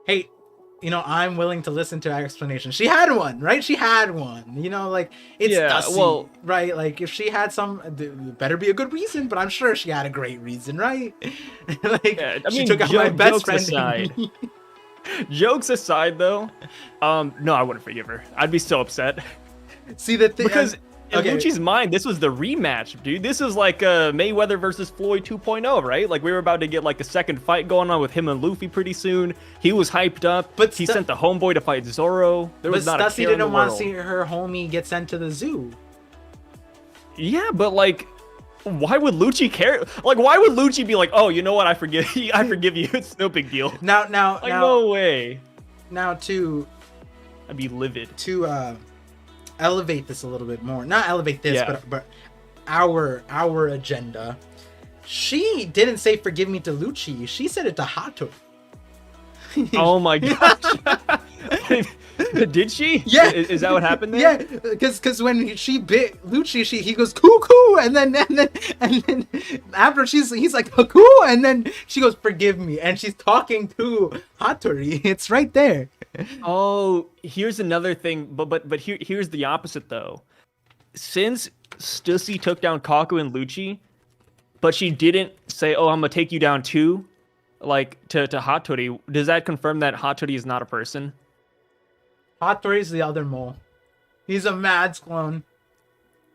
hey, I'm willing to listen to explanations. She had one, right? She had one. Like, it's Stussy, right? Like, if she had some, better be a good reason, but I'm sure she had a great reason, right? Like, yeah, she took out my best friend. Aside.
Jokes aside, though, no, I wouldn't forgive her. I'd be so upset.
See, the thing...
Because... In Lucci's mind, this was the rematch, dude. This is like Mayweather versus Floyd 2.0, right? Like, we were about to get like a second fight going on with him and Luffy pretty soon. He was hyped up, but he sent the homeboy to fight Zoro. There was not a care in the world. But Stussy didn't want to see her homie get sent to the zoo. Yeah, but like, why would Lucci care? Like, why would Lucci be like, oh, you know what? I forgive you. It's no big deal. Now, no way. Now, I'd be livid.
Elevate this a little bit more. Not elevate this, but our agenda. She didn't say "forgive me" to Lucci. She said it to Hato.
Oh my gosh! Did she?
Yeah.
Is that what happened there?
Yeah, because when she bit Lucci, he goes cuckoo, and then after he's like cuckoo, and then she goes "forgive me," and she's talking to Hattori. It's right there.
Oh, here's another thing, but here's the opposite though. Since Stussy took down Kaku and Lucci, but she didn't say, "Oh, I'm gonna take you down too," like to Hattori. Does that confirm that Hattori is not a person?
Hattori is the other mole. He's a Mads clone.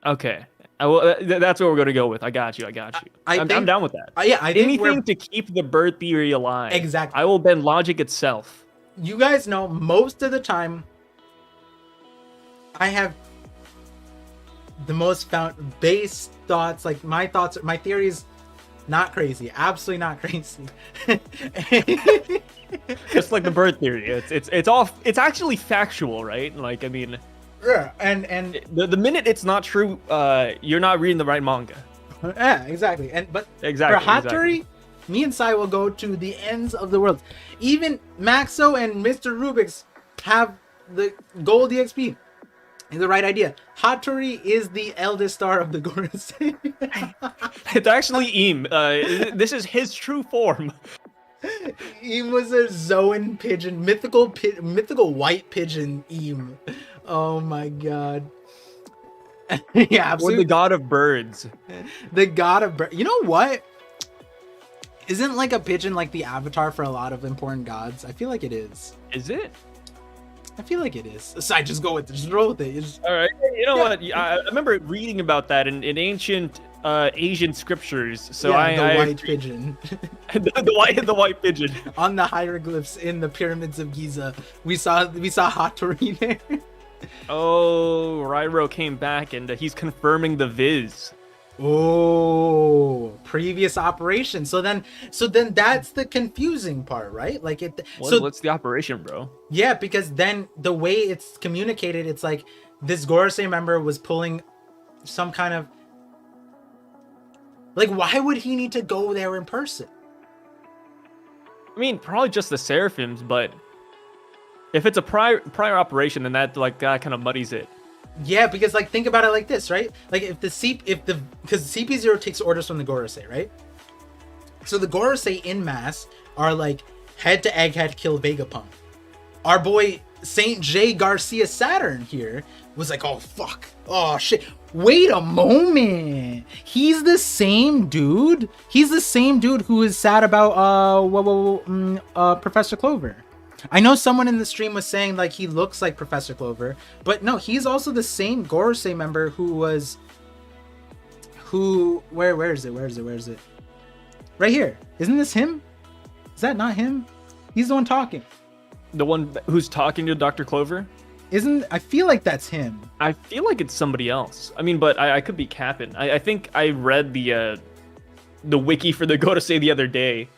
Okay. That's what we're gonna go with. I got you. I'm down with that.
I think
anything to keep the bird theory alive.
Exactly.
I will bend logic itself.
You guys know most of the time I have the most base thoughts. Like, my theory is not crazy. Absolutely not crazy.
Just like the bird theory. It's actually factual, right? Like, I mean,
yeah, and
the minute it's not true, you're not reading the right manga.
Yeah, exactly. For Hattori, me and Sai will go to the ends of the world. Even Maxo and Mr. Rubik's have the gold EXP. The right idea. Hattori is the eldest star of the Gorosei.
It's actually Im. This is his true form.
Im was a Zoan pigeon, mythical white pigeon. Im. Oh my god. Yeah,
Or the god of birds.
The god of you know what? Isn't like a pigeon like the avatar for a lot of important gods? I feel like it is.
Is it?
I feel like it is. So I just go with it. Just roll with it.
All right. You know what? I remember reading about that in ancient Asian scriptures. So
the white pigeon.
the white pigeon.
On the hieroglyphs in the pyramids of Giza, we saw Hattori there.
Oh, Rairo came back and he's confirming the viz.
Oh, previous operation. So then that's the confusing part, right? Like
what's the operation, bro?
Yeah, because then the way it's communicated, it's like this Gorosei member was pulling some kind of like, why would he need to go there in person?
I mean, probably just the Seraphims, but if it's a prior operation, then that kind of muddies it.
Yeah, because like think about it like this, right? Like because CP0 takes orders from the Gorosei, right? So the Gorosei in mass are like head to Egghead, kill Vegapunk. Our boy Saint J Garcia Saturn here was like, oh fuck, oh shit. Wait a moment. He's the same dude. He's the same dude who is sad about Professor Clover. I know someone in the stream was saying like he looks like Professor Clover, but no, he's also the same Gorosei member where is it? Right here. Isn't this him? Is that not him? He's the one talking.
The one who's talking to Dr. Clover?
I feel like that's him.
I feel like it's somebody else. I mean, but I could be capping. I think I read the wiki for the Gorosei the other day.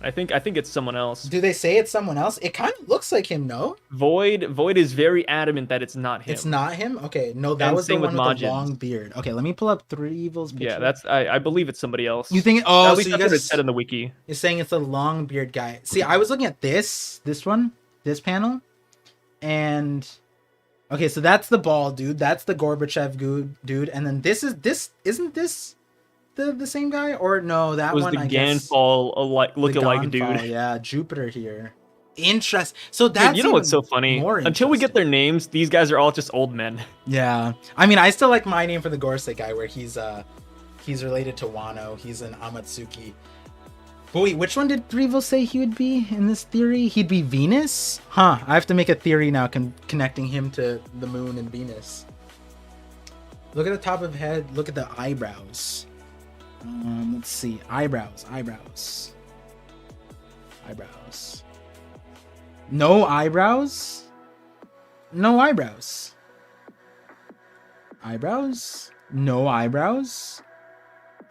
I think it's someone else.
Do they say it's someone else? It kind of looks like him, no?
Void is very adamant that it's not him.
It's not him? Okay, no, that was the one with the long beard. Okay, let me pull up Three Evil's picture.
Yeah, I believe it's somebody else.
You think? Oh,
at least
so you
that's
guys
what it said in the wiki.
You're saying it's a long beard guy. See, I was looking at this panel, and okay, so that's the bald dude. That's the Gorbachev dude, and then isn't this the same guy? Or no, that
was
one
the
I guess
look-alike dude.
Yeah, Jupiter here. Interest. So that's
you know what's so funny? Until we get their names, these guys are all just old men.
Yeah, I mean, I still like my name for the Gorosei guy, where he's related to Wano. He's an Amatsuki. But wait, which one did Threevil say he would be in this theory? He'd be Venus? Huh, I have to make a theory now connecting him to the moon and Venus. Look at the top of the head. Look at the eyebrows. Let's see. Eyebrows. No eyebrows? No eyebrows. Eyebrows? No eyebrows?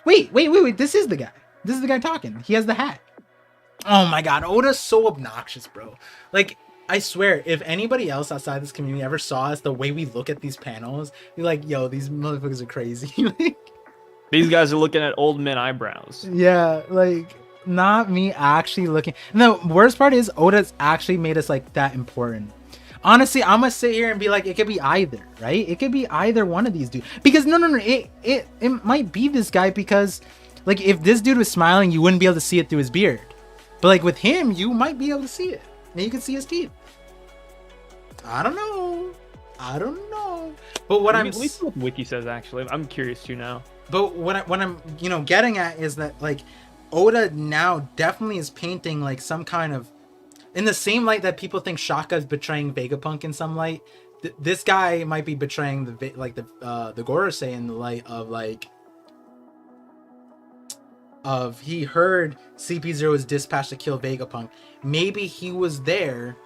Wait. This is the guy. This is the guy talking. He has the hat. Oh my god, Oda's so obnoxious, bro. Like, I swear, if anybody else outside this community ever saw us, the way we look at these panels, you're like, yo, these motherfuckers are crazy.
These guys are looking at old men eyebrows.
Yeah, like, not me actually looking. And the worst part is Oda's actually made us like that important. Honestly, I'm gonna sit here and be like, it could be either, right? It could be either one of these dudes. Because no, it might be this guy, because like if this dude was smiling, you wouldn't be able to see it through his beard. But like with him, you might be able to see it. And you can see his teeth. I don't know. But what
at least what Wiki says, actually. I'm curious too now.
But what I'm getting at is that like Oda now definitely is painting like some kind of, in the same light that people think Shaka is betraying Vegapunk in some light, this guy might be betraying the Gorosei in the light of he heard CP0 was dispatched to kill Vegapunk. Maybe he was there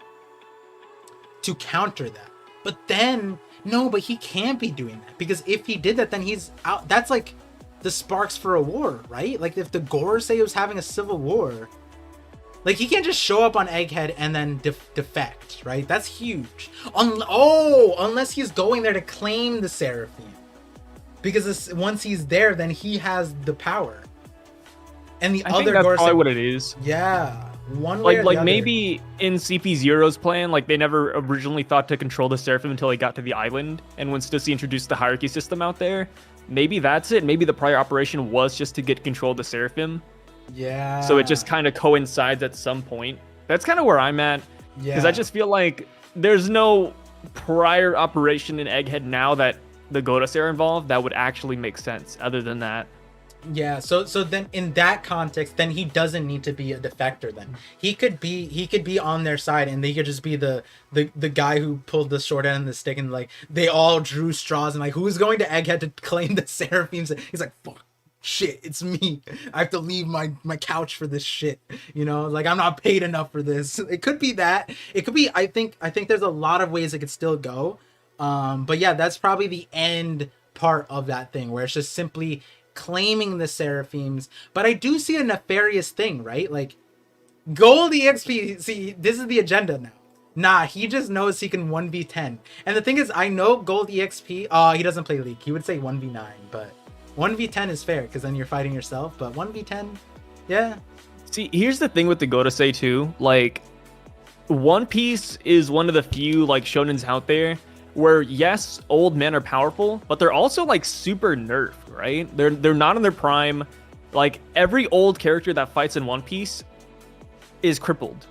to counter that. But then but he can't be doing that, because if he did that, then he's out. That's like the sparks for a war, right? Like if the Gorosei was having a civil war, like he can't just show up on Egghead and then defect, right? That's huge. Unless he's going there to claim the Seraphim, because once he's there, then he has the power. And I think that's
probably what it is.
Yeah. One way
like maybe in CP0's plan, like they never originally thought to control the Seraphim until they got to the island, and when Stussy introduced the hierarchy system out there, maybe that's it. Maybe the prior operation was just to get control of the Seraphim.
Yeah.
So it just kind of coincides at some point. That's kind of where I'm at. Yeah. Because I just feel like there's no prior operation in Egghead now that the Godasei are involved, that would actually make sense. Other than that,
Yeah, so then in that context, then he doesn't need to be a defector. Then he could be on their side, and they could just be the guy who pulled the short end of the stick, and like they all drew straws, and like who's going to Egghead to claim the Seraphims? He's like, fuck, shit, it's me. I have to leave my couch for this shit. You know, like I'm not paid enough for this. It could be that. It could be. I think there's a lot of ways it could still go. But yeah, that's probably the end part of that thing where it's just simply claiming the Seraphims. But I do see a nefarious thing, right? Like Gold EXP, see, this is the agenda now. Nah, he just knows he can 1v10. And the thing is, I know Gold EXP, he doesn't play League. He would say 1v9, but 1v10 is fair because then you're fighting yourself. But 1v10, yeah.
see, here's the thing with the Godasei too. Like, One Piece is one of the few like shonens out there where yes, old men are powerful, but they're also like super nerfed, right? They're not in their prime. Like every old character that fights in One Piece is crippled.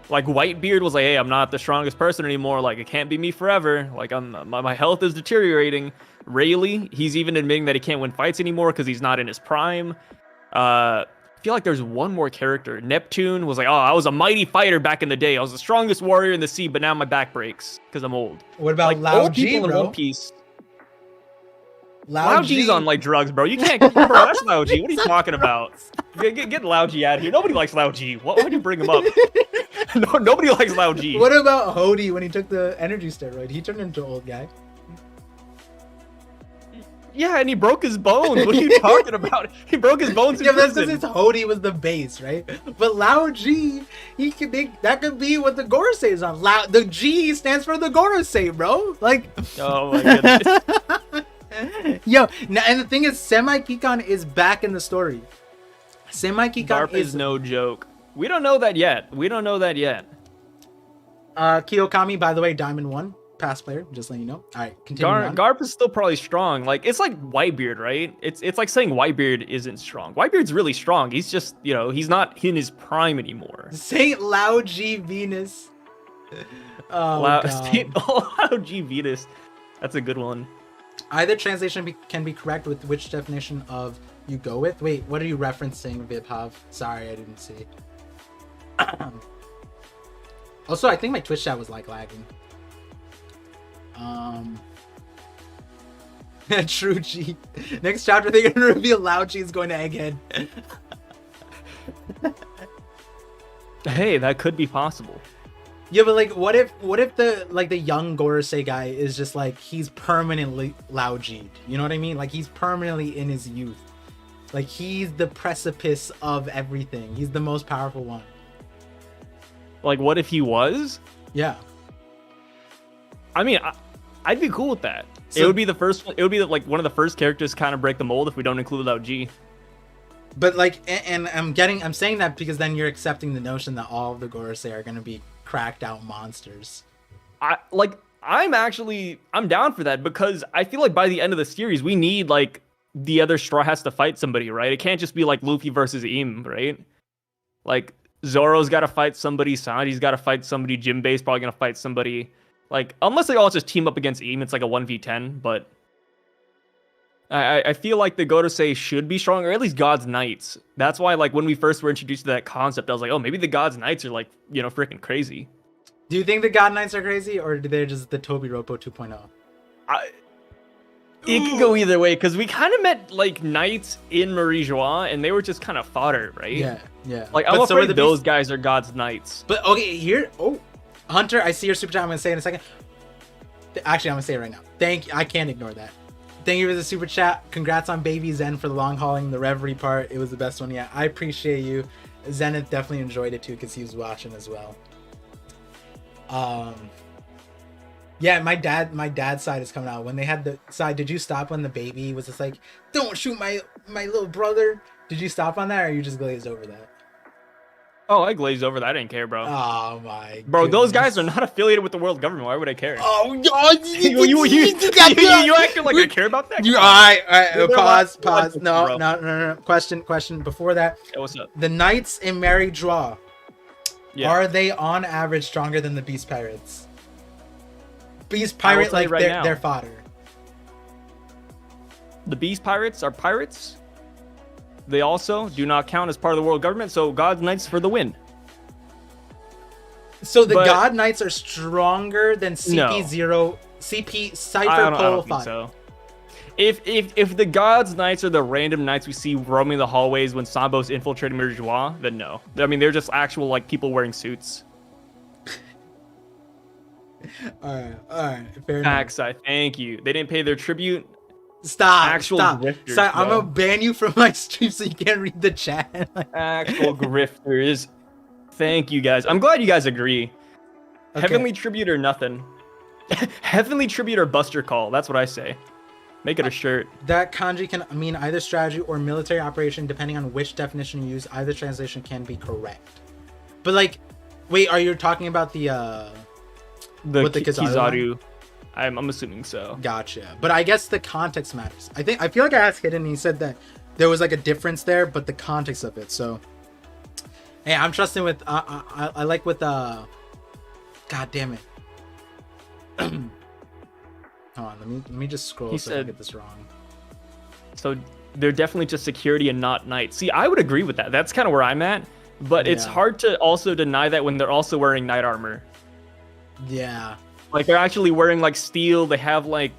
Like Whitebeard was like, hey, I'm not the strongest person anymore. Like it can't be me forever. Like my health is deteriorating. Rayleigh, he's even admitting that he can't win fights anymore because he's not in his prime. I feel like there's one more character. Neptune was like, oh, I was a mighty fighter back in the day. I was the strongest warrior in the sea, but now my back breaks because I'm old.
What about
like,
Lao
old
G,
people
bro?
in One Piece.
Lao
G's
G
on like drugs, bro. You can't. Bro, that's Lao G. What are you talking about? Get Lao G out of here. Nobody likes Lao G. Why'd you bring him up? No, nobody likes Lao G.
What about Hody when he took the energy steroid? He turned into an old guy.
Yeah, and he broke his bones. What are you talking about? He broke his bones in
Yeah, that's
prison.
because Hody was the base, right? But Lao G, that could be what the Gorosei is on. The G stands for the Gorosei, bro. Like,
oh my goodness.
yo, now, and the thing is, Semi Kikon is back in the story. Semi Kikon
Garp is no joke. We don't know that yet.
Kiyokami, by the way, Diamond 1. Past player, just letting you know. All right, continue on.
Garp is still probably strong. Like it's like Whitebeard, right? It's like saying Whitebeard isn't strong. Whitebeard's really strong. He's just, you know, he's not in his prime anymore.
Saint Lao G Venus. Oh, God.
Saint Lao G Venus. That's a good one.
Either translation can be correct with which definition of you go with. Wait, what are you referencing, Vibhav? Sorry, I didn't see. Also, I think my Twitch chat was like lagging. True G. Next chapter they're gonna reveal Lao G is going to Egghead.
Hey, that could be possible.
Yeah, but like what if the young Gorosei guy is just like he's permanently Lao G'd? You know what I mean? Like he's permanently in his youth. Like he's the precipice of everything. He's the most powerful one.
Like what if he was?
Yeah.
I mean, I'd be cool with that.
So,
it would be the first. It would be like one of the first characters to kind of break the mold if we don't include Lao G.
But like, and I'm saying that because then you're accepting the notion that all of the Gorosei are going to be cracked out monsters.
I'm down for that because I feel like by the end of the series we need like the other Straw has to fight somebody, right? It can't just be like Luffy versus Im, right? Like Zoro's got to fight somebody, Sanji's got to fight somebody, Jinbei's probably gonna fight somebody. Like, unless they all just team up against Im, it's like a 1v10, but I feel like the Godasei should be strong, or at least God's Knights. That's why, like, when we first were introduced to that concept, I was like, oh, maybe the God's Knights are, like, you know, freaking crazy.
Do you think the God Knights are crazy, or do they just the Toby Roppo 2.0?
It could go either way, because we kind of met, like, Knights in Marie Joie, and they were just kind of fodder, right?
Yeah.
Like, I'm afraid those guys are God's Knights.
But, okay, here... Oh, Hunter, I see your super chat. I'm going to say it in a second. Actually, I'm going to say it right now. I can't ignore that. Thank you for the super chat. Congrats on Baby Zen for the long hauling, the Reverie part. It was the best one yet. I appreciate you. Zenith definitely enjoyed it too because he was watching as well. Yeah, my dad's side is coming out. When they had the side, did you stop when the baby was just like, don't shoot my little brother? Did you stop on that, or you just glazed over that?
Oh, I glazed over that. I didn't care, bro.
Oh my
bro,
goodness.
those guys are not affiliated with the world government. Why would I care?
Oh,
you acting like I care about that?
All right. Pause. No. Question. Before that,
hey, what's up?
The Knights in Mary Draw, are they on average stronger than the Beast Pirates? Beast Pirate, like,
right
they're fodder.
the Beast Pirates are pirates. They also do not count as part of the world government, so God's Knights for the win.
So the God Knights are stronger than CP0, CP Cypher
I
Pole
don't
5.
think so. If the God's Knights are the random knights we see roaming the hallways when Sambo's infiltrating Mirjois, then no. I mean, they're just actual like people wearing suits.
All right, fair enough.
Backside, thank you. They didn't pay their tribute.
Stop.
Grifters,
Stop. I'm gonna ban you from my stream so you can't read the chat.
Actual grifters. Thank you guys. I'm glad you guys agree. Okay. Heavenly tribute or nothing. Heavenly tribute or Buster Call. That's what I say. Make it a shirt.
That kanji can mean either strategy or military operation depending on which definition you use. Either translation can be correct. But like, wait, are you talking about the
Kizaru? I'm assuming so.
Gotcha. But I guess the context matters. I feel like I asked Hidden and he said that there was like a difference there, but the context of it. So, hey, I'm trusting with I like with God damn it. Hold on, let me just scroll so I don't get this wrong.
So they're definitely just security and not knights. See, I would agree with that. That's kind of where I'm at. But it's hard to also deny that when they're also wearing knight armor.
Yeah.
Like they're actually wearing like steel. They have like,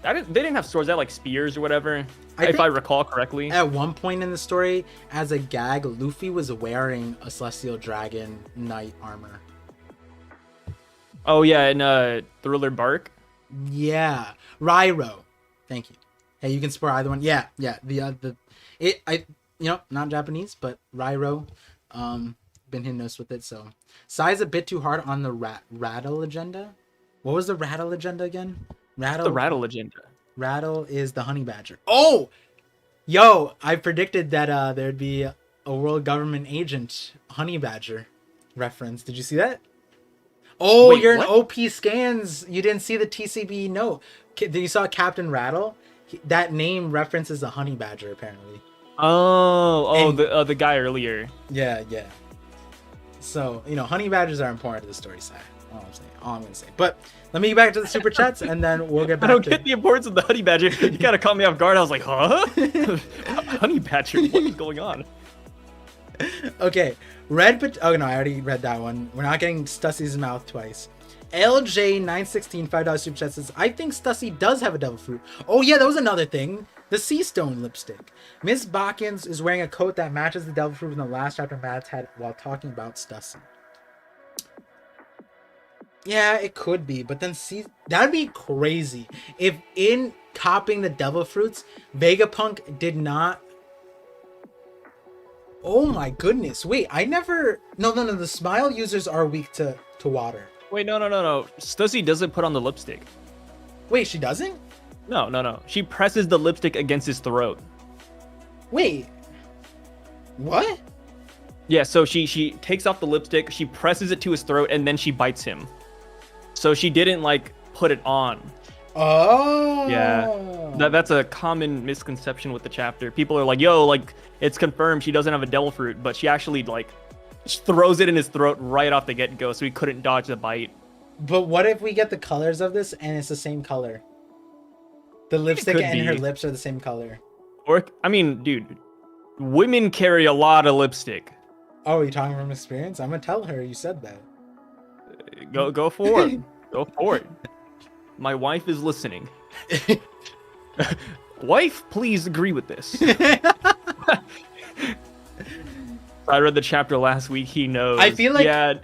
they didn't have swords. They had like spears or whatever. If I recall correctly.
At one point in the story, as a gag, Luffy was wearing a Celestial Dragon knight armor.
Oh yeah, and Thriller Bark.
Yeah, Rairo. Thank you. Hey, you can support either one. Yeah. Not Japanese, but Rairo. Been hitting us with it. So, size a bit too hard on the rattle agenda. What was the rattle agenda again?
The rattle agenda.
Rattle is the honey badger. Oh, yo! I predicted that there'd be a world government agent honey badger reference. Did you see that? Oh, wait, you're what? An OP scans. You didn't see the TCB note. You saw Captain Rattle? That name references a honey badger, apparently.
The guy earlier.
Yeah. So, honey badgers are important to the story side. All I'm gonna say. But let me get back to the super chats, and then we'll get back to...
I don't get the importance of the honey badger. You gotta caught me off guard. I was like, huh? Honey badger? What is going on?
Okay. Oh, no, I already read that one. We're not getting Stussy's mouth twice. LJ916 $5 super chat says, I think Stussy does have a devil fruit. Oh, yeah, that was another thing. The Sea Stone lipstick. Miss Bokkins is wearing a coat that matches the devil fruit in the last chapter Mads had while talking about Stussy. Yeah, it could be, but then that'd be crazy if in copying the devil fruits, Vegapunk did not. Oh my goodness! Wait, I never. No. The smile users are weak to water.
Wait, no. Stussy doesn't put on the lipstick.
Wait, she doesn't?
No. She presses the lipstick against his throat.
Wait. What?
Yeah, so she takes off the lipstick, she presses it to his throat, and then she bites him. So she didn't like put it on.
Oh.
Yeah. That's a common misconception with the chapter. People are like, yo, like it's confirmed she doesn't have a devil fruit, but she actually like throws it in his throat right off the get-go, so he couldn't dodge the bite.
But what if we get the colors of this and it's the same color? The lipstick and her lips are the same color.
Or I mean, dude, women carry a lot of lipstick.
Oh, are you talking from experience? I'm gonna tell her you said that.
Go for it. Go for it. My wife is listening. Wife, please agree with this. I read the chapter last week. He knows.
I feel like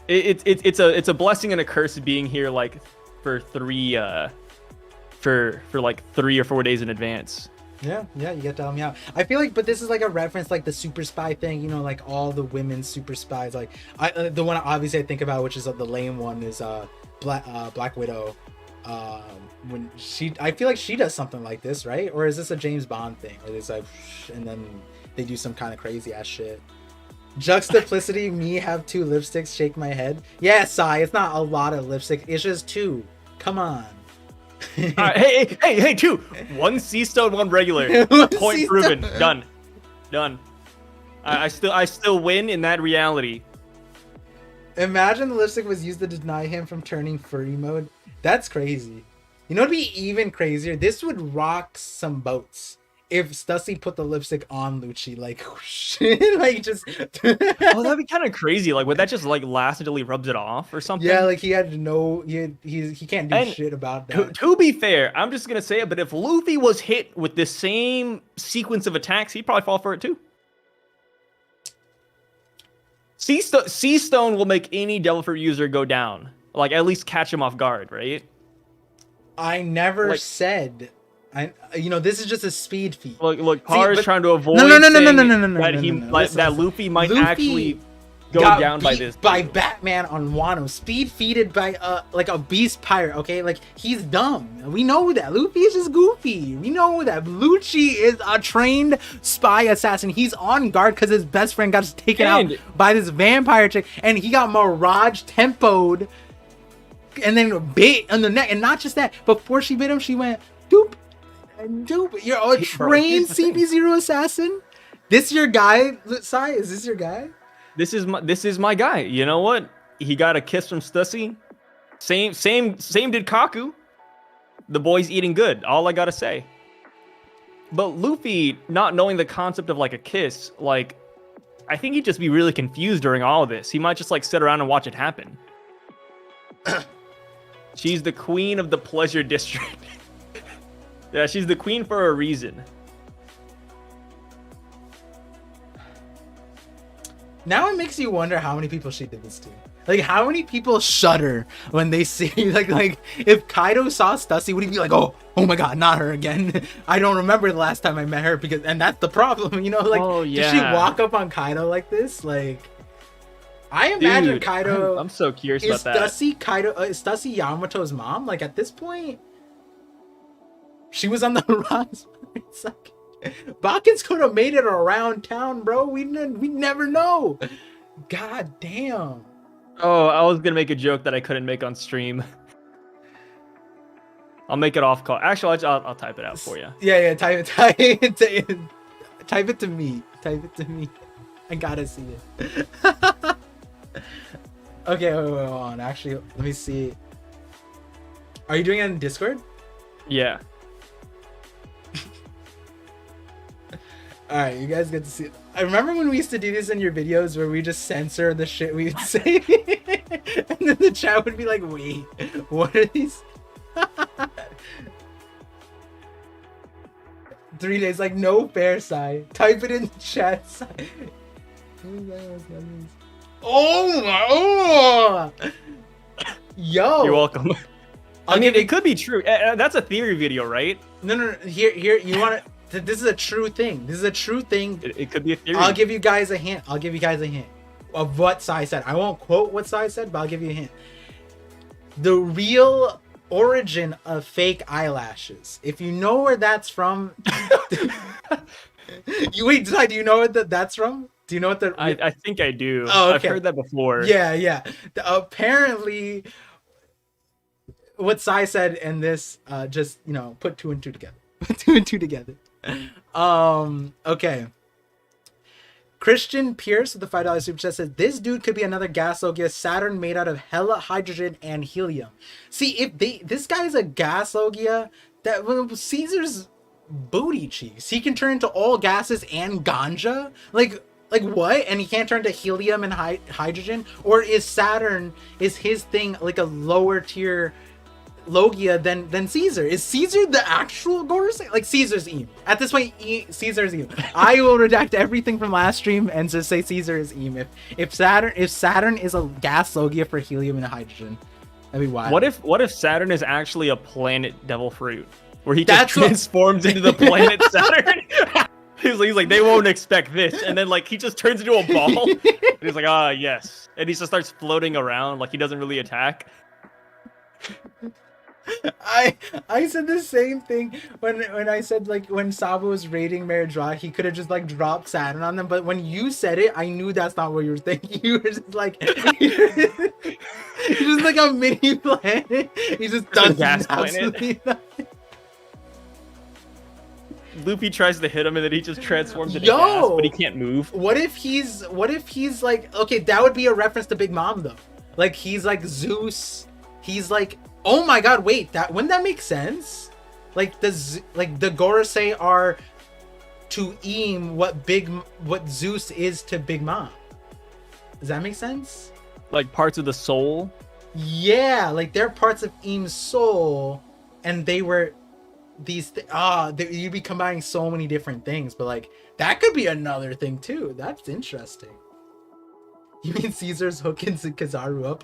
it's a blessing and a curse being here like for like 3 or 4 days in advance.
Yeah, you get to help me out. I feel like, but this is like a reference, like the super spy thing, like all the women super spies. Like, the one obviously I think about, which is the lame one, is Black Widow. When I feel like she does something like this, right? Or is this a James Bond thing, where it's like, and then they do some kind of crazy ass shit? Juxtaplicity, me have 2 lipsticks, shake my head. Yeah, Sai, it's not a lot of lipstick. It's just 2. Come on.
All right, hey, 2. 1 sea stone, 1 regular. Point proven. Done. I still win in that reality.
Imagine the lipstick was used to deny him from turning furry mode. That's crazy. You know what'd be even crazier? This would rock some boats. If Stussy put the lipstick on Lucci, like, whoosh, like just
Oh, that'd be kind of crazy. Like, would that just like last until he rubs it off or something?
yeah, like he had no, he can't do
And
shit about that.
to be fair, I'm just gonna say it, but if Luffy was hit with the same sequence of attacks, he'd probably fall for it too. Sea Stone will make any Devil Fruit user go down. Like, at least catch him off guard, right?
I never
Like-
said. This is just a speed feat.
Look, Par is
but-
trying to avoid
No,
that
listen.
Luffy might
Luffy
actually go
got
down by
beat
this.
by Batman on Wano, speed feeded by like a beast pirate. Okay, like he's dumb. We know that. Luffy is just goofy. We know that. Lucci is a trained spy assassin. He's on guard because his best friend got taken out by this vampire chick, and he got Mirage tempoed, and then bit on the neck. And not just that, before she bit him, she went doop. Dude, you're a trained CP0 assassin. This your guy, Sai? Is this your guy?
This is my guy. You know what? He got a kiss from Stussy. Same did Kaku. The boy's eating good. All I gotta say. But Luffy, not knowing the concept of like a kiss, like I think he'd just be really confused during all of this. He might just like sit around and watch it happen. She's the queen of the pleasure district. Yeah, she's the queen for a reason.
Now it makes you wonder how many people she did this to. Like, how many people shudder when they see, like if Kaido saw Stussy, would he be like, oh my god, not her again? I don't remember the last time I met her, and that's the problem, like,
oh, yeah.
Did she walk up on Kaido like this? Like, I imagine
Dude,
Kaido...
I'm so curious about that.
Is Stussy Yamato's mom? Like, at this point... She was on the rocks. It's like Bakins could have made it around town, bro. We never know. God damn.
Oh, I was gonna make a joke that I couldn't make on stream. I'll make it off call. Actually, I'll type it out for you.
Yeah. Type it to me. Type it to me. I gotta see it. Okay, wait, hold on. Actually, let me see. Are you doing it in Discord?
Yeah.
Alright, you guys get to see it. I remember when we used to do this in your videos where we just censor the shit we would say. And then the chat would be like, wait, what are these? 3 days, like, no fair side. Type it in the chat side. Oh! Yo!
You're welcome. I mean, it could be true. That's a theory video, right?
No. Here, you want to... This is a true thing.
It could be a theory.
I'll give you guys a hint. Of what Sai said. I won't quote what Sai said, but I'll give you a hint. The real origin of fake eyelashes. If you know where that's from... Wait, Sai, do you know what that's from? Do you know what the...
I think I do.
Oh, okay.
I've heard that before.
Yeah. Apparently, what Sai said in this, just, put 2 and 2 together. Put 2 and 2 together. Okay. Christian Pierce with the $5 super chat says, this dude could be another gas Logia Saturn made out of hella hydrogen and helium. See, if this guy is a gas Logia, that Caesar's booty cheeks. He can turn into all gases and ganja? Like what? And he can't turn to helium and hydrogen? Or is his thing like a lower tier Logia than Caesar? Is Caesar the actual Gorosei? Like, Caesar's Eam. At this point, Caesar's Eam. I will redact everything from last stream and just say Caesar is Eam. If Saturn is a gas Logia for helium and hydrogen, that'd be wild.
What if Saturn is actually a planet Devil Fruit, where he just transforms into the planet Saturn? He's like, they won't expect this, and then like he just turns into a ball. And he's like, yes, and he just starts floating around like he doesn't really attack.
I said the same thing when I said, like, when Sabo was raiding Meridra, he could have just like dropped Saturn on them, but when you said it, I knew that's not what you were thinking. You were just like, he's just like a mini planet. He just does
gas
absolutely nothing.
Luffy tries to hit him and then he just transforms into gas, but he can't move.
What if he's like, okay, that would be a reference to Big Mom though. Like, he's like Zeus. He's like Oh my god, wait, wouldn't that make sense? Like the Gorosei are to Eam what Zeus is to Big Mom. Does that make sense?
Like parts of the soul.
Yeah, like they're parts of Eam's soul, and they were you'd be combining so many different things, but like that could be another thing too. That's interesting. You mean Caesar's hooking Kizaru up?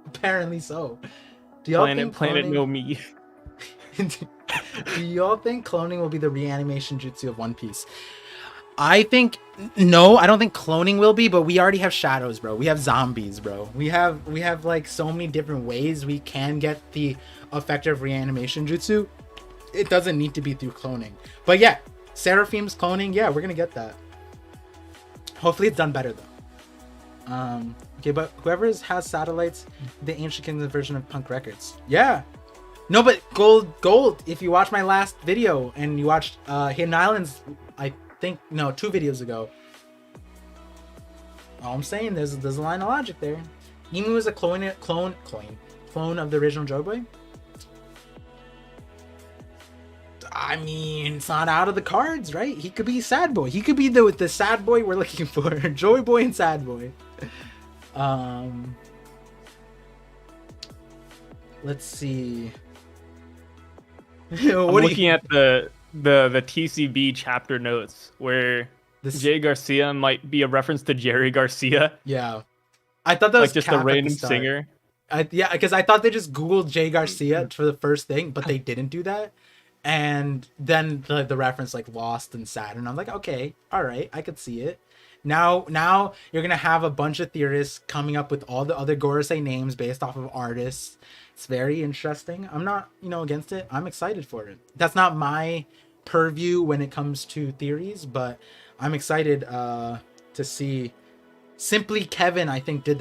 Apparently so. Do y'all think
Planet
cloning...
no me.
Do y'all think cloning will be the reanimation jutsu of One Piece? I think no. I don't think cloning will be, but we already have shadows, bro. We have zombies, bro. We have like so many different ways we can get the effective reanimation jutsu. It doesn't need to be through cloning. But yeah, Seraphim's cloning. Yeah, we're gonna get that. Hopefully, it's done better though. Okay, but whoever has satellites, the Ancient Kingdom version of Punk Records. Yeah. No, but gold. If you watch my last video and you watched Hidden Islands, I think 2 videos ago. All I'm saying, there's a line of logic there. Emu is a clone of the original Joy Boy. I mean, it's not out of the cards, right? He could be Sad Boy. He could be the Sad Boy we're looking for. Joy Boy and Sad Boy. Let's see.
I'm looking at the TCB chapter notes where Jay Garcia might be a reference to Jerry Garcia.
Yeah, I thought that was
like just a random singer.
Yeah, because I thought they just Googled Jay Garcia for the first thing, but they didn't do that. And then the reference like Lost and Saturn. I'm like, okay, all right, I could see it. Now you're gonna have a bunch of theorists coming up with all the other Gorosei names based off of artists. It's very interesting. I'm not, against it. I'm excited for it. That's not my purview when it comes to theories, but I'm excited to see. Simply Kevin, I think, did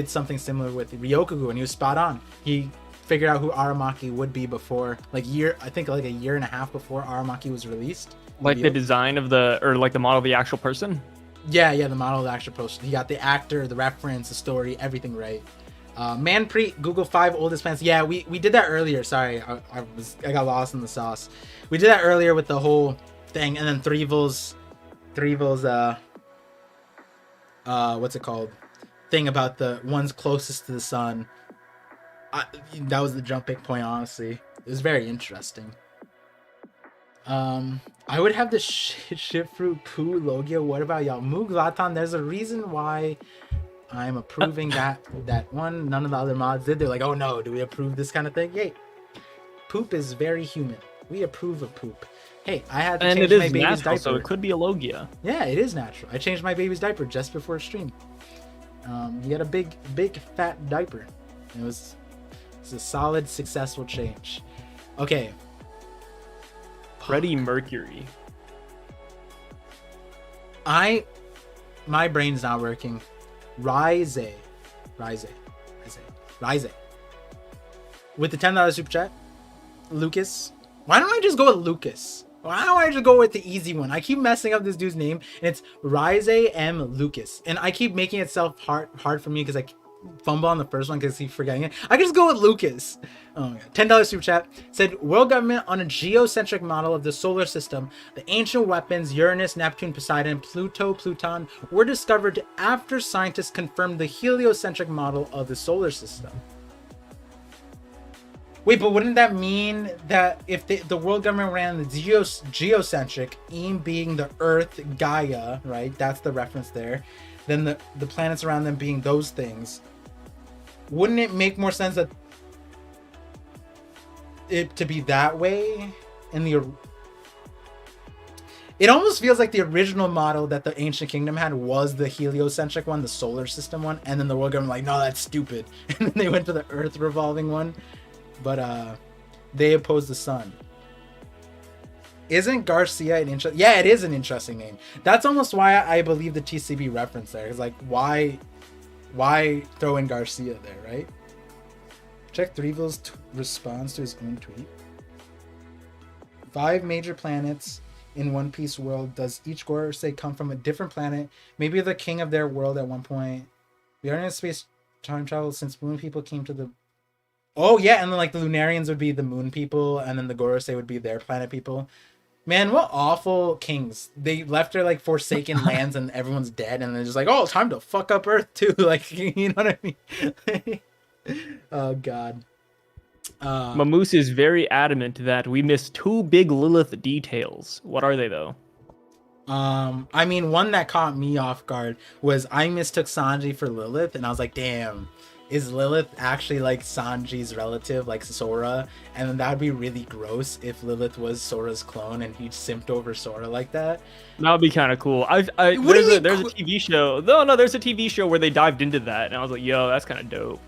something similar with Ryokugu, and he was spot on. He figured out who Aramaki would be before, a year and a half before Aramaki was released.
Like the design of the model of the actual person?
Yeah, the model of the actual person. He got the actor, the reference, the story, everything right. Manpreet, Google 5 oldest plants. Yeah, we did that earlier. Sorry, I got lost in the sauce. We did that earlier with the whole thing, and then Threeville's what's it called? Thing about the ones closest to the sun. That was the jumping point, honestly. It was very interesting. I would have the Shifru Poo Logia. What about y'all? Muglatan, there's a reason why I'm approving that one. None of the other mods did. They're like, oh no, do we approve this kind of thing? Yay. Poop is very human. We approve of poop. Hey, I had to change my baby's
natural,
diaper.
So it could be a Logia.
Yeah, it is natural. I changed my baby's diaper just before stream. He had a big fat diaper. It's a solid, successful change. Okay.
Freddie Mercury.
My brain's not working. Rise. With the $10 super chat, Lucas. Why don't I just go with Lucas? Why don't I just go with the easy one? I keep messing up this dude's name, and it's Rise M Lucas, and I keep making itself hard for me because I fumble on the first one because I keep forgetting it. I can just go with Lucas. Oh my god. $10 super chat said, world government on a geocentric model of the solar system. The ancient weapons Uranus, Neptune, Poseidon, Pluto, Pluton were discovered after scientists confirmed the heliocentric model of the solar system. Wait, but wouldn't that mean that if the world government ran the geocentric, Eam being the Earth, Gaia, right? That's the reference there. Then the planets around them being those things. Wouldn't it make more sense that it to be that way it almost feels like the original model that the ancient kingdom had was the heliocentric one, the solar system one, and then the world government like, no, that's stupid, and then they went to the earth revolving one, but they opposed the sun. Isn't Garcia an interesting? Yeah, it is an interesting name. That's almost why I believe the TCB reference there is like, why throw in Garcia there, right? Check Threeville's response to his own tweet. 5 major planets in One Piece world. Does each Gorosei come from a different planet? Maybe the king of their world at one point. We are in a space time travel since when people came to the Oh yeah, and then like the Lunarians would be the moon people, and then the Gorosei would be their planet people. Man, what awful kings! They left their like forsaken lands, and everyone's dead, and they're just like, "Oh, time to fuck up Earth too." Like, you know what I mean? Oh God.
Mamoose is very adamant that we missed two big Lilith details. What are they though?
I mean, one that caught me off guard was I mistook Sanji for Lilith, and I was like, "Damn, is Lilith actually like Sanji's relative, like Sora?" And then that'd be really gross if Lilith was Sora's clone and he simped over Sora like that.
That would be kind of cool. There's a TV show. No, there's a TV show where they dived into that, and I was like, "Yo, that's kind of dope."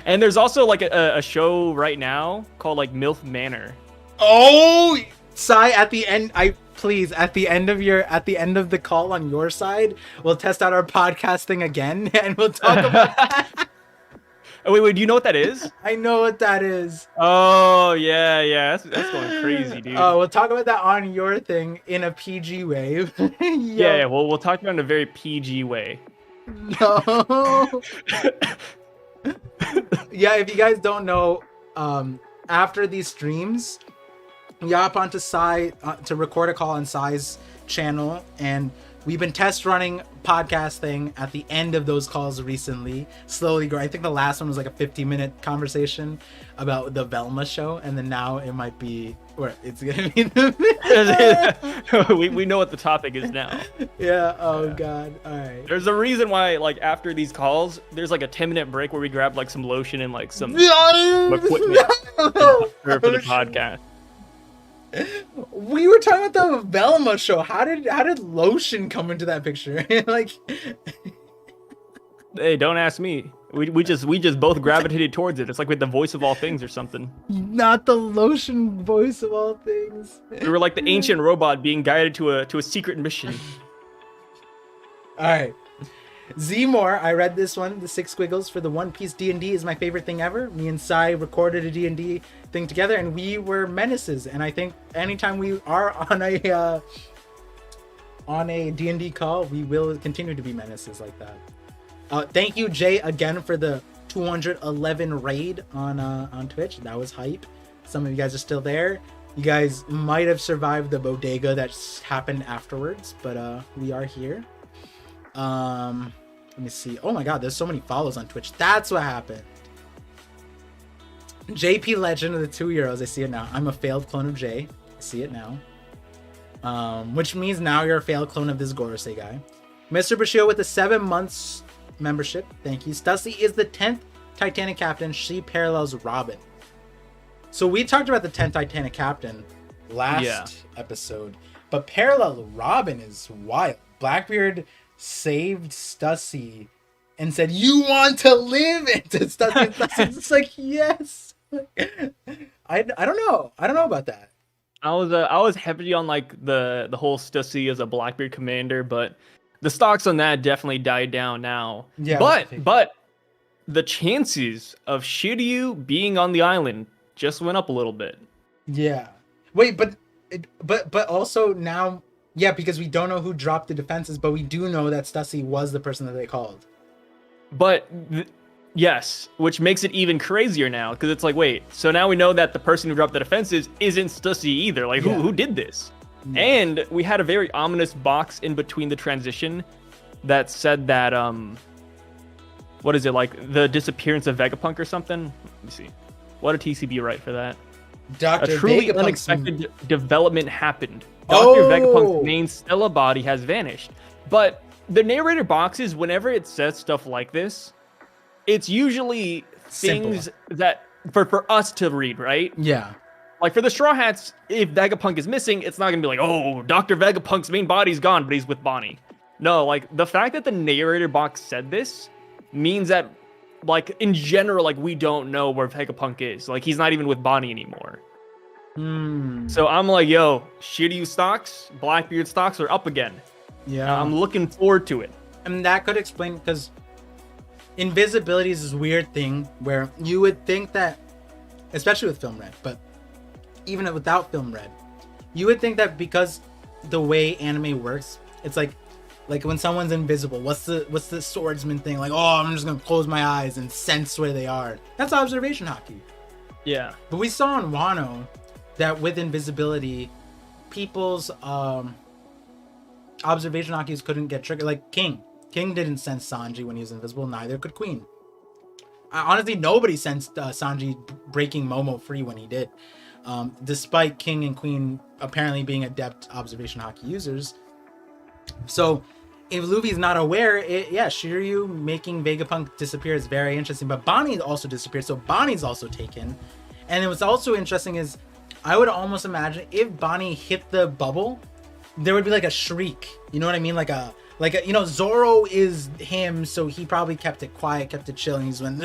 And there's also like a show right now called like MILF Manor.
Oh, Sai, at the end, at the end of the call on your side, we'll test out our podcasting again, and we'll talk about that.
Oh, wait, do you know what that is?
I know what that is.
Oh, yeah, that's going crazy, dude.
Oh, we'll talk about that on your thing in a PG way.
Yeah, well, we'll talk about it in a very PG way.
No. Yeah, if you guys don't know, after these streams, we hop onto Sai to record a call on Sai's channel, and we've been test running podcasting at the end of those calls recently, slowly growing. I think the last one was like a 50-minute conversation about the Velma show, and then now it might be, or it's gonna be
we know what the topic is now.
Yeah. Oh yeah. God. All right.
There's a reason why, like, after these calls, there's like a 10-minute break where we grab like some lotion and like some equipment for the podcast.
We were talking about the Velma show. How did lotion come into that picture? Like,
hey, don't ask me. We just both gravitated towards it. It's like with the voice of all things or something.
Not the lotion voice of all things.
We were like the ancient robot being guided to a secret mission.
All right. Z-More, I read this one, the 6 squiggles for the One Piece D&D is my favorite thing ever. Me and Sai recorded a D&D thing together, and we were menaces. And I think anytime we are on a D&D call, we will continue to be menaces like that. Thank you, Jay, again for the 211 raid on Twitch. That was hype. Some of you guys are still there. You guys might have survived the bodega that happened afterwards, but we are here. Let me see. Oh my god, there's so many follows on Twitch. That's what happened. JP Legend of the 2 Euros. I see it now. I'm a failed clone of Jay. I see it now. Which means now you're a failed clone of this Gorosei guy. Mr. Bushido with the 7 months membership. Thank you. Stussy is the 10th Titanic captain. She parallels Robin. So we talked about the 10th Titanic captain last episode, but parallel Robin is wild. Blackbeard saved Stussy and said, "You want to live?" And to Stussy, it's like, yes. I don't know about that.
I was heavy on like the whole Stussy as a Blackbeard commander, but the stocks on that definitely died down now. Yeah, but the chances of Shiryu being on the island just went up a little bit.
Yeah. Wait, but also now. Yeah, because we don't know who dropped the defenses, but we do know that Stussy was the person that they called.
But yes, which makes it even crazier now, because it's like, wait, so now we know that the person who dropped the defenses isn't Stussy either. Like, who did this? Yeah. And we had a very ominous box in between the transition that said that, what is it, like the disappearance of Vegapunk or something? Let me see. What did TCB write for that? A truly unexpected development happened. Dr. Vegapunk's main Stella body has vanished. But the narrator boxes, whenever it says stuff like this, it's usually things that for us to read, right?
Yeah.
Like for the Straw Hats, if Vegapunk is missing, it's not gonna be like, oh, Dr. Vegapunk's main body's gone, but he's with Bonnie. No, like the fact that the narrator box said this means that, like, in general, like, we don't know where Vegapunk is. Like, he's not even with Bonnie anymore. So I'm like, yo, Shiryu stocks, Blackbeard stocks are up again.
Yeah.
I'm looking forward to it.
And that could explain, because invisibility is this weird thing where you would think that, especially with Film Red, but even without Film Red, you would think that because the way anime works, it's like Like when someone's invisible, what's the swordsman thing? Like, oh, I'm just gonna close my eyes and sense where they are. That's observation hockey.
Yeah.
But we saw in Wano that with invisibility, people's observation hockeys couldn't get triggered. Like King didn't sense Sanji when he was invisible. Neither could Queen. Honestly, nobody sensed Sanji breaking Momo free when he did. Despite King and Queen apparently being adept observation hockey users. So if Luffy's not aware, Shiryu making Vegapunk disappear is very interesting. But Bonnie also disappeared, so Bonnie's also taken. And what's also interesting is, I would almost imagine if Bonnie hit the bubble, there would be like a shriek. You know what I mean? Like a Zoro is him, so he probably kept it quiet, kept it chill, and he's went.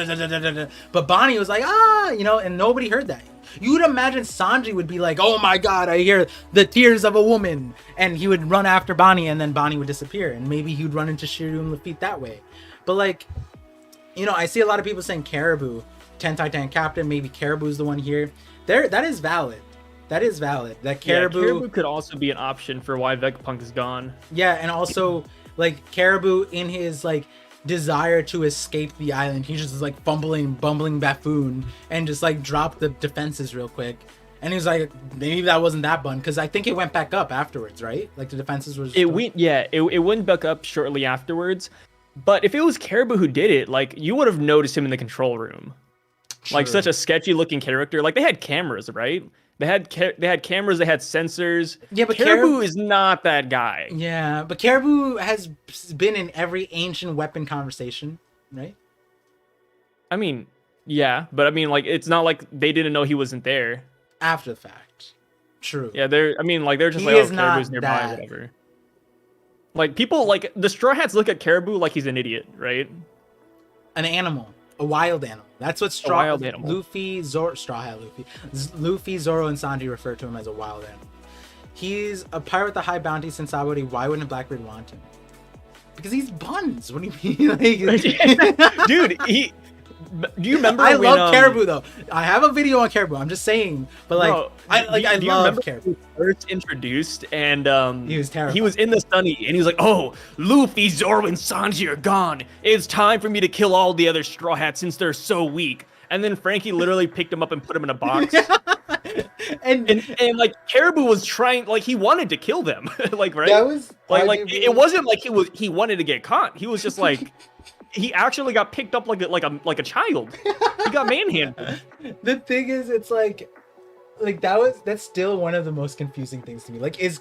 But Bonnie was like, and nobody heard that. You would imagine Sanji would be like, oh my god, I hear the tears of a woman, and he would run after Bonnie, and then Bonnie would disappear, and maybe he would run into Shiryu and Lafitte that way. But like, I see a lot of people saying Caribou, 10 Titan Captain, maybe Caribou's the one here. That is valid. That is valid. That Caribou
could also be an option for why Vegapunk is gone.
Yeah, and also like Caribou in his like desire to escape the island, he just is like bumbling buffoon and just like dropped the defenses real quick. And he was like, maybe that wasn't that bun, because I think it went back up afterwards, right? Like the defenses was.
It went back up shortly afterwards. But if it was Caribou who did it, like you would have noticed him in the control room. True. Like such a sketchy looking character. Like they had cameras, right? They had cameras, they had sensors. Yeah, but Caribou is not that guy.
Yeah, but Caribou has been in every ancient weapon conversation, right?
I mean, yeah, but I mean, like, it's not like they didn't know he wasn't there.
After the fact. True.
Yeah, they're just like, oh, Caribou's nearby, whatever. Like, people, like, the Straw Hats look at Caribou like he's an idiot, right?
An animal. A wild animal. That's what Luffy, Zoro, Straw Hat Luffy. Luffy, Zoro, and Sanji refer to him as a wild animal. He's a pirate with a high bounty since Sabaody. Why wouldn't Blackbeard want him? Because he's buns. What do you mean? Like,
dude, do you remember?
I love Caribou though. I have a video on Caribou. I'm just saying, but like, bro, I love Caribou.
First introduced, and
he was terrible.
He was in the sunny, and he was like, "Oh, Luffy, Zoro, and Sanji are gone. It's time for me to kill all the other Straw Hats since they're so weak." And then Frankie literally picked him up and put him in a box. and like Caribou was trying, like he wanted to kill them, like right.
That was
like it wasn't like he wanted to get caught. He was just like. He actually got picked up like a child. He got manhandled.
The thing is, it's like that's still one of the most confusing things to me. Like, is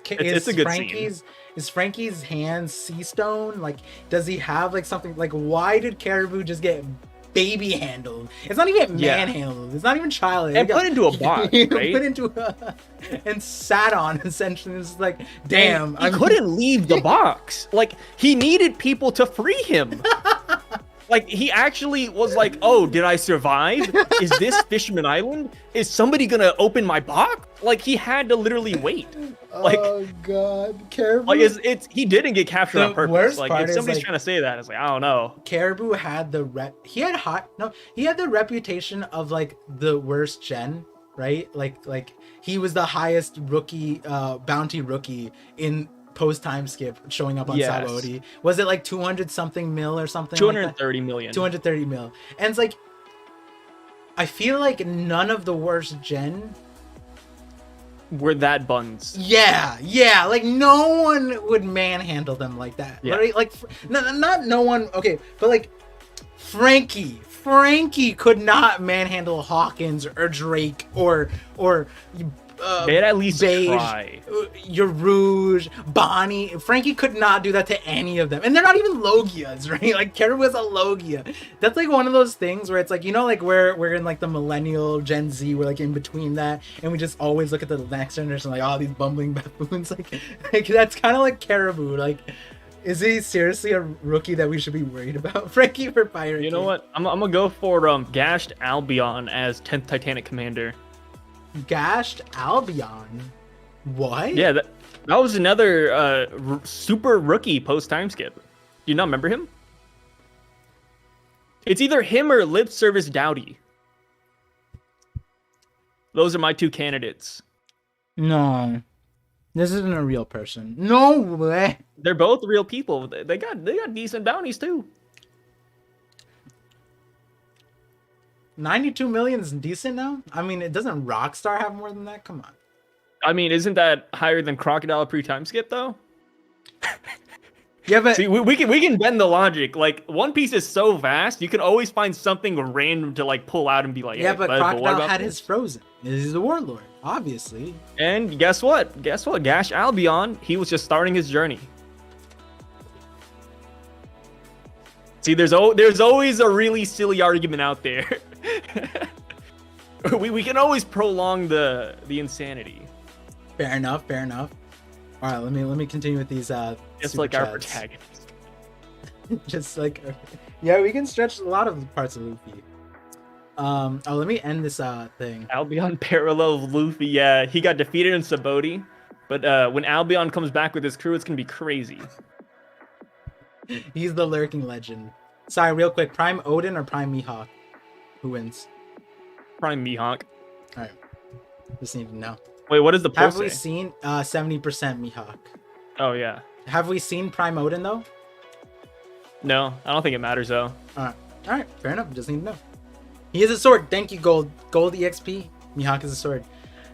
Frankie's hands sea stone? Like, does he have like something? Like, why did Caribou just get baby handled? It's not even manhandled. It's not even child.
And put into a box, right?
Put into and sat on essentially. It's like, damn,
he couldn't leave the box. Like, he needed people to free him. Like, he actually was like, oh, did I survive? Is this Fisherman Island? Is somebody gonna open my box? Like, he had to literally wait. Like,
oh god, Caribou.
Like, he didn't get captured on purpose. Like, if somebody's trying to say that, it's like, I don't know.
Caribou had the he had the reputation of like the worst gen, right? Like he was the highest rookie, bounty rookie in post time skip showing up on Sabaody. Was it like 200 something mil or something?
230 million.
230 mil. And it's like, I feel like none of the worst gen
were that buns.
Yeah, like no one would manhandle them like that. Yeah. Right? Like not no one. Okay, but like Frankie could not manhandle Hawkins or Drake or
they'd at least try.
Your Rouge, Bonnie. Frankie could not do that to any of them. And they're not even Logias, right? Like, Caribou is a Logia. That's like one of those things where it's like, like we're in like the millennial Gen Z, we're like in between that, and we just always look at the next generation like, oh, these bumbling buffoons. Like that's kind of like Caribou. Like, is he seriously a rookie that we should be worried about? Frankie for Pirate
You know what? I'm gonna go for Gashed Albion as 10th Titanic Commander.
Gashed Albion? What?
Yeah, that was another super rookie post time skip. Do you not remember him? It's either him or Lip Service Dowdy. Those are my two candidates.
No. This isn't a real person. No way.
They're both real people. They got decent bounties too.
92 million is decent now. I mean, it doesn't Rockstar have more than that? Come on.
I mean, isn't that higher than Crocodile pre-time skip though?
Yeah, but
see, we can bend the logic. Like, One Piece is so vast, you can always find something random to like pull out and be like,
yeah,
hey,
but
what
Crocodile
about
had
this?
his Frozen. He's the warlord, obviously.
And guess what? Gash Albion, he was just starting his journey. See, there's always a really silly argument out there. we can always prolong the insanity.
Fair enough. All right, let me continue with these.
Just
super
like our
chats.
protagonist.
Just like, yeah, we can stretch a lot of parts of Luffy. Let me end this thing.
Albion parallel Luffy. Yeah, he got defeated in Sabaody, but when Albion comes back with his crew, it's gonna be crazy.
He's the lurking legend. Sorry, real quick. Prime Odin or Prime Mihawk? Who wins?
Prime Mihawk.
All right, just need to know.
Wait, what is the poll
Have we
say?
seen 70% Mihawk?
Oh yeah.
Have we seen Prime Odin though?
No, I don't think it matters though.
All right, fair enough. Just need to know. He is a sword. Thank you, Gold EXP. Mihawk is a sword,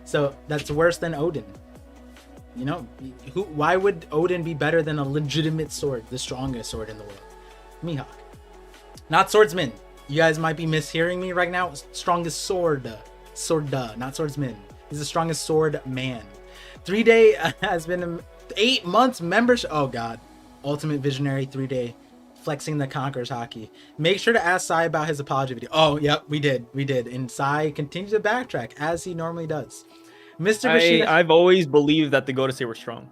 so that's worse than Odin. You know, why would Odin be better than a legitimate sword, the strongest sword in the world? Mihawk, not swordsman. You guys might be mishearing me right now. Strongest sword, not swordsman. He's the strongest sword man. 3-day has been 8 months membership. Oh god, ultimate visionary 3-day. Flexing the Conqueror's hockey. Make sure to ask Sai about his apology video. Oh, yep, we did. And Sai continued to backtrack as he normally does. Mr. Rashida.
I've always believed that the Godase were strong.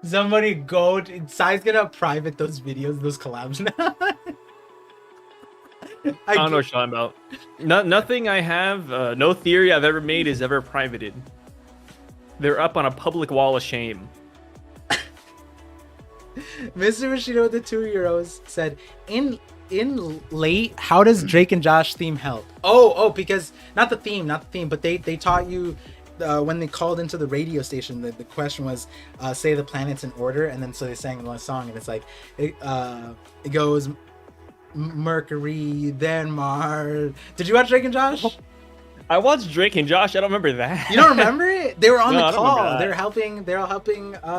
Somebody go. Sai's gonna private those videos, those collabs now.
I don't know what you're talking about. Nothing I have, no theory I've ever made is ever privated. They're up on a public wall of shame.
Mr. Bushido with the 2 euros said, in late, how does Drake and Josh theme help? Oh, because not the theme, but they taught you when they called into the radio station, the question was say the planets in order, and then so they sang one song, and it's like it goes Mercury, then Mars. Did you watch Drake and Josh?
I watched Drake and Josh. I don't remember that.
You don't remember it? They were on the call.
They're
helping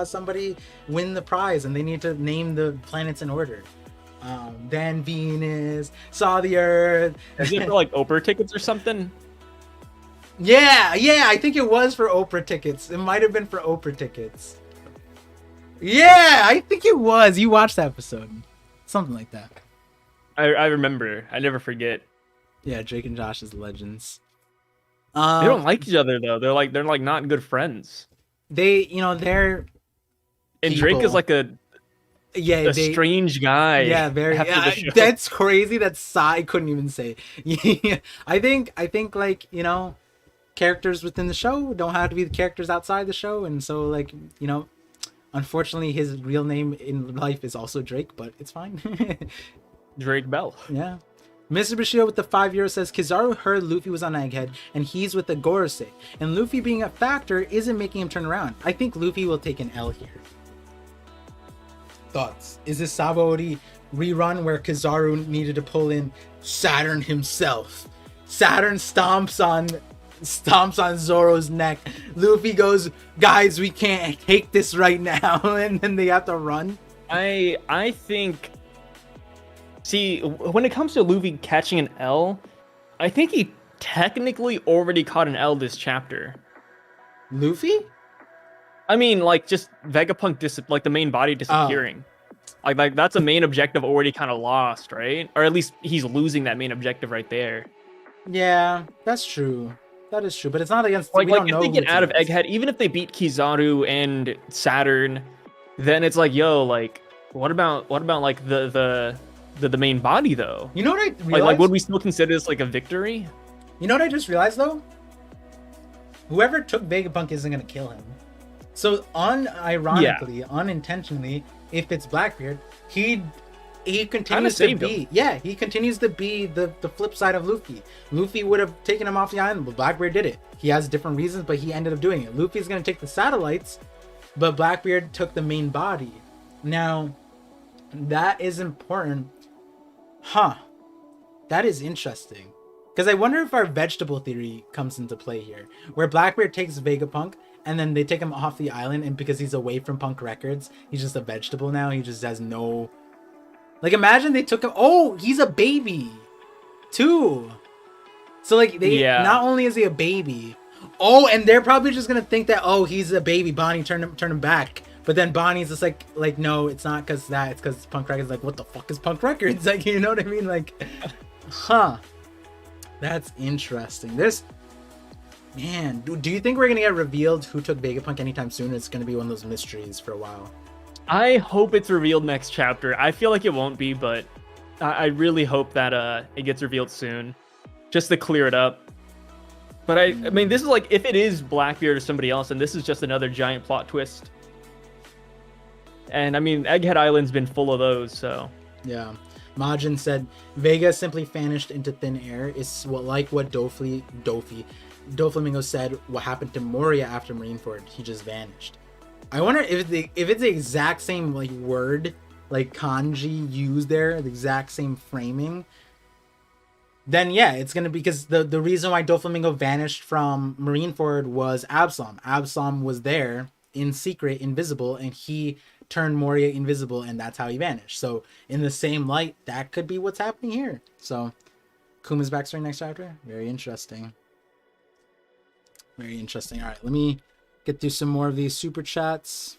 somebody win the prize, and they need to name the planets in order. Then Venus saw the Earth.
Is it for like Oprah tickets or something?
Yeah, I think it was for Oprah tickets. It might have been for Oprah tickets. Yeah, I think it was. You watched that episode. Something like that.
I remember. I never forget.
Yeah, Drake and Josh is legends.
They don't like each other though. They're like not good friends.
They're
And
people.
Drake is like a strange guy.
Yeah, very. Yeah, that's crazy. That Sai couldn't even say. Yeah, I think like, you know, characters within the show don't have to be the characters outside the show, and so like, you know, unfortunately his real name in life is also Drake, but it's fine.
Drake Bell.
Yeah. Mr. Bushido with the 5 euros says Kizaru heard Luffy was on Egghead and he's with the Gorosei, and Luffy being a factor isn't making him turn around. I think Luffy will take an L here. Thoughts? Is this Sabaody rerun where Kizaru needed to pull in Saturn himself? Saturn stomps on Zoro's neck. Luffy goes, guys, we can't take this right now, and then they have to run.
I think. See, when it comes to Luffy catching an L, I think he technically already caught an L this chapter.
Luffy?
I mean, like, just Vegapunk like the main body disappearing. Like that's a main objective already kind of lost, right? Or at least he's losing that main objective right there.
Yeah, that's true. That is true, but it's not against.
Like if they get out of Egghead, even if they beat Kizaru and Saturn, then it's like, yo, like, what about like the main body though?
You know what I realized?
Like would we still consider this like a victory?
You know what I just realized though? Whoever took Vegapunk isn't gonna kill him. So unintentionally, if it's Blackbeard, he'd he continues to be he continues to be the flip side of Luffy. Luffy would have taken him off the island, but Blackbeard did it. He has different reasons, but he ended up doing it. Luffy's gonna take the satellites, but Blackbeard took the main body. Now that is important. That is interesting, because I wonder if our vegetable theory comes into play here, where Blackbeard takes Vegapunk and then they take him off the island, and because he's away from Punk Records, he's just a vegetable now. He just has no... Like, imagine they took him... Oh, he's a baby, too. So, like, not only is he a baby... Oh, and they're probably just gonna think that, oh, he's a baby. Bonnie turn him back. But then Bonnie's just like, no, it's not because that. It's because Punk Records. Like, what the fuck is Punk Records? Like, you know what I mean? Like, That's interesting. Man, do you think we're gonna get revealed who took Vegapunk anytime soon? It's gonna be one of those mysteries for a while.
I hope it's revealed next chapter. I feel like it won't be, but I really hope that it gets revealed soon, just to clear it up. But I mean, this is like, if it is Blackbeard or somebody else, and this is just another giant plot twist. And I mean, Egghead Island's been full of those, so.
Yeah. Majin said, Vega simply vanished into thin air. Is what Doflamingo said what happened to Moria after Marineford. He just vanished. I wonder if it's the exact same like word, like kanji used there, the exact same framing. Then yeah, it's gonna be, because the reason why Doflamingo vanished from Marineford was Absalom. Absalom was there in secret, invisible, and he turned Moria invisible, and that's how he vanished. So in the same light, that could be what's happening here. So Kuma's backstory next chapter, very interesting. Very interesting. All right, let me get through some more of these super chats.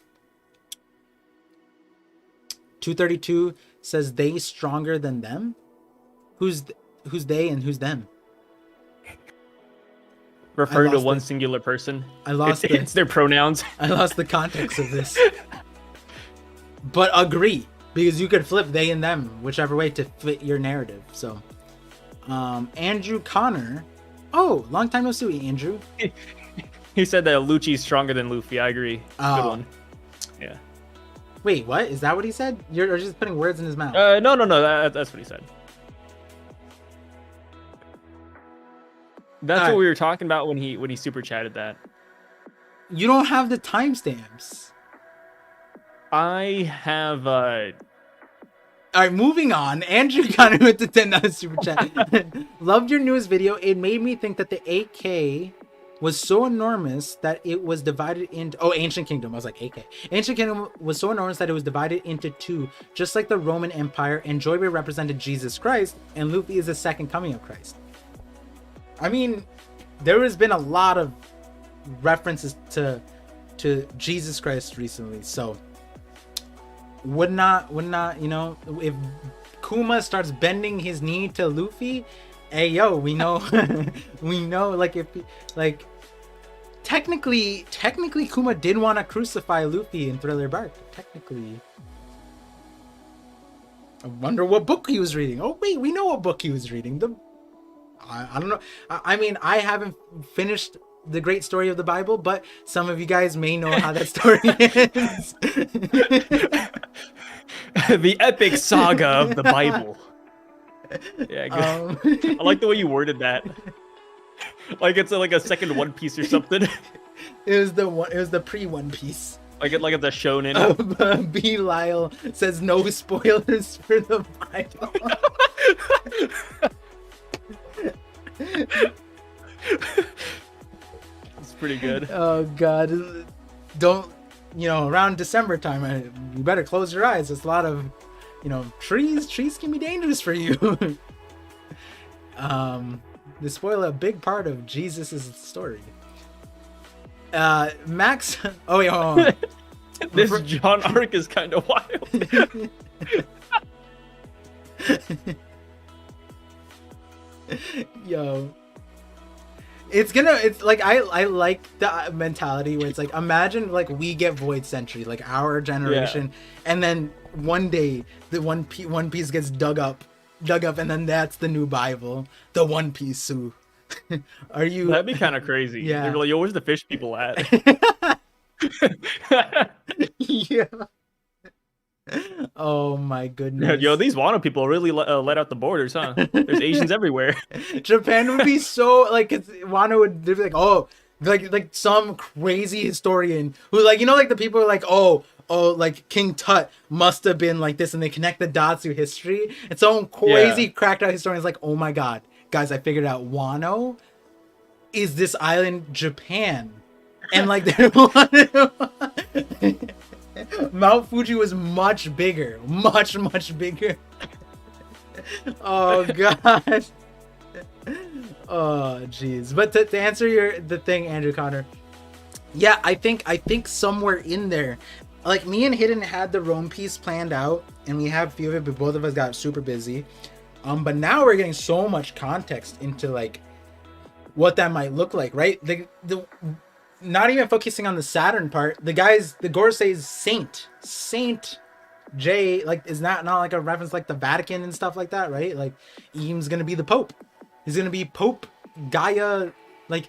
232 says, they stronger than them? Who's they and who's them?
Referring to one singular person. It's their pronouns.
I lost the context of this. But agree, because you could flip they and them, whichever way to fit your narrative. So, Andrew Connor. Oh, long time no see, Andrew.
He said that Lucci's stronger than Luffy. I agree. Good one. Yeah.
Wait, what? Is that what he said? You're just putting words in his mouth.
No. That's what he said. That's what we were talking about when he super chatted that.
You don't have the timestamps.
I have. All
right, moving on. Andrew got with the $10 super chat. Loved your newest video. It made me think that the AK was so enormous that it was divided into... Oh, Ancient Kingdom. I was like, AK. Ancient Kingdom was so enormous that it was divided into two, just like the Roman Empire, and Joybear represented Jesus Christ, and Luffy is the second coming of Christ. I mean, there has been a lot of references to Jesus Christ recently, so would not, you know, if Kuma starts bending his knee to Luffy, hey yo, we know like, if like technically Kuma did want to crucify Luffy in Thriller Bark. Technically. I wonder what book he was reading. Oh wait, we know what book he was reading. I don't know. I mean, I haven't finished the great story of the Bible, but some of you guys may know how that story ends.
The epic saga of the Bible. Yeah, good. I like the way you worded that. Like it's like a second One Piece or something.
It was the pre-One Piece.
Like it's the shonen.
B. Lyle says no spoilers for the Bible.
It's pretty good.
Oh god, don't, you know, around December time, you better close your eyes. There's a lot of, you know, trees can be dangerous for you. They spoil a big part of Jesus's story. Max. Oh wait, hold on.
This John arc is kind of wild.
Yo, it's like I like the mentality where it's like, imagine like we get Void Century, like our generation, and then one day the One Piece gets dug up, and then that's the new Bible, the One Piece. So, are you?
That'd be kind of crazy.
Yeah.
They're like, yo, where's the fish people at?
Yeah. Oh my goodness.
Yo, these Wano people really let out the borders, huh? There's Asians everywhere.
Japan would be so like, it's, Wano would they'd be like, oh, like some crazy historian who like, you know, like the people are like, oh, like King Tut must have been like this, and they connect the dots through history. And some crazy cracked out historian is like, oh my god, guys, I figured out Wano is this island Japan, and like Mount Fuji was much bigger, much bigger. Oh god. Oh jeez. But to answer the thing, Andrew Connor, yeah, I think somewhere in there, like me and Hidden had the Rome piece planned out, and we have a few of it, but both of us got super busy. But now we're getting so much context into like what that might look like, right? The not even focusing on the Saturn part. The Gorosei's Saint J, like, is not like a reference like the Vatican and stuff like that, right? Like, Eam's gonna be the Pope. He's gonna be Pope Gaia, like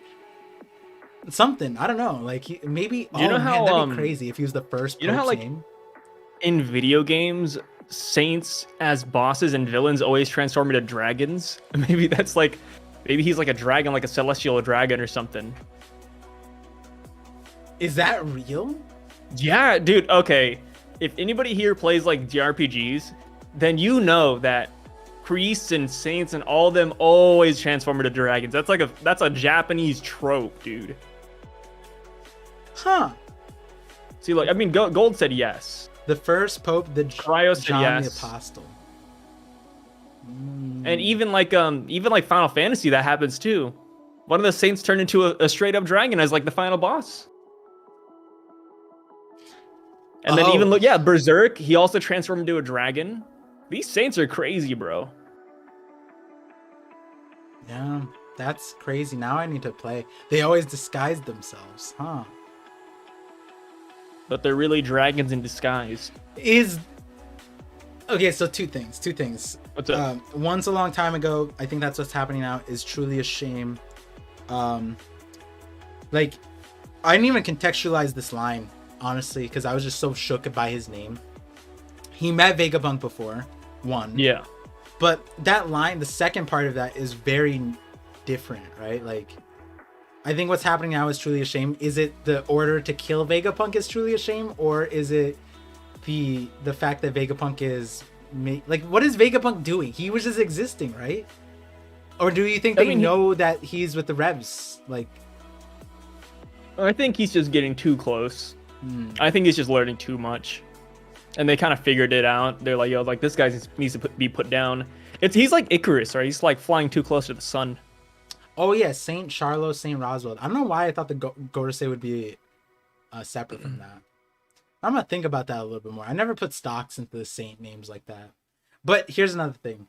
something. I don't know. Like maybe.
You know how
that'd be crazy if he was the first.
You know how like
name?
In video games, saints as bosses and villains always transform into dragons. Maybe that's like, maybe he's like a dragon, like a celestial dragon or something.
Is that real?
Yeah, dude. Okay, if anybody here plays like JRPGs, then you know that priests and saints and all of them always transform into dragons. That's a Japanese trope, dude.
Huh.
See, like, I mean, Gold said yes.
The first Pope, the
Cryo said
John
yes.
the Apostle.
And even like Final Fantasy, that happens too. One of the saints turned into a straight up dragon as like the final boss. And then even look, yeah, Berserk, he also transformed into a dragon. These saints are crazy, bro.
Yeah, that's crazy. Now I need to play. They always disguise themselves, huh?
But they're really dragons in disguise.
Okay, so two things.
What's up?
Once a long time ago, I think that's what's happening now, is truly a shame. Like, I didn't even contextualize this line, honestly, because I was just so shook by his name. He met Vegapunk before, one.
Yeah.
But that line, the second part of that is very different, right? Like, I think what's happening now is truly a shame. Is it the order to kill Vegapunk is truly a shame? Or is it the fact that Vegapunk is... Like, what is Vegapunk doing? He was just existing, right? Or do you think they know that he's with the Revs? Like...
I think he's just getting too close. I think he's just learning too much. And they kind of figured it out. They're like, yo, like, this guy needs to be put down. He's like Icarus, right? He's like flying too close to the sun.
Oh yeah, Saint Charlo, Saint Roswell. I don't know why I thought the Gorosei would be separate from that. I'm gonna think about that a little bit more. I never put stocks into the saint names like that. But here's another thing.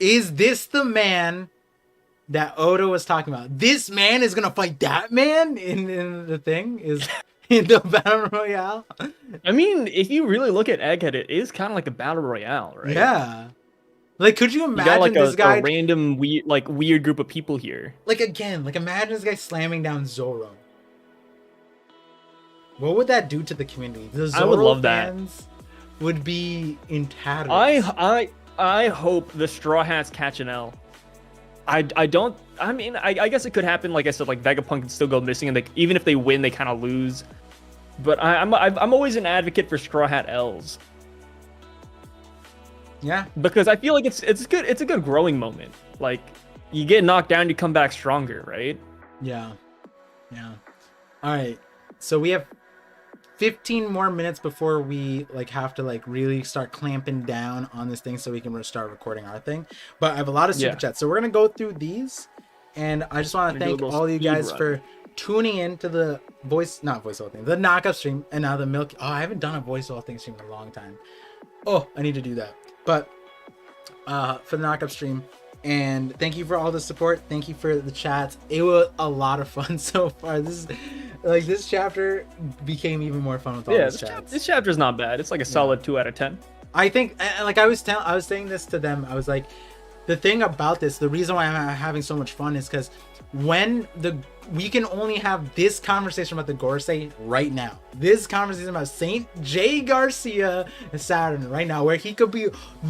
Is this the man that Oda was talking about? This man is gonna fight that man in the thing? Is in the Battle Royale?
I mean, if you really look at Egghead, it is kind of like a Battle Royale, right?
Yeah. Like, could you imagine
got like
this guy...
a random weird group of people here.
Like, again, like, imagine this guy slamming down Zoro. What would that do to the community? The Zoro
I would love
fans would be in tatters.
I hope the Straw Hats catch an L. I guess it could happen. Like I said, like Vegapunk can still go missing, and even if they win, they kind of lose. But I'm always an advocate for Straw Hat L's.
Yeah,
because I feel like it's good. It's a good growing moment. Like, you get knocked down, you come back stronger, right?
Yeah. All right, so we have 15 more minutes before we have to really start clamping down on this thing so we can start recording our thing. But I have a lot of super chats, so we're gonna go through these, and I just want to thank all you guys for tuning in to the the Knockup stream, and now the Milk. Oh, I haven't done a voice all thing stream in a long time. Oh, I need to do that. But for the Knockup stream, and thank you for all the support. Thank you for the chats. It was a lot of fun so far. This chapter became even more fun with all these chats.
This chapter's not bad. It's like a solid 2 out of 10.
I think, I was saying this to them. I was like, the thing about this, the reason why I'm having so much fun is because we can only have this conversation about the Gorosei right now. This conversation about Saint J Garcia and Saturn right now, where he could be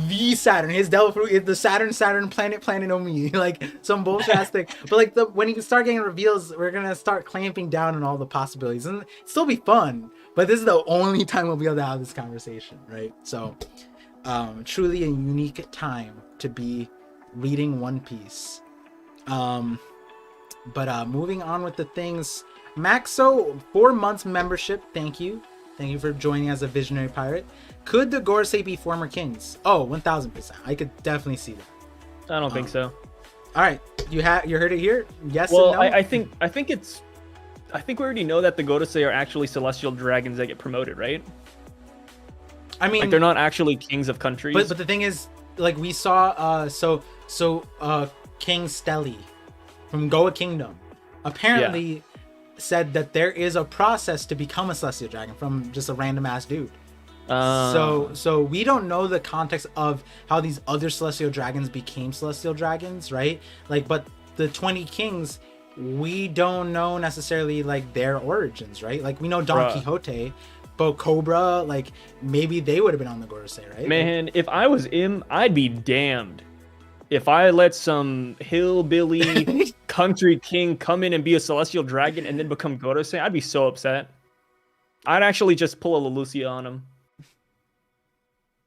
the Saturn. His devil fruit is the Saturn planet no me, like some bullshit ass thing. But like when you start getting reveals, we're gonna start clamping down on all the possibilities, and it'll still be fun. But this is the only time we'll be able to have this conversation, right? So, truly a unique time to be reading One Piece. But moving on with the things, Maxo, 4 months membership. Thank you for joining as a visionary pirate. Could the Gorosei be former kings? Oh, 1000%. I could definitely see that.
I don't think so.
All right, you heard it here. Yes.
Well,
and no?
I think we already know that the Gorosei are actually celestial dragons that get promoted, right?
I mean,
like they're not actually kings of countries.
But the thing is, like we saw, King Stelly from Goa Kingdom apparently said that there is a process to become a celestial dragon from just a random ass dude. So we don't know the context of how these other celestial dragons became celestial dragons, right? Like, but the 20 kings, we don't know necessarily like their origins, right? Like we know Don Quixote, but Cobra, like maybe they would have been on the Gorosei, right?
Man, if I was him, I'd be damned if I let some hillbilly country king come in and be a celestial dragon and then become Gorosei. I'd be so upset. I'd actually just pull a Leloucia on him.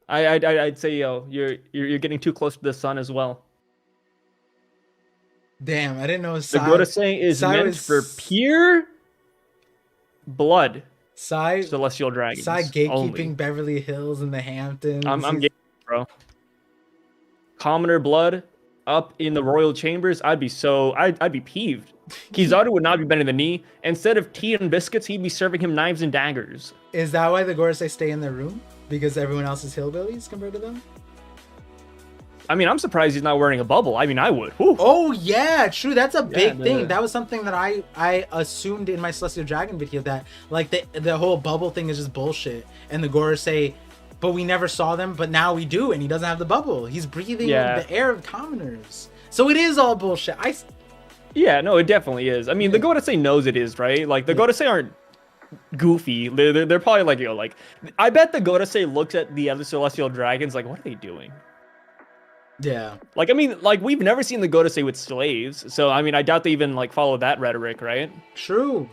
I'd say, yo, you're getting too close to the sun as well.
Damn, I didn't know
the Gorosei is meant for pure blood. Celestial dragons.
Gatekeeping
only.
Beverly Hills and the Hamptons.
I'm gatekeeping, bro. Commoner blood up in the royal chambers. I'd be peeved. Kizaru would not be bending the knee. Instead of tea and biscuits, he'd be serving him knives and daggers.
Is that why the Gorosei stay in their room? Because everyone else is hillbillies compared to them?
I mean, I'm surprised he's not wearing a bubble. I mean, I would. Whew.
Oh yeah, true. That's a big thing. That was something that I assumed in my Celestial Dragon video, that like the whole bubble thing is just bullshit. And the Gorosei, but we never saw them, but now we do, and he doesn't have the bubble. He's breathing the air of commoners. So it is all bullshit.
Yeah, no, it definitely is. I mean, the Gorosei knows it is, right? Like the Gorosei aren't goofy. They're probably like, yo, like I bet the Gorosei looks at the other celestial dragons like, what are they doing?
Yeah.
Like, I mean, like we've never seen the Gorosei with slaves, so I mean, I doubt they even like follow that rhetoric, right?
True.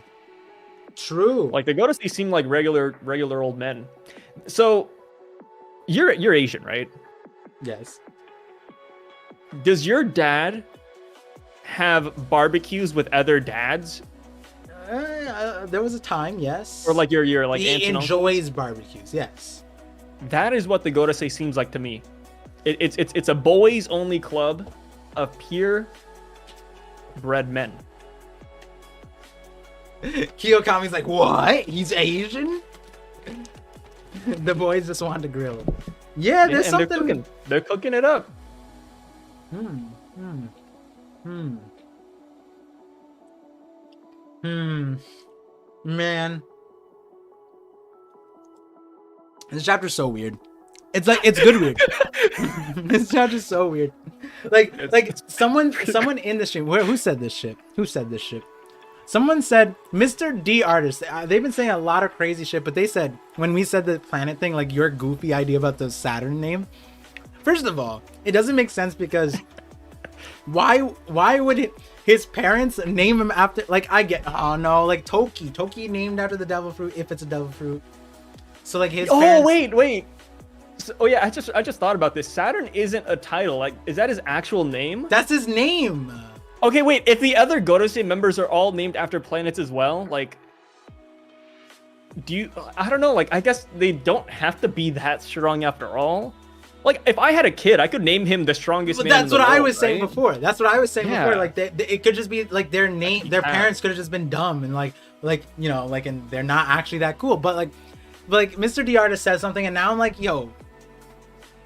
Like the Gorosei seem like regular old men. So you're Asian, right?
Yes.
Does your dad have barbecues with other dads?
There was a time, yes.
Or like your like
he enjoys barbecues, yes.
That is what the Gorosei seems like to me. It's a boys only club of pure bred men.
Kiyokami's like, what? He's Asian? The boys just want to grill him. Yeah, there's something.
They're cooking it up.
Man, this chapter's so weird. It's good weird. This chapter's so weird. Someone in the stream. Who said this shit? Someone said, Mr. D Artist. They've been saying a lot of crazy shit, but they said when we said the planet thing, like your goofy idea about the Saturn name. First of all, it doesn't make sense because why would his parents name him after, like, like Toki named after the devil fruit if it's a devil fruit. So like his parents...
wait. So, yeah, I just thought about this. Saturn isn't a title. Like, is that his actual name?
That's his name.
Okay, wait. If the other Gorosei members are all named after planets as well, like, I don't know. Like, I guess they don't have to be that strong after all. Like, if I had a kid, I could name him the strongest man in the world. That's what I was saying
before. Like, it could just be like their name. Their parents could have just been dumb and like you know, like, and they're not actually that cool. But like Mr. D Artist says something, and now I'm like, yo.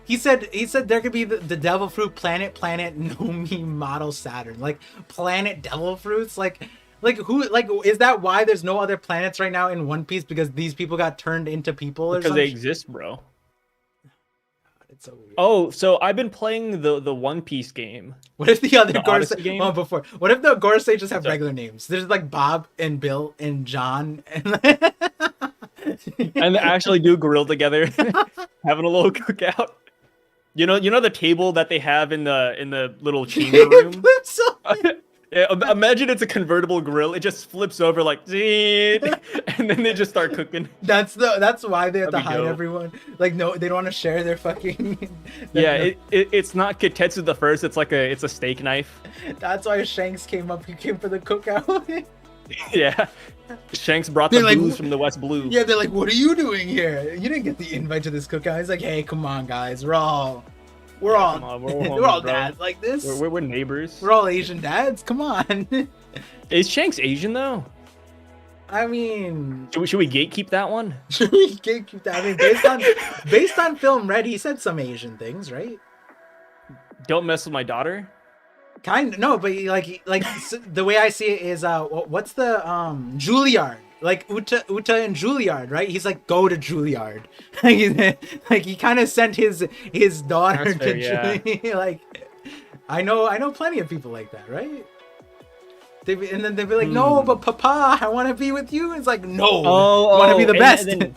He said there could be the devil fruit planet Nomi model Saturn, like planet devil fruits, like who, like, is that why there's no other planets right now in One Piece, because these people got turned into people or
because
something?
they exist, bro.
It's so weird.
Oh, so I've been playing the One Piece game.
What if the other
The Odyssey
Gorosei
game?
well before? What if the Gorosei just have
So-
regular names? There's like Bob and Bill and John and
And they actually do grill together, having a little cookout. You know the table that they have in the little chamber room.
Flips over.
Yeah, imagine it's a convertible grill. It just flips over like, "Zing," and then they just start cooking.
That's why they have to
That'd be
hide
dope.
everyone. Like no, they don't want to share their fucking.
Yeah, it's not Kitetsu the First. It's like it's a steak knife.
That's why Shanks came up. He came for the cookout.
Yeah, Shanks brought
They're
the
like,
booze from the West Blue.
Yeah, they're like, "What are you doing here? You didn't get the invite to this cookout." He's like, "Hey, come on, guys. We're all
Come on, we're
we're all
homies, bro.
dads like this.
We're neighbors.
We're all Asian dads. Come on."
Is Shanks Asian though?
I mean,
Should we gatekeep that one?
you can't keep that. I mean, based on film Red, he said some Asian things, right?
Don't mess with my daughter.
Kind of no, but the way I see it is what's the Juilliard, like Uta and Juilliard, right? He's like, go to Juilliard. Like he kind of sent his daughter
That's fair,
to
yeah.
Juilliard. Like I know plenty of people like that, right? And then they'd be like, no, but Papa, I want to be with you. It's like, no, I want to be the best.
And then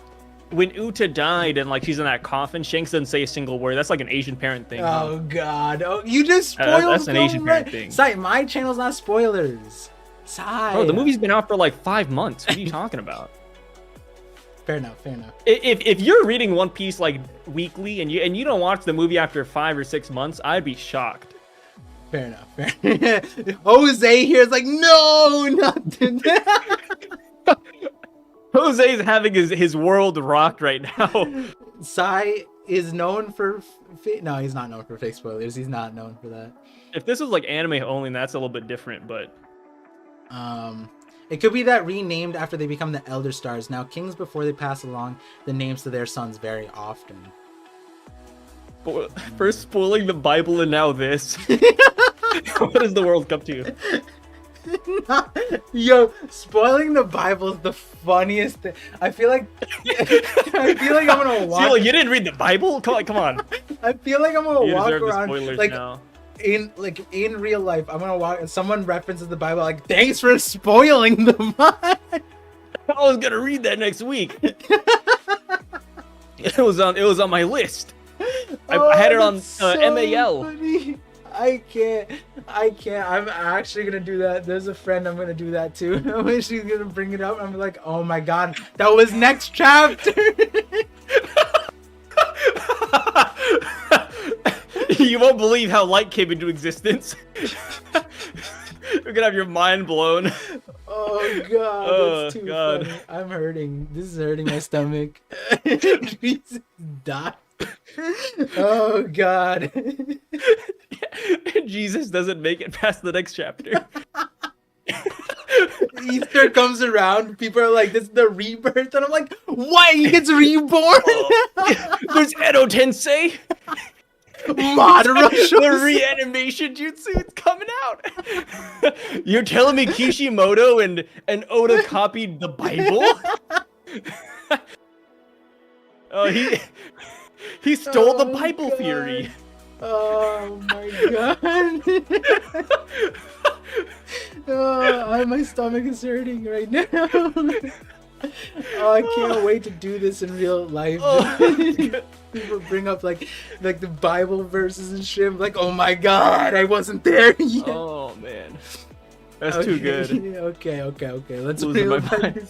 when Uta died and like she's in that coffin, Shanks doesn't say a single word. That's like an Asian parent thing. Huh?
Oh God! Oh, you just spoiled.
That's an Asian parent thing.
Sai, my channel's not spoilers. Sai.
Bro, the movie's been out for like 5 months. What are you talking about?
Fair enough. Fair enough.
If you're reading One Piece like weekly and you don't watch the movie after 5 or 6 months, I'd be shocked.
Fair enough. Fair. Jose here is like, no, nothing.
Jose's having his world rocked right now.
Sai is known for. No, he's not known for fake spoilers. He's not known for that.
If this was like anime only, that's a little bit different, but
It could be that renamed after they become the Elder Stars. Now, kings before they pass along the names to their sons very often.
first spoiling the Bible and now this. What does the world come to?
Yo, spoiling the Bible is the funniest thing. I feel like I'm gonna walk.
Seal, you didn't read the Bible? Come on.
I feel like I'm gonna
You
walk
deserve the
around
spoilers
like
now.
in real life. I'm gonna walk and someone references the Bible like, thanks for spoiling the Bible.
I was gonna read that next week. It was on my list. I had it on
that's so
MAL.
funny. I can't. I'm actually gonna do that. There's a friend I'm gonna do that too. She's gonna bring it up. I'm like, oh my god, that was next chapter.
You won't believe how light came into existence. You're gonna have your mind blown.
Oh god,
Oh,
that's too
God.
funny. I'm hurting. This is hurting my stomach. Jesus, die. Oh god.
Jesus doesn't make it past the next chapter.
Easter comes around, people are like, this is the rebirth, and I'm like, what? He gets reborn?
There's Edo Tensei.
Madara
The
shows
reanimation jutsu, it's coming out. You're telling me Kishimoto and Oda copied the Bible? Oh, he stole the
Oh,
Bible
God.
theory.
Oh my god. My stomach is hurting right now. Oh, I can't wait to do this in real life.
Oh.
People bring up like the Bible verses and shit. I'm like, oh my god, I wasn't there yet.
Oh man, that's too good.
Okay. Let's
Losing my
real
mind.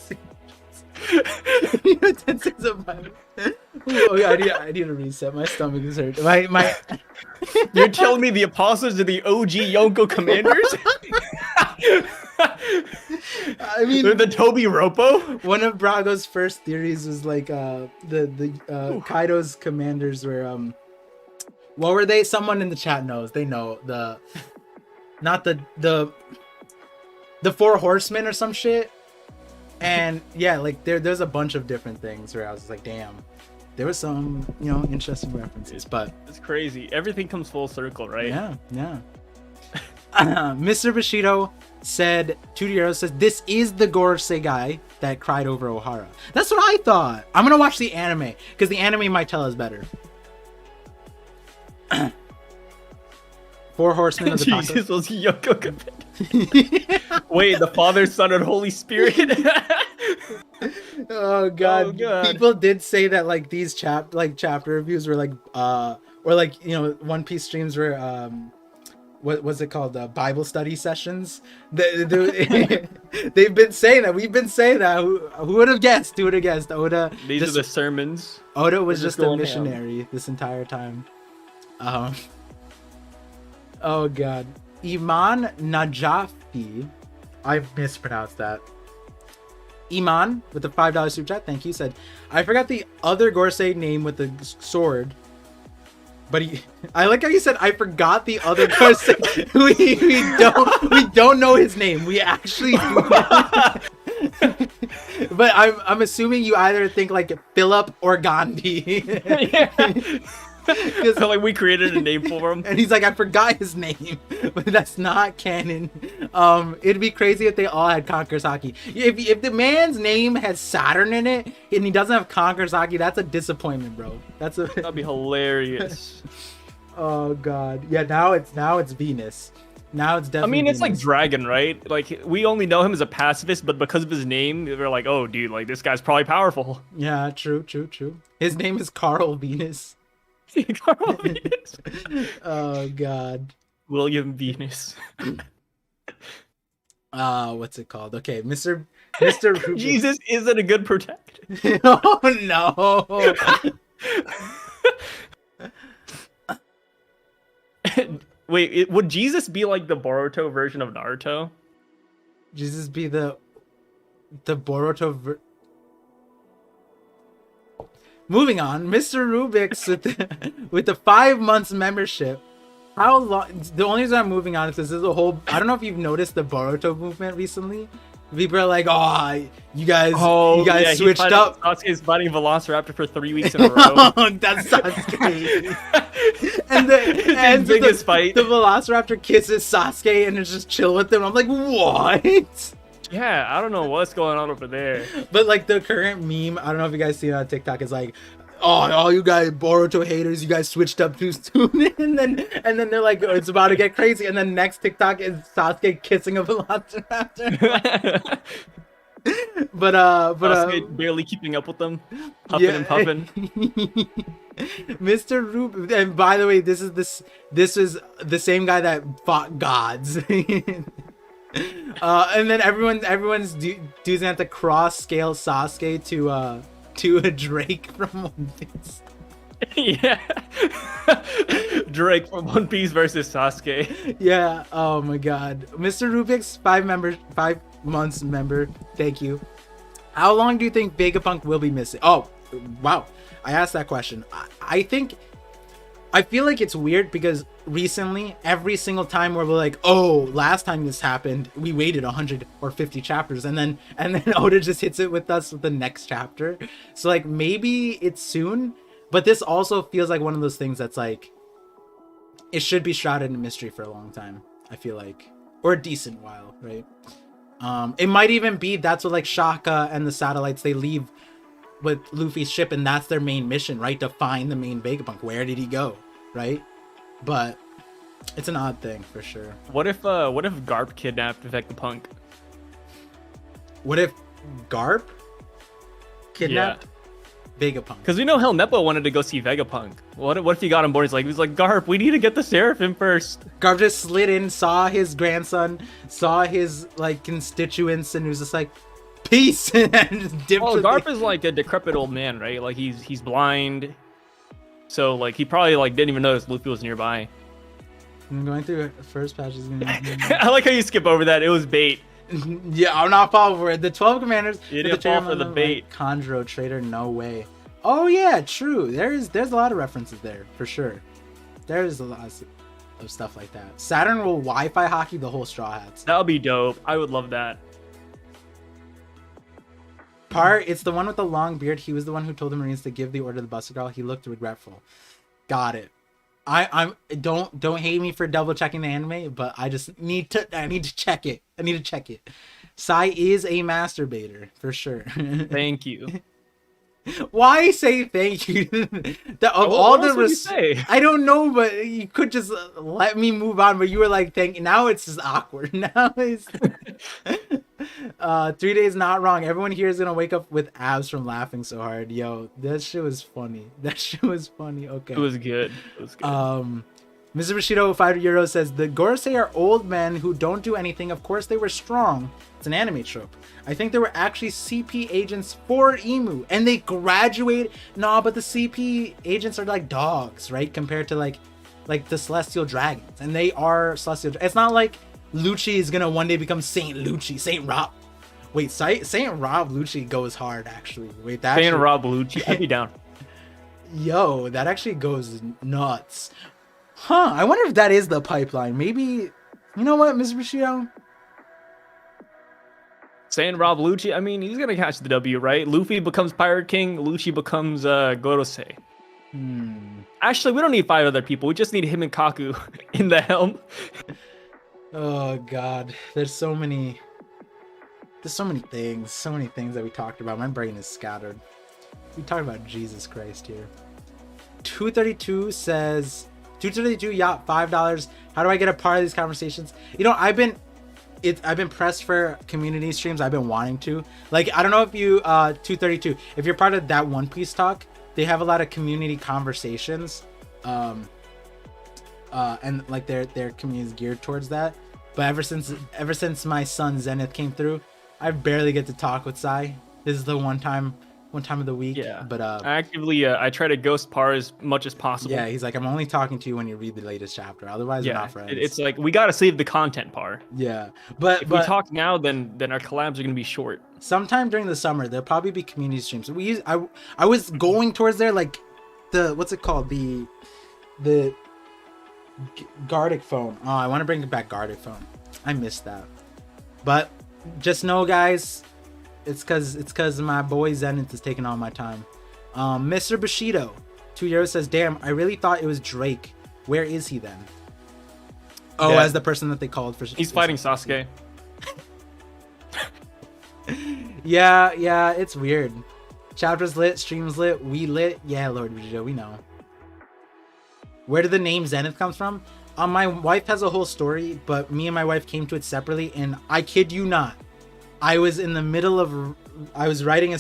I need to reset. My stomach is hurt. My
You're telling me the apostles are the OG Yonko commanders?
I mean,
They're the Toby Ropo?
one of Brago's first theories was like Kaido's commanders were what were they? Someone in the chat knows. They know the four horsemen or some shit. And yeah, like there's a bunch of different things where I was like, damn, there was some interesting references, but
It's crazy. Everything comes full circle, right?
yeah. Mr. Bushido said, 2D says, this is the Gorosei guy that cried over Ohara. That's what I thought. I'm gonna watch the anime because the anime might tell us better. Four Horsemen of the
Jesus was Yoko. Wait, the Father, Son, and Holy Spirit.
Oh god.
Oh, God.
People did say that like these chapter reviews were like or like, you know, One Piece streams were what was it called, Bible study sessions. They've been saying that. We've been saying that. Who would have guessed? Who would have guessed? Oda.
These are the sermons.
Oda was
They're
just a
going
missionary this entire time. Oh god. Iman Najafi. I've mispronounced that. Iman with the $5 super chat, thank you, said, I forgot the other Gorsei name with the sword. But I like how you said I forgot the other Gorsei. we don't know his name. We actually do not. But I'm assuming you either think like Philip or Gandhi.
Yeah. So like we created a name for him,
and he's like, I forgot his name, but that's not canon. It'd be crazy if they all had Kankurosaki. If the man's name has Saturn in it and he doesn't have Kankurosaki, that's a disappointment, bro.
That'd be hilarious.
Oh god, yeah. Now it's Venus. Now it's definitely.
I mean, it's
Venus.
like Dragon, right? Like we only know him as a pacifist, but because of his name, we're like, oh, dude, like this guy's probably powerful.
Yeah, true. His name is Carl Venus.
Carl Venus.
Oh god.
William Venus.
What's it called? Okay, Mr. Rubik.
Jesus isn't a good protector.
Oh no.
Wait, would Jesus be like the Boruto version of Naruto?
Jesus be the Boruto Moving on, Mr. Rubik's with the 5 months membership. How long? The only reason I'm moving on is because there's a whole. I don't know if you've noticed the Boruto movement recently. People are like, "Oh, you guys switched up."
Sasuke's fighting Velociraptor for 3 weeks in a row.
That's Sasuke. And the
biggest fight.
The Velociraptor kisses Sasuke and is just chill with him. I'm like, what?
Yeah, I don't know what's going on over there.
But like the current meme, I don't know if you guys see it on TikTok, is like, oh, all you guys Boruto haters, you guys switched up too soon. and then they're like, oh, it's about to get crazy. And then next TikTok is Sasuke kissing a Velociraptor. but
Sasuke barely keeping up with them, huffing and puffing.
Mr. Rube, and by the way, this is the same guy that fought gods. And then everyone's dudes have to cross scale Sasuke to a Drake from One Piece.
Yeah. Drake from One Piece versus Sasuke.
Yeah. Oh my god. Mr. Rubik's 5 months member. Thank you. How long do you think Vegapunk will be missing? Oh, wow. I asked that question. I feel like it's weird because recently, every single time where we're like, oh, last time this happened, we waited 150 chapters, and then Oda just hits it with us with the next chapter. So like maybe it's soon, but this also feels like one of those things that's like, it should be shrouded in mystery for a long time, I feel like, or a decent while, right? It might even be that's what like Shaka and the satellites, they leave with Luffy's ship, and that's their main mission, right? To find the main Vegapunk. Where did he go, right? But it's an odd thing for sure.
What if Garp kidnapped Vegapunk?
What if Garp kidnapped Vegapunk?
Because we know Helmeppo wanted to go see Vegapunk. What if he got on board? He was like, Garp, we need to get the Seraphim first.
Garp just slid in, saw his grandson, saw his like constituents, and was just like, peace. And just dipped.
Well, Garp is like a decrepit old man, right? Like he's blind, so like he probably like didn't even notice Luffy was nearby.
I'm going through the first patch is gonna
I like how you skip over that. It was bait.
Yeah, I'm not falling for it. The 12 commanders.
You didn't fall for the bait.
Conjuro trader, no way. Oh yeah, true. There's a lot of references there for sure. There's a lot of stuff like that. Saturn will Wi-Fi hockey the whole Straw Hats.
That would be dope. I would love that.
It's the one with the long beard. He was the one who told the Marines to give the order to the Buster Girl. He looked regretful. Got it. I'm don't hate me for double checking the anime, but I need to check it. I need to check it. Sai is a masturbator for sure.
Thank you.
Why say thank you? Of
What
all
else
the
would you say?
I don't know, but you could just let me move on. But you were like, thank you. Now it's just awkward. Now it's 3 days not wrong. Everyone here is gonna wake up with abs from laughing so hard. Yo, that shit was funny. That shit was funny. Okay.
It was good. It was good.
Mr. Bushido, €5 says, the Gorosei are old men who don't do anything. Of course they were strong. It's an anime trope. I think there were actually CP agents for Emu, and they graduate. No, but the CP agents are like dogs, right? Compared to like the Celestial Dragons, and they are Celestial. It's not like Lucci is gonna one day become Saint Lucci, Saint Rob. Wait, Saint Rob Lucci goes hard actually. Wait, that
Saint Rob Lucci, I'd be down.
Yo, that actually goes nuts. Huh, I wonder if that is the pipeline. Maybe, you know what, Mr. Bushido?
Saying Rob Lucci, I mean, he's gonna catch the W, right? Luffy becomes Pirate King, Lucci becomes Gorosei. Actually, we don't need 5 other people. We just need him and Kaku in the helm.
Oh God, there's so many things that we talked about. My brain is scattered. We talked about Jesus Christ here. 232 says, 232 yacht $5. How do I get a part of these conversations? You know, I've been pressed for community streams. I've been wanting to. Like, I don't know if you 232, if you're part of that One Piece talk, they have a lot of community conversations. And like their community is geared towards that. But ever since my son Zenith came through, I barely get to talk with Sai. This is the one time of the week.
Yeah.
But
I actively I try to ghost Par as much as possible.
yeah, he's like, I'm only talking to you when you read the latest chapter. Otherwise, we're not friends.
It's like we gotta save the content, Par.
Yeah, but
If we talk now, then our collabs are gonna be short.
Sometime during the summer, there'll probably be community streams. I was going towards there, like the what's it called, the Gardic phone. Oh, I want to bring back Gardic phone. I missed that. But just know, guys, it's cause my boy Zenith is taking all my time. Mr. Bushido, €2 says, damn, I really thought it was Drake. Where is he then? Oh,
Yeah.
as the person that they called for.
He's fighting Sasuke.
Yeah, it's weird. Chapters lit, streams lit, we lit. Yeah, Lord Bushido, we know. Where did the name Zenith come from? My wife has a whole story, but me and my wife came to it separately, and I kid you not, I was in the middle of, I was writing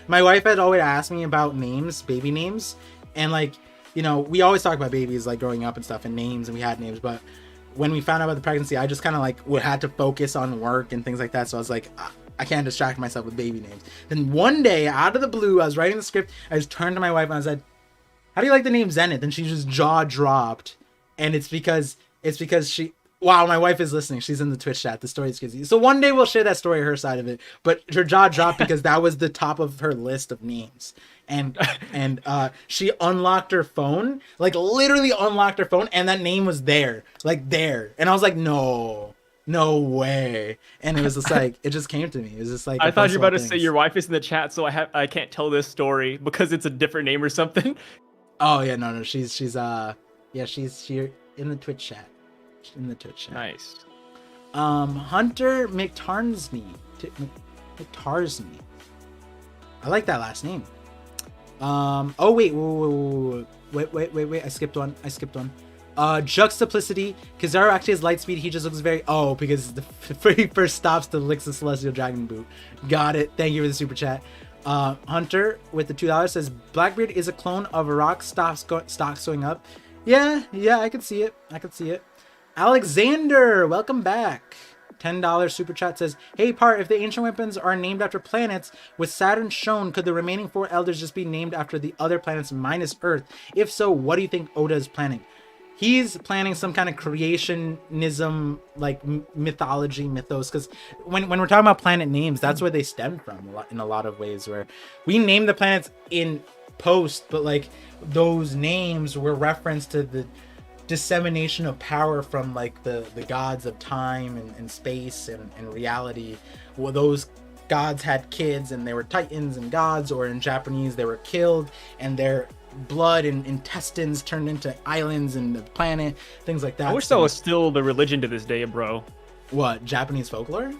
my wife had always asked me about names, baby names, and like, you know, we always talk about babies like growing up and stuff and names, and we had names, but when we found out about the pregnancy, I just kind of like had to focus on work and things like that, so I was like, I can't distract myself with baby names. Then one day, out of the blue, I was writing the script, I just turned to my wife and I said, how do you like the name Zenith? And she just jaw dropped. And it's because she, wow, my wife is listening. She's in the Twitch chat. The story is crazy. So one day we'll share that story, her side of it. But her jaw dropped because that was the top of her list of names. And she unlocked her phone, like literally unlocked her phone, and that name was there, like there. And I was like, no way. And it was just like, it just came to me. It was just like,
I thought you were about to say your wife is in the chat, so I can't tell this story because it's a different name or something.
Oh yeah, no, she's here in the Twitch chat.
Nice.
Hunter McTarsney. I like that last name. Oh wait, wait. I skipped one. Juxtaplicity. Kizaru actually has light speed. He just looks very because the very first stops to licks the Celestial Dragon boot. Got it. Thank you for the super chat. Hunter with the $2 says Blackbeard is a clone of a rock stocks going up. Yeah, I can see it. Alexander, welcome back. $10 super chat says, hey Part, if the ancient weapons are named after planets with Saturn shown, could the remaining 4 elders just be named after the other planets minus Earth? If so, what do you think Oda is planning? He's planning some kind of creationism, like mythos, because when we're talking about planet names, that's where they stem from in a lot of ways, where we name the planets in post, but like those names were reference to the dissemination of power from like the gods of time and space and reality. Well, those gods had kids and they were titans and gods, or in Japanese they were killed and their blood and intestines turned into islands and the planet, things like that.
I wish that was still the religion to this day, bro.
What, Japanese folklore?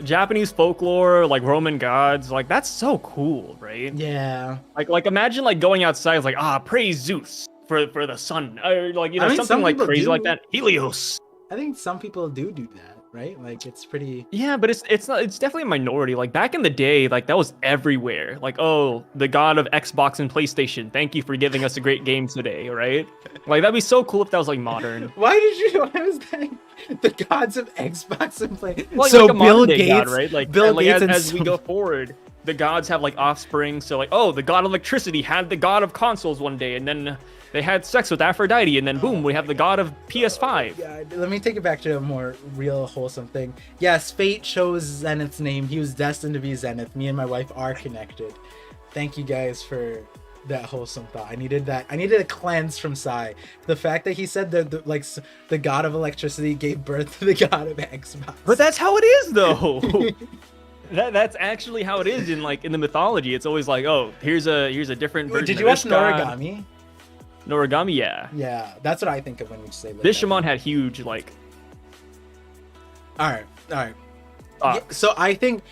Japanese folklore, like Roman gods, like that's so cool, right?
Yeah.
Like imagine like going outside, it's like praise Zeus for the sun, or like
I mean,
something
some
like
people
crazy like
do.
that. Helios.
I think some people do that, right? Like it's pretty.
Yeah, but it's definitely a minority. Like back in the day, like that was everywhere. Like, oh, the god of Xbox and PlayStation, thank you for giving us a great game today, right? Like that'd be so cool if that was like modern.
Why was that the gods of Xbox and play?
Well,
So
like a modern
Bill
day
Gates,
god, right? Like,
Bill
and, like
Gates, and
as we go forward, the gods have like offspring. So like, oh, the god of electricity had the god of consoles one day, and then they had sex with Aphrodite, and then boom, we have the god of PS5.
Yeah, let me take it back to a more real, wholesome thing. Yes, fate chose Zenith's name. He was destined to be Zenith. Me and my wife are connected. Thank you guys for that wholesome thought. I needed that. I needed a cleanse from Sai. The fact that he said that the god of electricity gave birth to the god of Xbox.
But that's how it is, though. That's actually how it is in the mythology. It's always like, oh, here's a different version.
Did you
of
watch
this god.
Noragami?
Noragami, yeah.
Yeah, that's what I think of when you say.
Bishamon had huge
All right. Yeah, so I think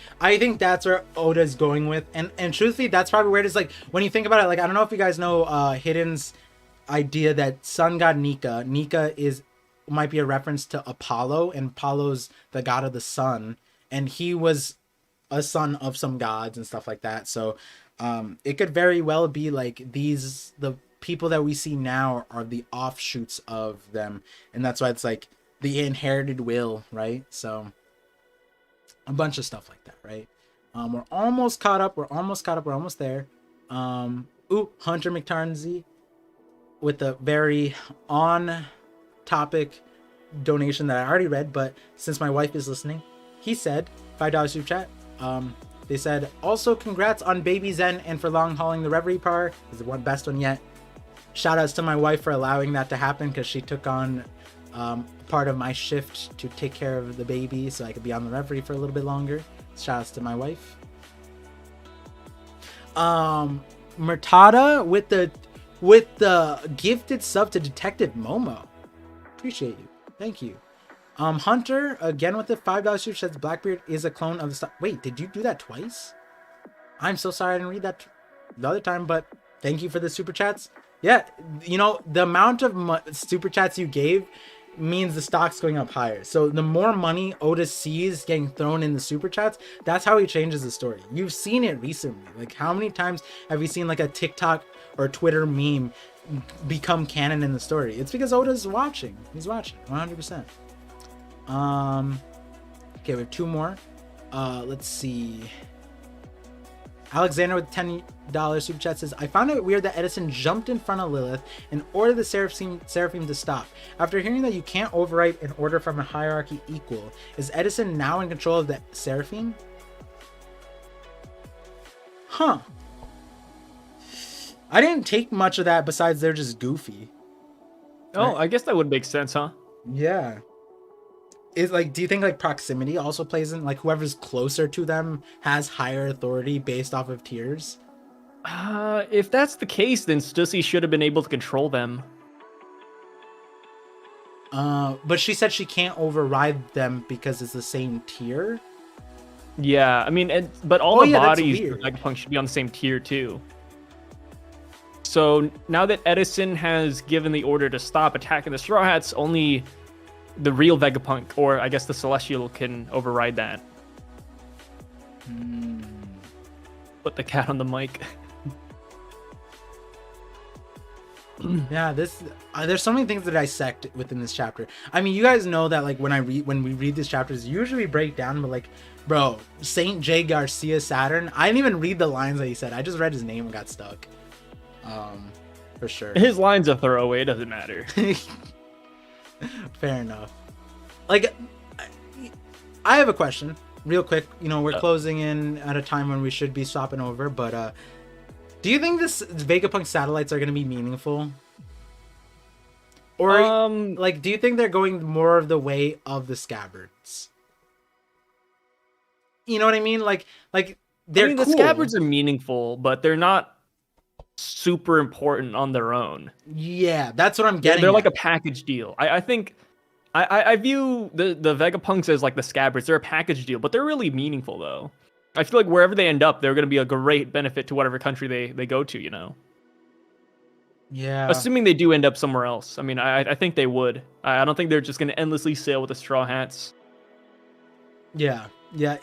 that's where Oda's going with, and truthfully, that's probably where it is. Like when you think about it, like I don't know if you guys know Hidden's idea that sun god Nika might be a reference to Apollo, and Apollo's the god of the sun, and he was a son of some gods and stuff like that. So it could very well be like the people that we see now are the offshoots of them, and that's why it's like the inherited will, right? So a bunch of stuff like that, right? We're almost caught up. We're almost there. Hunter McTarnsey with a very on topic donation that I already read, but since my wife is listening, he said $5 super chat. They said also congrats on Baby Zen and for long hauling the Reverie Par. Is the best one yet. Shout outs to my wife for allowing that to happen because she took on part of my shift to take care of the baby so I could be on the Reverie for a little bit longer. Shout outs to my wife. Murtada with the gifted sub to Detective Momo. Appreciate you. Thank you. Hunter again with the $5 super chat. Blackbeard is a clone of the stuff. Wait, did you do that twice? I'm so sorry I didn't read that the other time, but thank you for the super chats. Yeah, you know, the amount of super chats you gave means the stock's going up higher. So the more money Oda sees getting thrown in the super chats, that's how he changes the story. You've seen it recently. Like how many times have you seen like a TikTok or Twitter meme become canon in the story? It's because Oda's watching. He's watching 100%. Okay, we have two more. Let's see. Alexander with $10 super chat says, I found it weird that Edison jumped in front of Lilith and ordered the Seraphim to stop. After hearing that you can't overwrite an order from a hierarchy equal, is Edison now in control of the Seraphim? Huh. I didn't take much of that besides they're just goofy.
Oh,
Right?
I guess that would make sense, huh?
Yeah. Is like, do you think like proximity also plays in, like whoever's closer to them has higher authority based off of tiers?
If that's the case, then Stussy should have been able to control them.
But she said she can't override them because it's the same tier.
Yeah, I mean, but all the
that's
bodies
weird.
of Vegapunk should be on the same tier too. So now that Edison has given the order to stop attacking the Straw Hats, only the real Vegapunk, or I guess the Celestial, can override that. Put the cat on the mic.
Yeah, there's so many things to dissect within this chapter. I mean, you guys know that like when we read these chapters, usually we break down, but like, bro, Saint J Garcia Saturn, I didn't even read the lines that he said. I just read his name and got stuck. For sure.
His line's a throwaway, it doesn't matter.
Fair enough. Like, I have a question, real quick. You know, we're closing in at a time when we should be swapping over, but do you think this Vegapunk satellites are going to be meaningful? Or, like, do you think they're going more of the way of the Scabbards? You know what I mean? Like they're
the
cool.
Scabbards are meaningful, but they're not super important on their own.
Yeah, that's what I'm getting.
They're like
at.
a package deal. I think I view the Vegapunks as like the Scabbards. They're a package deal, but they're really meaningful though. I feel like wherever they end up, they're going to be a great benefit to whatever country they go to, you know?
Yeah.
Assuming they do end up somewhere else. I mean, I think they would. I don't think they're just going to endlessly sail with the Straw Hats.
Yeah. Yeah,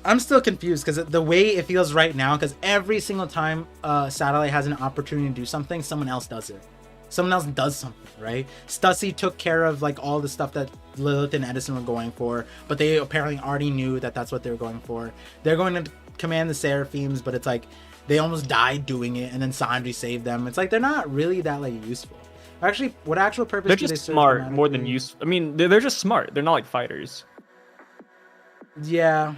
I'm still confused because the way it feels right now, because every single time Satellite has an opportunity to do something, someone else does it. Someone else does something, right? Stussy took care of like all the stuff that Lilith and Edison were going for, but they apparently already knew that that's what they were going for. They're going to command the Seraphims, but it's like they almost died doing it, and then Sanji saved them. It's like they're not really that like useful. Actually, what actual purpose?
They're
do
just
they serve
smart more than useful. I mean, they're just smart. They're not like fighters.
Yeah,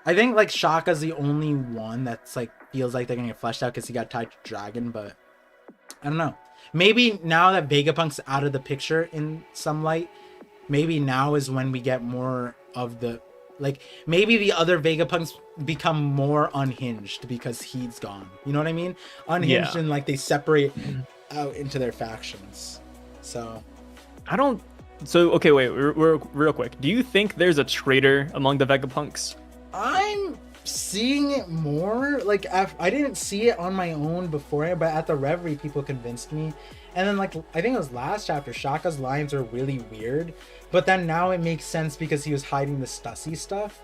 I think like Shaka's the only one that's like feels like they're gonna get fleshed out because he got tied to Dragon, but I don't know. Maybe now that Vegapunk's out of the picture in some light, maybe now is when we get more of the like maybe the other Vegapunks become more unhinged because he's gone. You know what I mean? Unhinged, and like they separate out into their factions. So
I don't. So okay, wait, we're real quick. Do you think there's a traitor among the Vegapunks?
I'm seeing it more. Like I didn't see it on my own before, but at the Reverie, people convinced me. And then like I think it was last chapter, Shaka's lines are really weird, but then now it makes sense because he was hiding the Stussy stuff.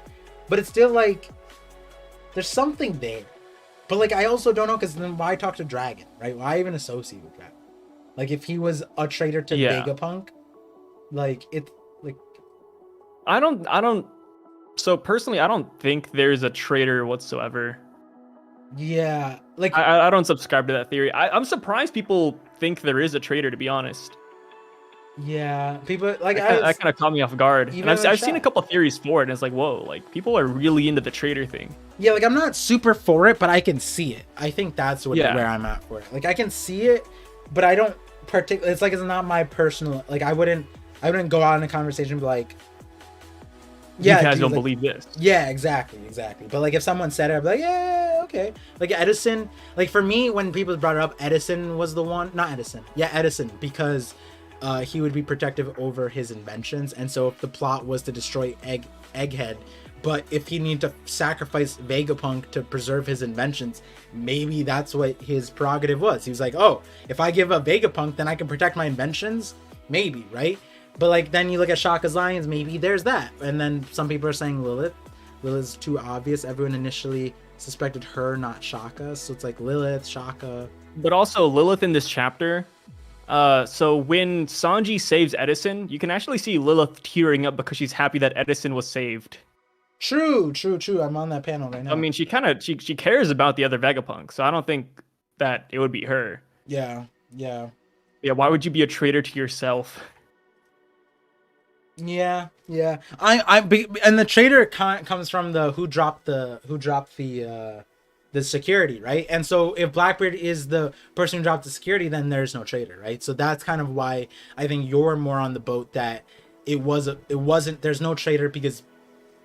But it's still like there's something there. But like I also don't know, because then why talk to Dragon, right? Why even associate with Dragon? Like if he was a traitor to Vegapunk, like it like
I don't. So personally, I don't think there's a traitor whatsoever.
Yeah, like
I don't subscribe to that theory. I'm surprised people think there is a traitor, to be honest.
Yeah, people like
that kind of caught me off guard. And I've seen a couple of theories for it, and it's like, whoa, like people are really into the traitor thing.
Yeah, like I'm not super for it, but I can see it. I think that's where I'm at for it. Like I can see it, but I don't particularly. It's like it's not my personal. Like I wouldn't go out in a conversation and be like, yeah,
you guys don't
like,
believe this.
Yeah, exactly. But like if someone said it, I'd be like, yeah, okay. Like Edison, like for me, when people brought it up, Edison was the one. Not Edison. Yeah, Edison, because he would be protective over his inventions, and so if the plot was to destroy Egghead, but if he needed to sacrifice Vegapunk to preserve his inventions, maybe that's what his prerogative was. He was like, oh, if I give up Vegapunk, then I can protect my inventions? Maybe, right? But like then you look at Shaka's lines, maybe there's that. And then some people are saying Lilith. Lilith's too obvious. Everyone initially suspected her, not Shaka. So it's like Lilith, Shaka.
But also Lilith in this chapter. So when Sanji saves Edison, you can actually see Lilith tearing up because she's happy that Edison was saved.
True. I'm on that panel right now.
I mean, she cares about the other Vegapunk, so I don't think that it would be her.
Yeah.
Why would you be a traitor to yourself?
Yeah. And the traitor comes from the who dropped the security, right? And so if Blackbeard is the person who dropped the security, then there's no traitor, right? So that's kind of why I think you're more on the boat that it wasn't. There's no traitor, because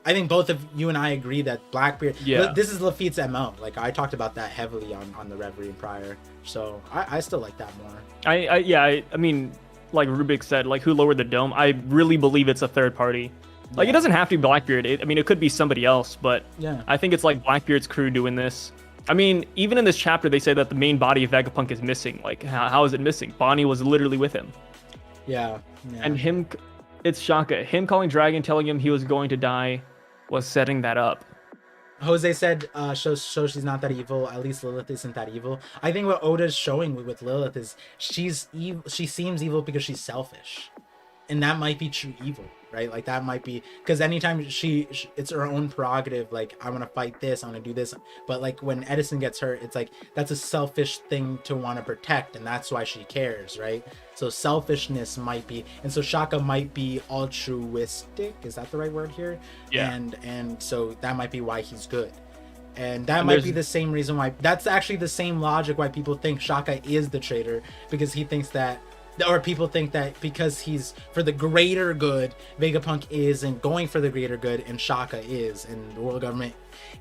I think both of you and I agree that Blackbeard. Yeah. This is Lafitte's MO. Like I talked about that heavily on the Reverie prior. So I still like that more.
I mean, like Rubik said, like who lowered the dome? I really believe it's a third party. Like it doesn't have to be Blackbeard. It could be somebody else, but I think it's like Blackbeard's crew doing this. I mean, even in this chapter, they say that the main body of Vegapunk is missing. Like, how is it missing? Bonnie was literally with him.
Yeah.
And it's Shaka. Him calling Dragon, telling him he was going to die, was setting that up.
Jose said, show she's not that evil. At least Lilith isn't that evil. I think what Oda's showing with Lilith is she's evil. She seems evil because she's selfish. And that might be true evil, right? Like that might be, because anytime it's her own prerogative, like I want to fight this, I want to do this, but like when Edison gets hurt, it's like that's a selfish thing to want to protect, and that's why she cares, right? So selfishness might be, and so Shaka might be altruistic, is that the right word here?
Yeah.
And so that might be why he's good, and that might be the same reason why, that's actually the same logic why people think Shaka is the traitor, because he thinks that, or people think that because he's for the greater good, Vegapunk isn't going for the greater good, and Shaka is, and the world government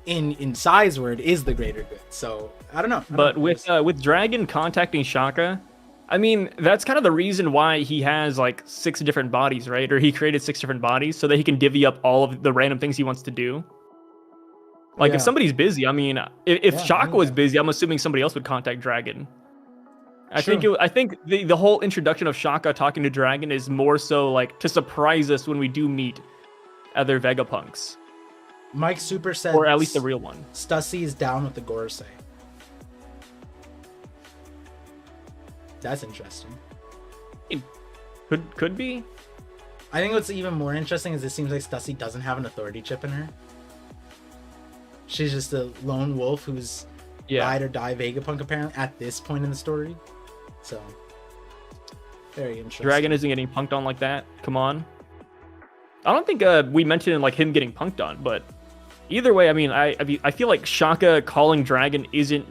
in Sai's word is the greater good. So I don't know.
But with Dragon contacting Shaka, I mean, that's kind of the reason why he has like 6 different bodies, right? Or he created 6 different bodies so that he can divvy up all of the random things he wants to do. Like if
Yeah.
somebody's busy, I mean, if
Yeah,
Shaka was
anytime.
busy, I'm assuming somebody else would contact Dragon.
True.
I think the whole introduction of Shaka talking to Dragon is more so like to surprise us when we do meet other Vegapunks,
Mike Super said,
or at least the real one.
Stussy is down with the Gorosei. That's interesting.
Could be.
I think what's even more interesting is it seems like Stussy doesn't have an authority chip in her. She's just a lone wolf who's ride or die Vegapunk apparently at this point in the story. So very interesting.
Dragon isn't getting punked on like that. Come on. I don't think we mentioned like him getting punked on, but either way, I mean, I feel like Shaka calling Dragon isn't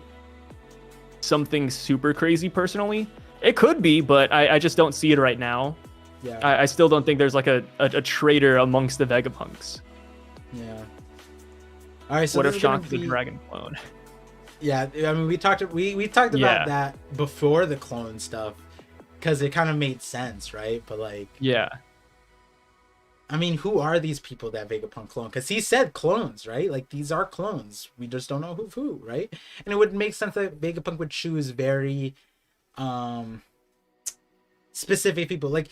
something super crazy personally. It could be, but I just don't see it right now.
Yeah.
I still don't think there's like a traitor amongst the Vegapunks.
Yeah. All right. So
what if Shaka's a dragon clone?
Yeah, I mean, we talked about that before the clone stuff because it kind of made sense, right? But like,
yeah,
I mean, who are these people that Vegapunk clone? Because he said clones, right? Like these are clones. We just don't know who, right? And it would make sense that Vegapunk would choose very specific people. Like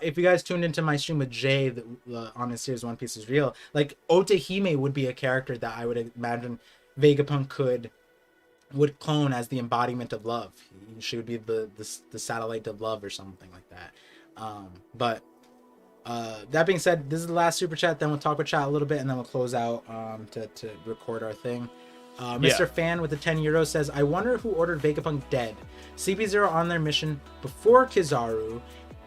if you guys tuned into my stream with Jay on his series One Piece is Real, like Otahime would be a character that I would imagine Vegapunk would clone as the embodiment of love. She would be the satellite of love or something like that. But that being said, this is the last super chat. Then we'll talk with chat a little bit, and then we'll close out to record our thing. Mr. Fan with the 10 euros says, I wonder who ordered Vegapunk dead. CP0 on their mission before Kizaru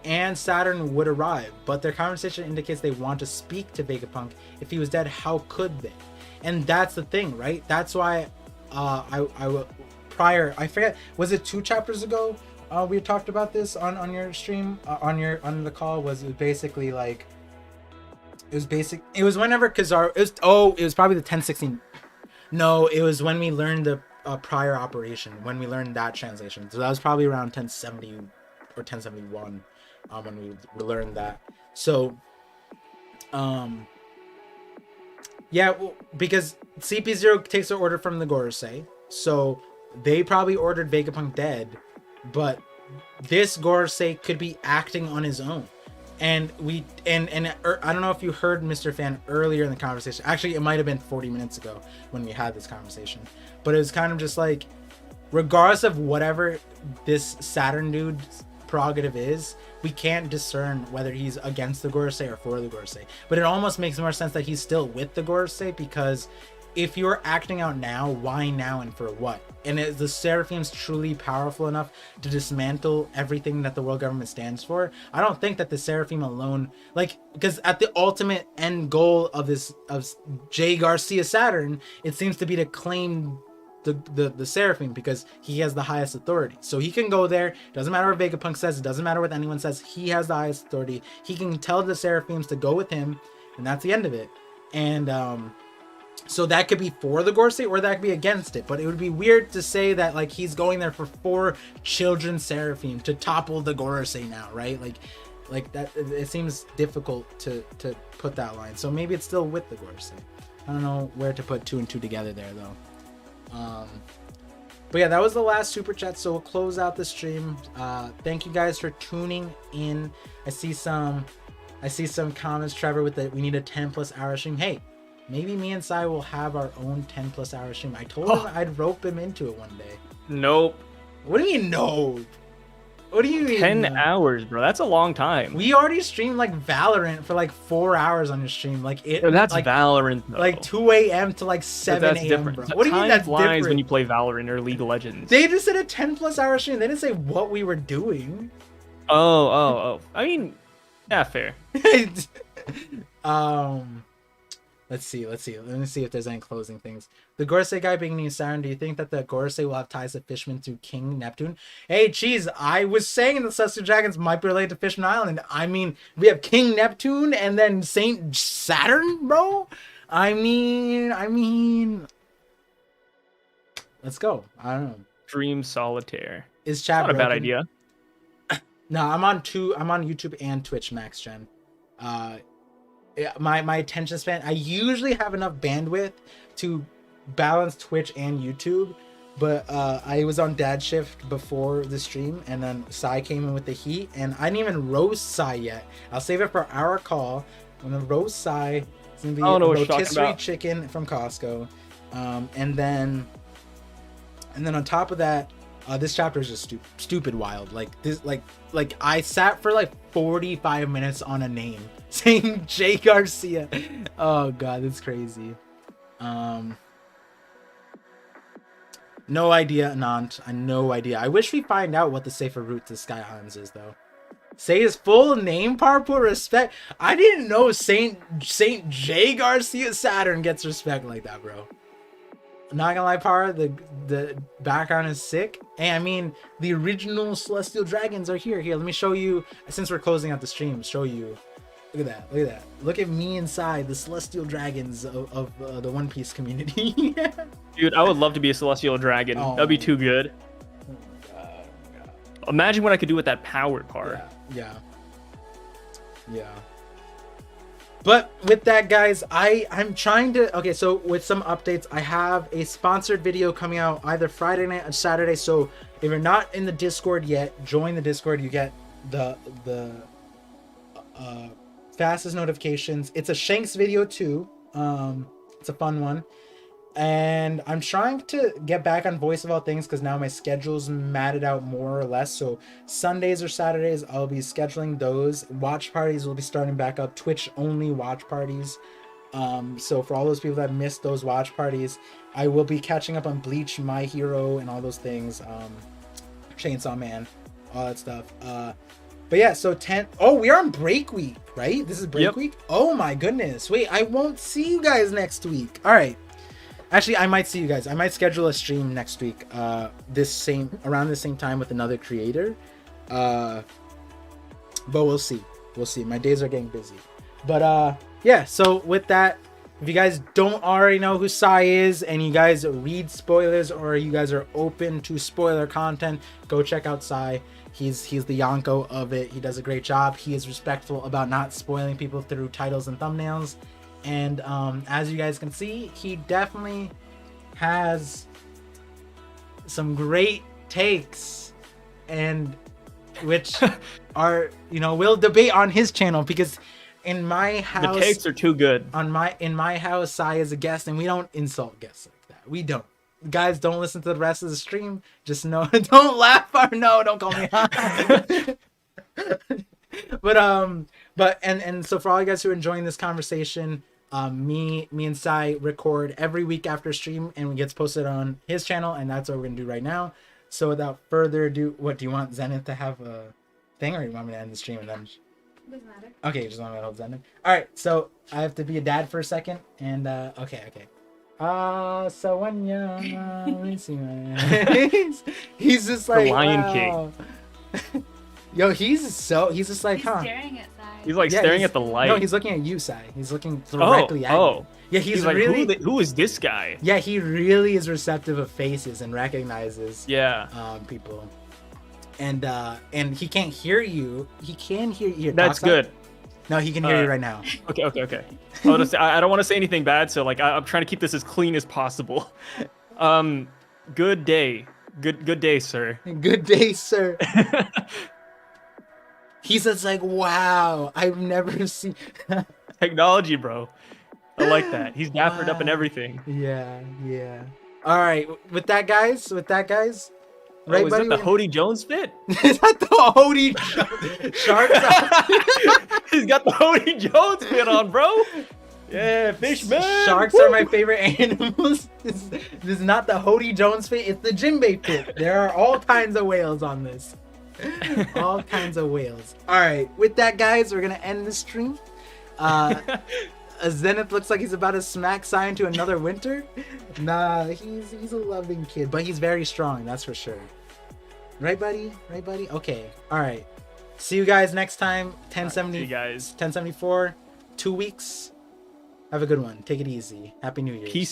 and Saturn would arrive, but their conversation indicates they want to speak to Vegapunk. If he was dead, how could they? And that's the thing, right? That's why I I forget, was it 2 chapters ago we talked about this on your stream, on the call? Was it basically like it was whenever Kizaru, it was probably the 1016. No, it was when we learned the prior operation, when we learned that translation. So that was probably around 1070 or 1071 when we learned that. So yeah, well, because CP0 takes their order from the Gorosei, so they probably ordered Vegapunk dead, but this Gorosei could be acting on his own. And I don't know if you heard Mr. Fan earlier in the conversation. Actually, it might have been 40 minutes ago when we had this conversation. But it was kind of just like, regardless of whatever this Saturn dude's prerogative is, we can't discern whether he's against the Gorosei or for the Gorosei. But it almost makes more sense that he's still with the Gorosei, because if you're acting out now, why now and for what? And is the Seraphims truly powerful enough to dismantle everything that the world government stands for? I don't think that the Seraphim alone, like, because at the ultimate end goal of Jay Garcia Saturn, it seems to be to claim the Seraphim, because he has the highest authority. So he can go there, doesn't matter what Vegapunk says, it doesn't matter what anyone says, he has the highest authority. He can tell the Seraphims to go with him, and that's the end of it. And so that could be for the Gorosei or that could be against it. But it would be weird to say that like he's going there for 4 children Seraphim to topple the Gorosei now, right? Like that, it seems difficult to put that line. So maybe it's still with the Gorosei. I don't know where to put 2 and 2 together there though. But yeah, that was the last super chat, so we'll close out the stream. Thank you guys for tuning in. I see some comments, Trevor, with the we need a 10+ hour stream. Hey, maybe me and Sai will have our own 10+ hour stream. I told him I'd rope him into it one day.
Nope.
What do you mean no? What do you mean?
10 hours, bro. That's a long time.
We already streamed like Valorant for like 4 hours on your stream. Like it.
No, that's
like,
Valorant, though.
Like 2 a.m. to like 7 a.m. Bro. What do you mean that's different?
When you play Valorant or League of Legends.
They just said a 10+ hour stream. They didn't say what we were doing.
Oh. I mean, yeah, fair.
Let's see. Let me see if there's any closing things. The Gorosei guy being new Saturn, do you think that the Gorosei will have ties to Fishman through King Neptune? Hey, Cheese, I was saying the Celestial Dragons might be related to Fishman Island. I mean, we have King Neptune and then Saint Saturn, bro? I mean... Let's go. I don't know.
Dream Solitaire.
Is chat
Not a
broken?
bad idea.
No, I'm on YouTube and Twitch, Max Gen. Yeah, my attention span. I usually have enough bandwidth to balance Twitch and YouTube, but I was on dad shift before the stream, and then Sai came in with the heat, and I didn't even roast Sai yet. I'll save it for our call. I'm gonna roast Sai. It's gonna be a rotisserie chicken from Costco, and then on top of that, this chapter is just stupid wild. Like this, like I sat for like 45 minutes on a name saying Jay Garcia. Oh god, that's crazy. No idea, Nant. No idea. I wish we find out what the safer route to Sky Islands is, though. Say his full name, Parpool. Respect. I didn't know Saint J Garcia Saturn gets respect like that, bro. Not gonna lie, Par, the background is sick. And I mean, the original Celestial Dragons are here. Here, let me show you. Since we're closing out the stream, show you. Look at that. Look at that. Look at me inside the Celestial Dragons of the One Piece community.
Dude, I would love to be a Celestial Dragon.
Oh.
That'd be too good.
Oh my god.
Imagine what I could do with that power card.
Yeah. But with that, guys, I'm trying to... Okay, so with some updates, I have a sponsored video coming out either Friday night or Saturday. So if you're not in the Discord yet, join the Discord. You get the fastest notifications. It's a Shanks video too. It's a fun one. And I'm trying to get back on Voice of All Things because now my schedule's matted out more or less. So Sundays or Saturdays, I'll be scheduling those. Watch parties will be starting back up. Twitch only watch parties. So for all those people that missed those watch parties, I will be catching up on Bleach, My Hero, and all those things. Chainsaw Man, all that stuff. But yeah, so 10. Oh, we are on break week, right? This is break week. Oh my goodness. Wait, I won't see you guys next week. All right. Actually, I might see you guys. I might schedule a stream next week, around the same time with another creator. But we'll see. We'll see. My days are getting busy. But yeah, so with that, if you guys don't already know who Sai is and you guys read spoilers or you guys are open to spoiler content, go check out Sai. He's the Yonko of it. He does a great job. He is respectful about not spoiling people through titles and thumbnails. And as you guys can see, he definitely has some great takes, and which are, we'll debate on his channel, because in my house
the takes are too good.
In my house, Sai is a guest, and we don't insult guests like that. We don't. Guys, don't listen to the rest of the stream. Just know, don't laugh or no, don't call me out. But so for all you guys who are enjoying this conversation, me and Sai record every week after stream, and it gets posted on his channel, and that's what we're gonna do right now. So without further ado, what do you want Zenith to have a thing, or you want me to end the stream and then?
Doesn't matter.
Okay, you just want me to hold Zenith. All right, so I have to be a dad for a second, and okay. So when he's just like
the Lion
King. Yo, he's just like,
He's
huh?
staring at Sai.
He's like staring at the light.
No, he's looking at you, Sai. He's looking directly at you. Yeah, he's
like,
really.
who is this guy?
Yeah, he really is receptive of faces and recognizes. People. And he can't hear you. He can hear you.
That's good.
No, he can hear you right now.
Okay. I don't want to say anything bad, so like I'm trying to keep this as clean as possible. Good day. Good day, sir.
Good day, sir. He says like, wow, I've never seen
technology, bro. I like that. He's dappered up and everything.
Yeah. All right, with that, guys. Right,
is
buddy?
that the Hody Jones fit?
Is that the Hody Sharks?
He's got the Hody Jones fit on, bro. Yeah, fishman.
Sharks are my favorite animals. This is not the Hody Jones fit. It's the Jinbei fit. There are all kinds of whales on this. All kinds of whales. All right, with that, guys, we're gonna end the stream. Zenith looks like he's about to smack Sai into another winter. Nah, he's a loving kid, but he's very strong, that's for sure. Right, buddy? Okay. All right. See you guys next time. 1070.
See you guys.
1074. 2 weeks. Have a good one. Take it easy. Happy New Year.
Peace.